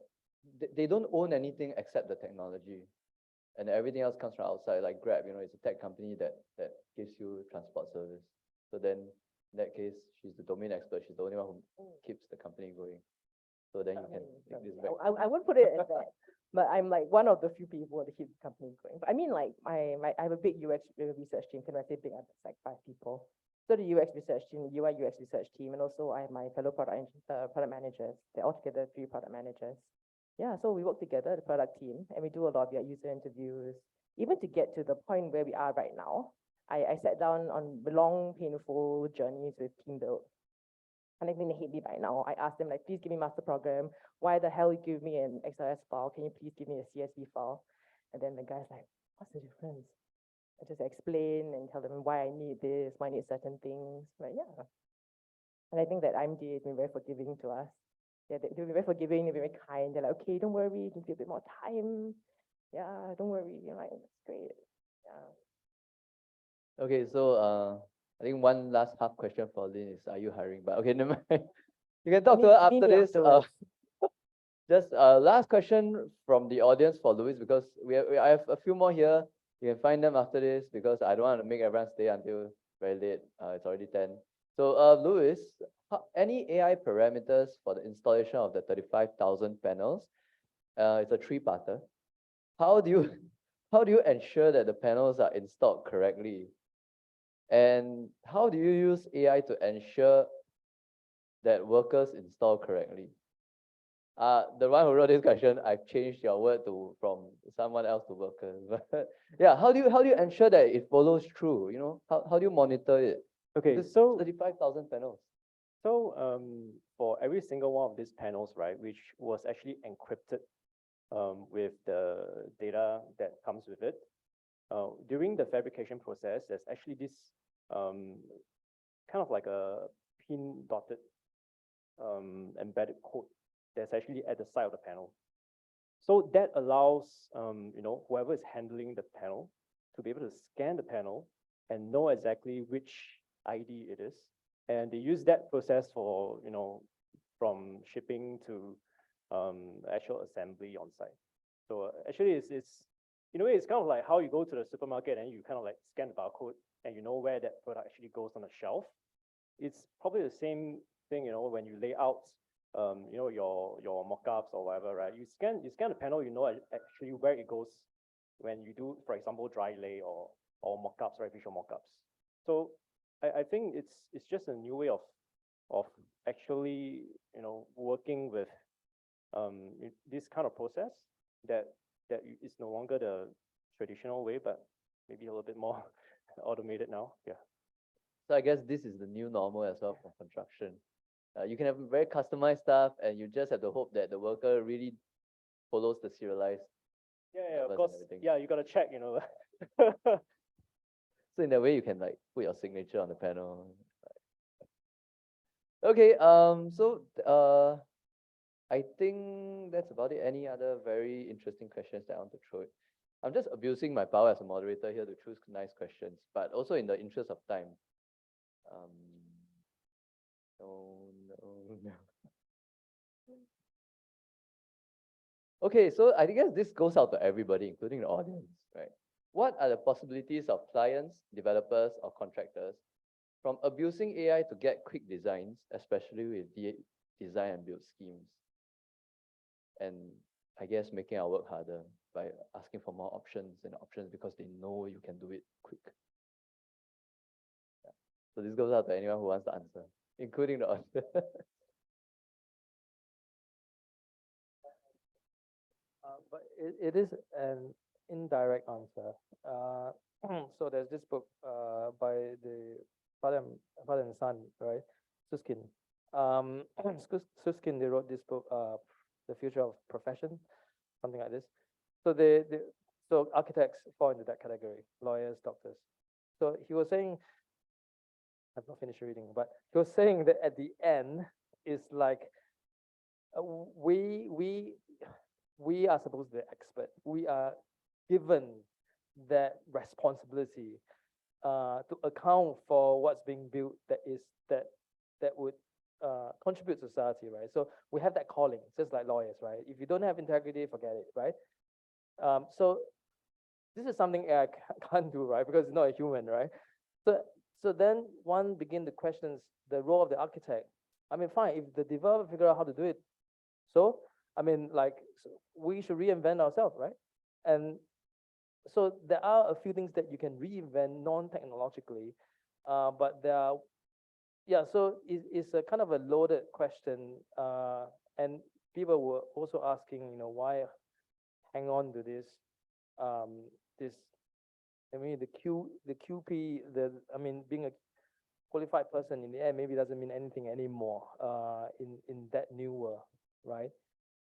they don't own anything except the technology. And everything else comes from outside, like Grab, it's a tech company that gives you transport service. So then in that case, she's the domain expert. She's the only one who keeps the company going. So then you can take this back. I won't put it as that, but I'm like one of the few people that keep the company going. But I mean, like I have a big UX research team. Can I say big? It's like 5 people. So the UX research team, UI UX research team, and also I have my fellow product managers. They're all together 3 product managers. Yeah, so we work together, the product team, and we do a lot of user interviews, even to get to the point where we are right now. I sat down on long, painful journeys with team build. And I think they hate me by now. I asked them, like, please give me master program. Why the hell you give me an XLS file? Can you please give me a CSV file? And then the guy's like, what's the difference? I just explain and tell them why I need this, why I need certain things. But yeah. And I think that IMD has been very forgiving to us. Yeah, they've been very forgiving, they've been very kind. They're like, okay, don't worry, give you a bit more time. Yeah, don't worry. You're like, that's great. Yeah. Okay, so I think one last half question for Lynn is, are you hiring? But okay, never mind. You can talk to her after this. Just last question from the audience for Louis, because I have a few more here. You can find them after this because I don't want to make everyone stay until very late. It's already 10. So Louis, any AI parameters for the installation of the 35,000 panels? It's a 3-parter. How do you ensure that the panels are installed correctly? And how do you use AI to ensure that workers install correctly? The one who wrote this question, I've changed your word from someone else to workers. But yeah, how do you ensure that it follows through? How do you monitor it? Okay, This so 35,000 panels. So for every single one of these panels, right, which was actually encrypted with the data that comes with it, during the fabrication process, there's actually this kind of like a pin dotted embedded code that's actually at the side of the panel. So that allows whoever is handling the panel to be able to scan the panel and know exactly which ID it is. And they use that process for, from shipping to actual assembly on site. So actually it's in a way, it's kind of like how you go to the supermarket and you kind of like scan the barcode and you know where that product actually goes on the shelf. It's probably the same thing, when you lay out, your mock-ups or whatever, right? You scan the panel, you know actually where it goes when you do, for example, dry lay or mock-ups, right? Visual mock-ups. So I think it's just a new way of actually working with this kind of process that is no longer the traditional way, but maybe a little bit more automated now. Yeah. So I guess this is the new normal as well for construction. You can have very customized stuff, and you just have to hope that the worker really follows the serialized. Yeah, of numbers course. and everything. Yeah, you got to check, So in that way, you can like put your signature on the panel. Okay, so I think that's about it. Any other very interesting questions that I want to throw it? I'm just abusing my power as a moderator here to choose nice questions, but also in the interest of time. No. Okay, so I guess this goes out to everybody, including the audience, right? What are the possibilities of clients, developers, or contractors from abusing AI to get quick designs, especially with design and build schemes? And I guess making our work harder by asking for more options because they know you can do it quick. Yeah. So this goes out to anyone who wants to answer, including the audience. But it is an indirect answer. So there's this book by the father and son, right? Suskin. Suskin, they wrote this book, The Future of Profession, something like this. So so architects fall into that category, lawyers, doctors. So he was saying, I've not finished reading, but he was saying that at the end, it's like we are supposed to be expert. We are given that responsibility to account for what's being built that would contribute to society, right? So we have that calling, just like lawyers, right? If you don't have integrity, forget it, right? So this is something AI can't do, right? Because it's not a human, right? So then one begin to question the role of the architect. I mean, fine, if the developer figure out how to do it, so I mean, like we should reinvent ourselves, right? And so there are a few things that you can reinvent non-technologically, but there are, yeah. So it's a kind of a loaded question, and people were also asking, why hang on to this, this. I mean, the QP, I mean, being a qualified person in the end maybe doesn't mean anything anymore, in that new world, right?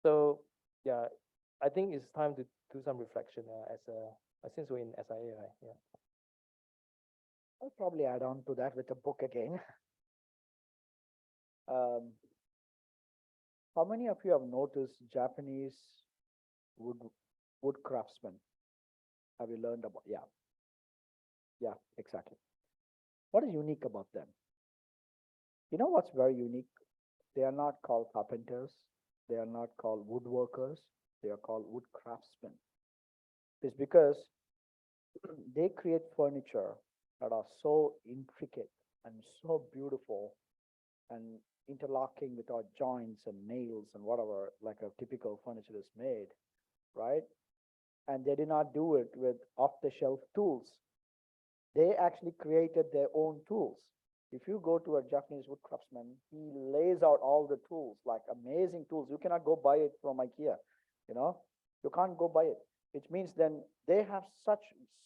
So yeah, I think it's time to do some reflection since we're in SIA, right? Yeah. I'll probably add on to that with a book again. How many of you have noticed Japanese wood craftsmen? Have you learned about? Yeah, exactly. What is unique about them? You know what's very unique? They are not called carpenters. They are not called woodworkers. They are called wood craftsmen. It's because they create furniture that are so intricate and so beautiful and interlocking with our joints and nails and whatever, like a typical furniture is made, right? And they did not do it with off-the-shelf tools. They actually created their own tools. If you go to a Japanese wood craftsman, he lays out all the tools, like amazing tools. You cannot go buy it from IKEA, you can't go buy it. Which means then they have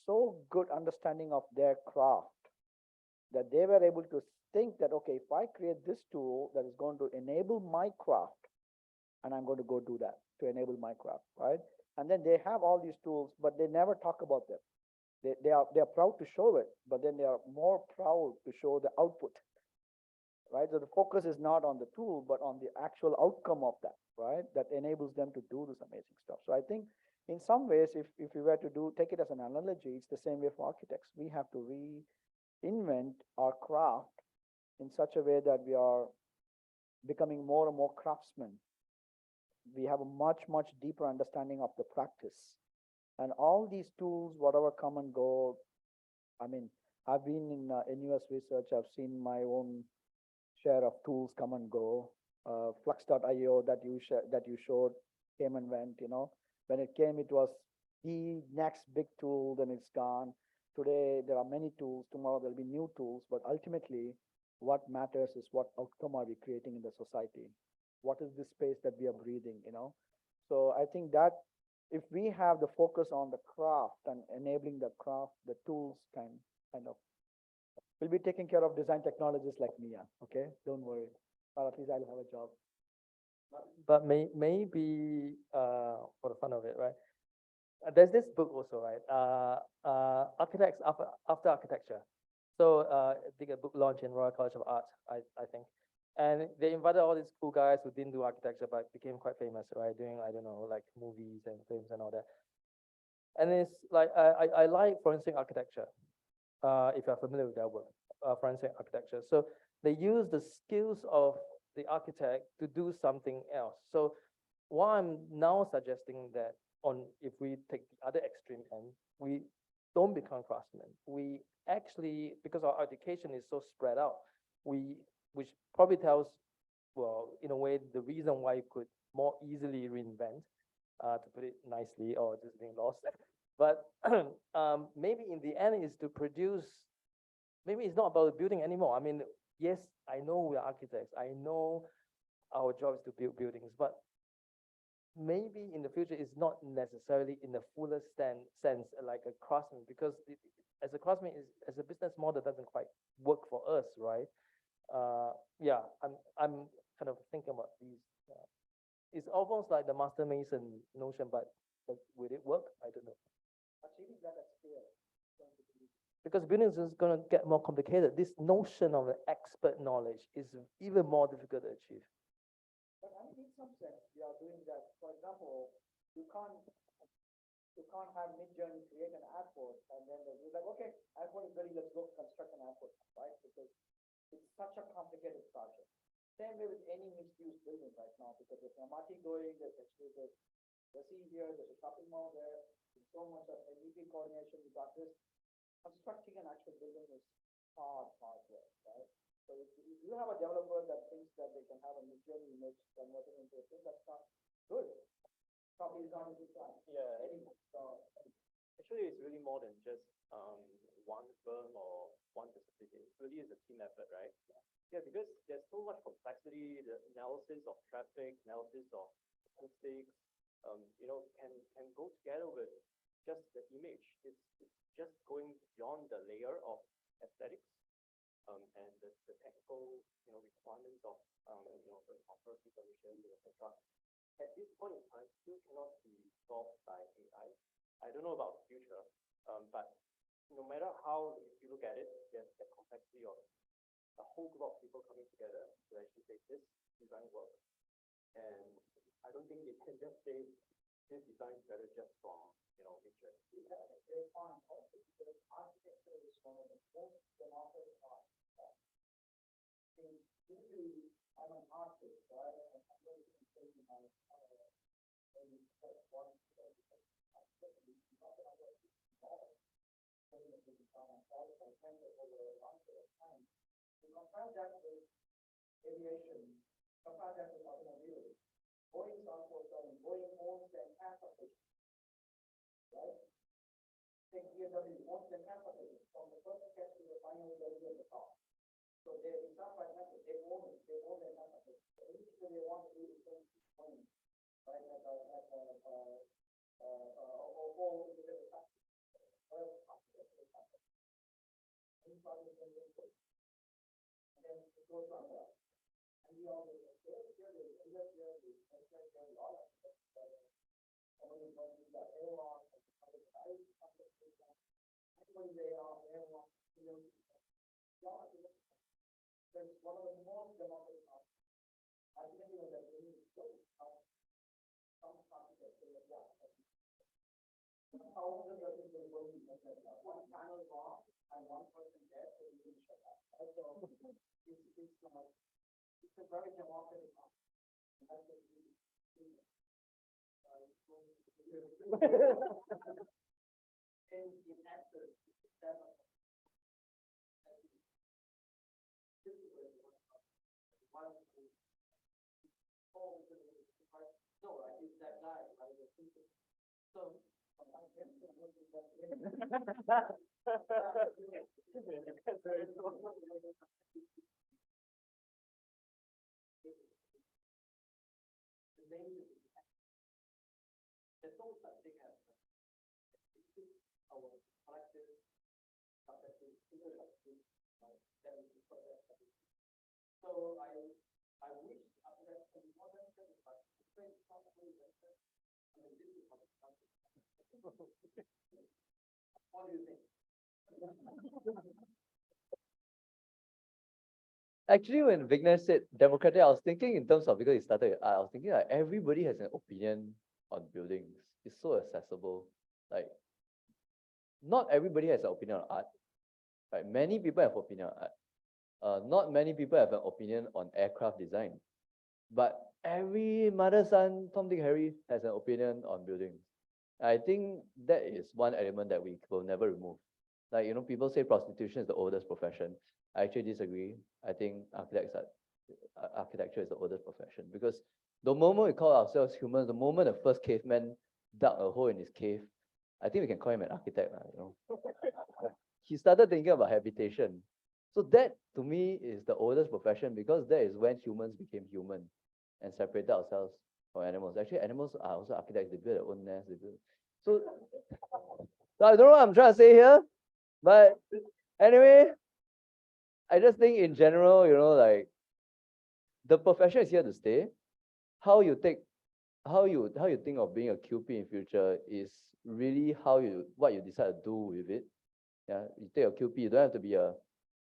so good understanding of their craft that they were able to think that, okay, if I create this tool that is going to enable my craft, and I'm going to go do that to enable my craft, right? And then they have all these tools, but they never talk about them. They are proud to show it, but then they are more proud to show the output, right? So the focus is not on the tool, but on the actual outcome of that, right? That enables them to do this amazing stuff. So I think in some ways, if we were to take it as an analogy, it's the same way for architects. We have to reinvent our craft in such a way that we are becoming more and more craftsmen. We have a much, much deeper understanding of the practice. And all these tools, whatever come and go, I mean, I've been in NUS research, I've seen my own share of tools come and go. Flux.io that you showed came and went, When it came, it was the next big tool, then it's gone. Today, there are many tools. Tomorrow, there'll be new tools. But ultimately, what matters is what outcome are we creating in the society? What is the space that we are breathing, So I think that if we have the focus on the craft and enabling the craft, the tools kind of will be taking care of design technologists like Mia, okay? Don't worry. Or at least I'll have a job. But maybe for the fun of it, right? There's this book also, right? Architects after architecture. So I did a book launch in Royal College of Art, I think. And they invited all these cool guys who didn't do architecture but became quite famous, right? Doing, I don't know, like movies and films and all that. And it's like, I like forensic architecture, if you're familiar with that word, forensic architecture. So they use the skills of the architect to do something else. So what I'm now suggesting that if we take the other extreme end, we don't become craftsmen. We actually, because our education is so spread out, which probably tells, well, in a way, the reason why you could more easily reinvent, to put it nicely, or just being lost. But maybe in the end is to produce, maybe it's not about building anymore. I mean, yes, I know we're architects. I know our job is to build buildings, but maybe in the future it's not necessarily in the fullest sense like a craftsman, because as a craftsman, as a business model doesn't quite work for us, right? Yeah, I'm kind of thinking about these. It's almost like the master mason notion, but will it work? I don't know. Achieving that at scale is going to be Because business is going to get more complicated. This notion of expert knowledge is even more difficult to achieve. But I mean, in some sense, we are doing that. For example, you can't have Mid-Journey create an airport and then they'll be like, okay, airport is ready, let's go construct an airport, right? Because it's such a complicated project. Same way with any mixed-use building right now, because there's MRT going, there's the sea here, there's a shopping mall there, there's so much of MEP coordination. You got this. Constructing an actual building is hard work, right? So if you have a developer that thinks that they can have a Mid-Journey image converted into a thing, that's not good. Probably is not a good plan. Yeah, Anyway, so actually, it's really more than just one firm or one facility. It really is a team effort, right? Yeah, because there's so much complexity, the analysis of traffic, analysis of acoustics, can go together with just the image. It's just going beyond the layer of aesthetics and the technical requirements of the property permission, etc. At this point in time, still cannot be solved by AI. I don't know about the future, but no matter how you look at it, there's the complexity of a whole group of people coming together to actually say this design works. And I don't think they can just say this design is better just from nature. they find also because architecture is one of the most democratic arts. Usually, I'm an artist, right? And I'm going to say my maybe one compare that with aviation, compare that with automobiles. Boeing's also selling, Boeing owns the entire company, right? Take BMW owns the entire company, from the first sketch to the final delivery of the car. So they, in some fragmented, they own it, they own the entire company. So anything that they want to do is going to be Boeing, right? Or individual factories, whatever factory they have. Any problem is going to be and then it goes on there. And we all do it. Somebody is going to do that airline, anybody's airline, that's one of the most democratic options. I think that we need to show some concept of that. Thousands of people going one panel wrong and one person dead, so we can shut that. So it's a very democratic option. That's what we do. In answer, no, right? It's that guy, right? So there's no such thing as our collective subjective that we project. So I wish after that can be more than that, but it's not really better. I mean, this is what it's something. What do you think? Actually, when Vignesh said democratic, I was thinking in terms of, because it started with art, I was thinking like everybody has an opinion on buildings. It's so accessible. Like, not everybody has an opinion on art. Right? Many people have opinion on art. Not many people have an opinion on aircraft design. But every mother, son, Tom, Dick, Harry has an opinion on buildings. I think that is one element that we will never remove. Like, people say prostitution is the oldest profession. I actually disagree. I think architecture is the oldest profession, because the moment we call ourselves humans, the moment the first caveman dug a hole in his cave, I think we can call him an architect, He started thinking about habitation. So that, to me, is the oldest profession, because that is when humans became human and separated ourselves for animals. Actually, animals are also architects. They build their own nest. They build. So I don't know what I'm trying to say here, but anyway, I just think in general, like the profession is here to stay. How you think of being a QP in future is really what you decide to do with it. Yeah, you take a QP. You don't have to be a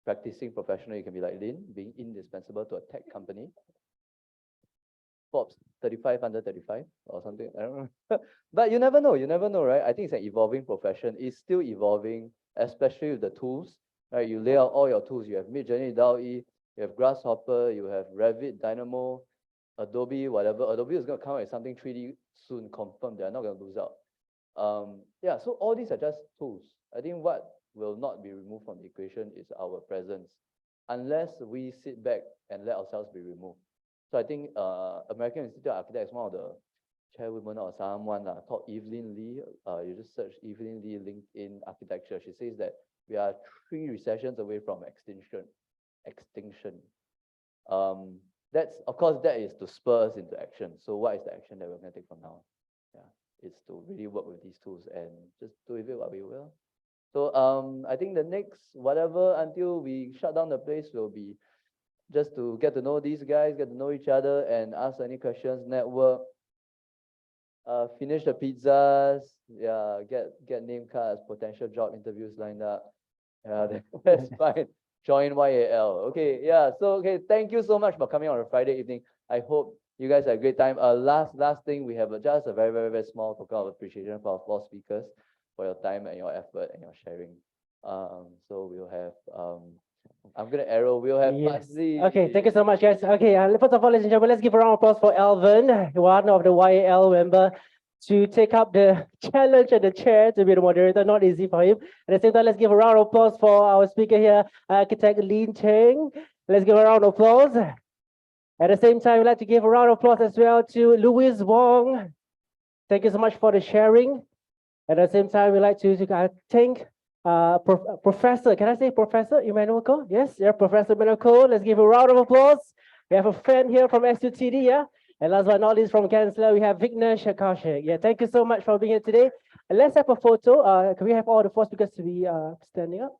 practicing professional. You can be like Lin, being indispensable to a tech company. Forbes 35 under 35 or something. I don't know. But you never know. You never know, right? I think it's an evolving profession. It's still evolving, especially with the tools. Right? You lay out all your tools. You have Midjourney, DALL-E, you have Grasshopper, you have Revit, Dynamo, Adobe, whatever. Adobe is going to come out with something 3D soon, confirmed. They're not going to lose out. Yeah, so all these are just tools. I think what will not be removed from the equation is our presence, unless we sit back and let ourselves be removed. So I think American Institute of Architects, one of the chairwomen or someone called Evelyn Lee. You just search Evelyn Lee LinkedIn architecture. She says that we are 3 recessions away from extinction. That's, of course, that is to spur us into action. So what is the action that we're going to take from now? Yeah, it's to really work with these tools and just do with it what we will. So I think the next whatever until we shut down the place will be just to get to know these guys, get to know each other, and ask any questions, network, finish the pizzas, yeah, get name cards, potential job interviews lined up. Yeah, that's fine. Join YAL. Okay, yeah. So okay, thank you so much for coming on a Friday evening. I hope you guys had a great time. Last thing, we have just a very, very, very small token of appreciation for our 4 speakers for your time and your effort and your sharing. So we'll have I'm gonna arrow. We'll have Fazli. Okay, thank you so much, guys. Okay, first of all, ladies and gentlemen, let's give a round of applause for Alvin, one of the YAL member, to take up the challenge and the chair to be the moderator. Not easy for him. At the same time, let's give a round of applause for our speaker here, architect Lin Cheng. Let's give a round of applause. At the same time, we'd like to give a round of applause as well to Louis Wong. Thank you so much for the sharing. At the same time, we'd like to thank Professor, can I say Professor Emmanuel Ko? Yes, yeah, Professor Emmanuel Ko. Let's give a round of applause. We have a friend here from SUTD, yeah. And last but not least, from Chancellor, we have Vignesh Kaushik. Yeah, thank you so much for being here today. And let's have a photo. Can we have all the 4 speakers to be standing up?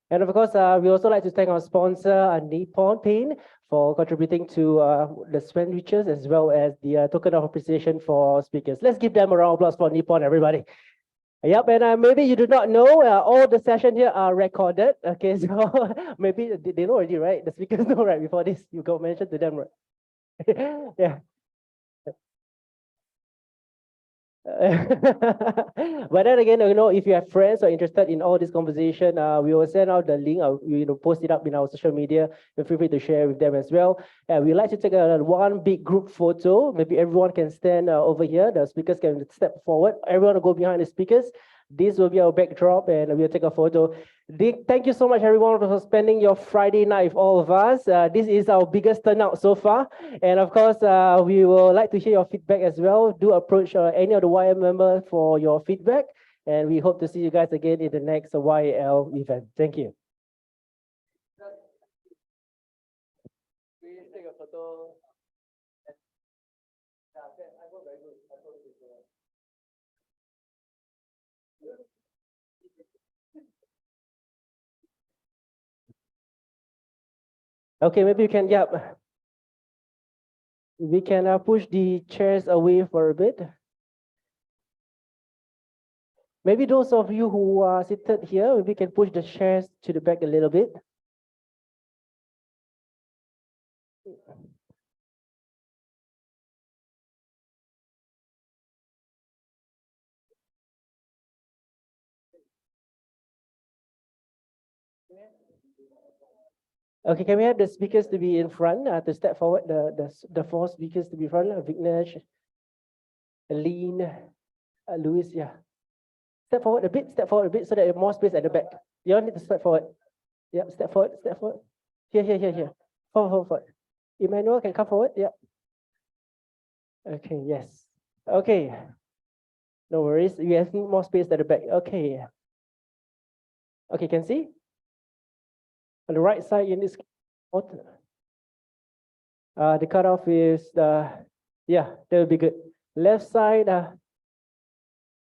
And of course, we also like to thank our sponsor, Nippon Paint, for contributing to the sandwiches as well as the token of appreciation for our speakers. Let's give them a round of applause for Nippon, everybody. Yep, and maybe you do not know, all the sessions here are recorded. Okay, so maybe they know already, right? The speakers know, right? Before this, you got mentioned to them, right? Yeah. But then again, if you have friends or interested in all this conversation, we will send out the link. We post it up in our social media. Feel free to share with them as well. We like to take one big group photo. Maybe everyone can stand over here. The speakers can step forward. Everyone will go behind the speakers. This will be our backdrop, and we'll take a photo. Thank you so much, everyone, for spending your Friday night with all of us. This is our biggest turnout so far. And of course, we will like to hear your feedback as well. Do approach any of the YM members for your feedback. And we hope to see you guys again in the next YL event. Thank you. Please take a photo. Okay, maybe you can, we can push the chairs away for a bit. Maybe those of you who are seated here, maybe we can push the chairs to the back a little bit. Okay, can we have the speakers to be in front, to step forward, the 4 speakers to be front, Vignesh, Aline, Louis, yeah. Step forward a bit so that there's more space at the back. You all need to step forward. Yeah, step forward. Here. Forward. Emmanuel can come forward, yeah. Okay, yes. Okay. No worries, we have more space at the back. Okay. Okay, can see? On the right side, in this The cutoff is yeah, that would be good. Left side,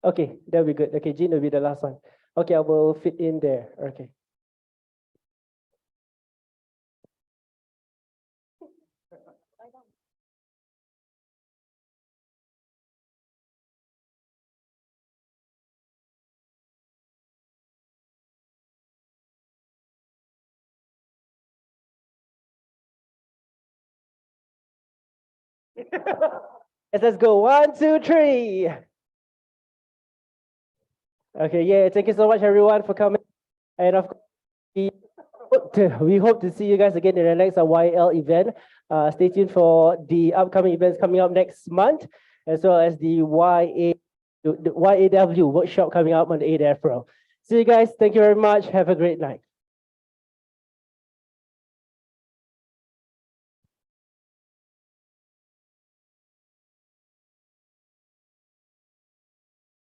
okay, that would be good. Okay, Jean will be the last one. Okay, I will fit in there. Okay. Let's go. 1, 2, 3. Okay, yeah, thank you so much everyone for coming. And of course, we hope to see you guys again in the next YL event. Stay tuned for the upcoming events coming up next month, as well as the YAW workshop coming up on the 8th April. See you guys. Thank you very much. Have a great night.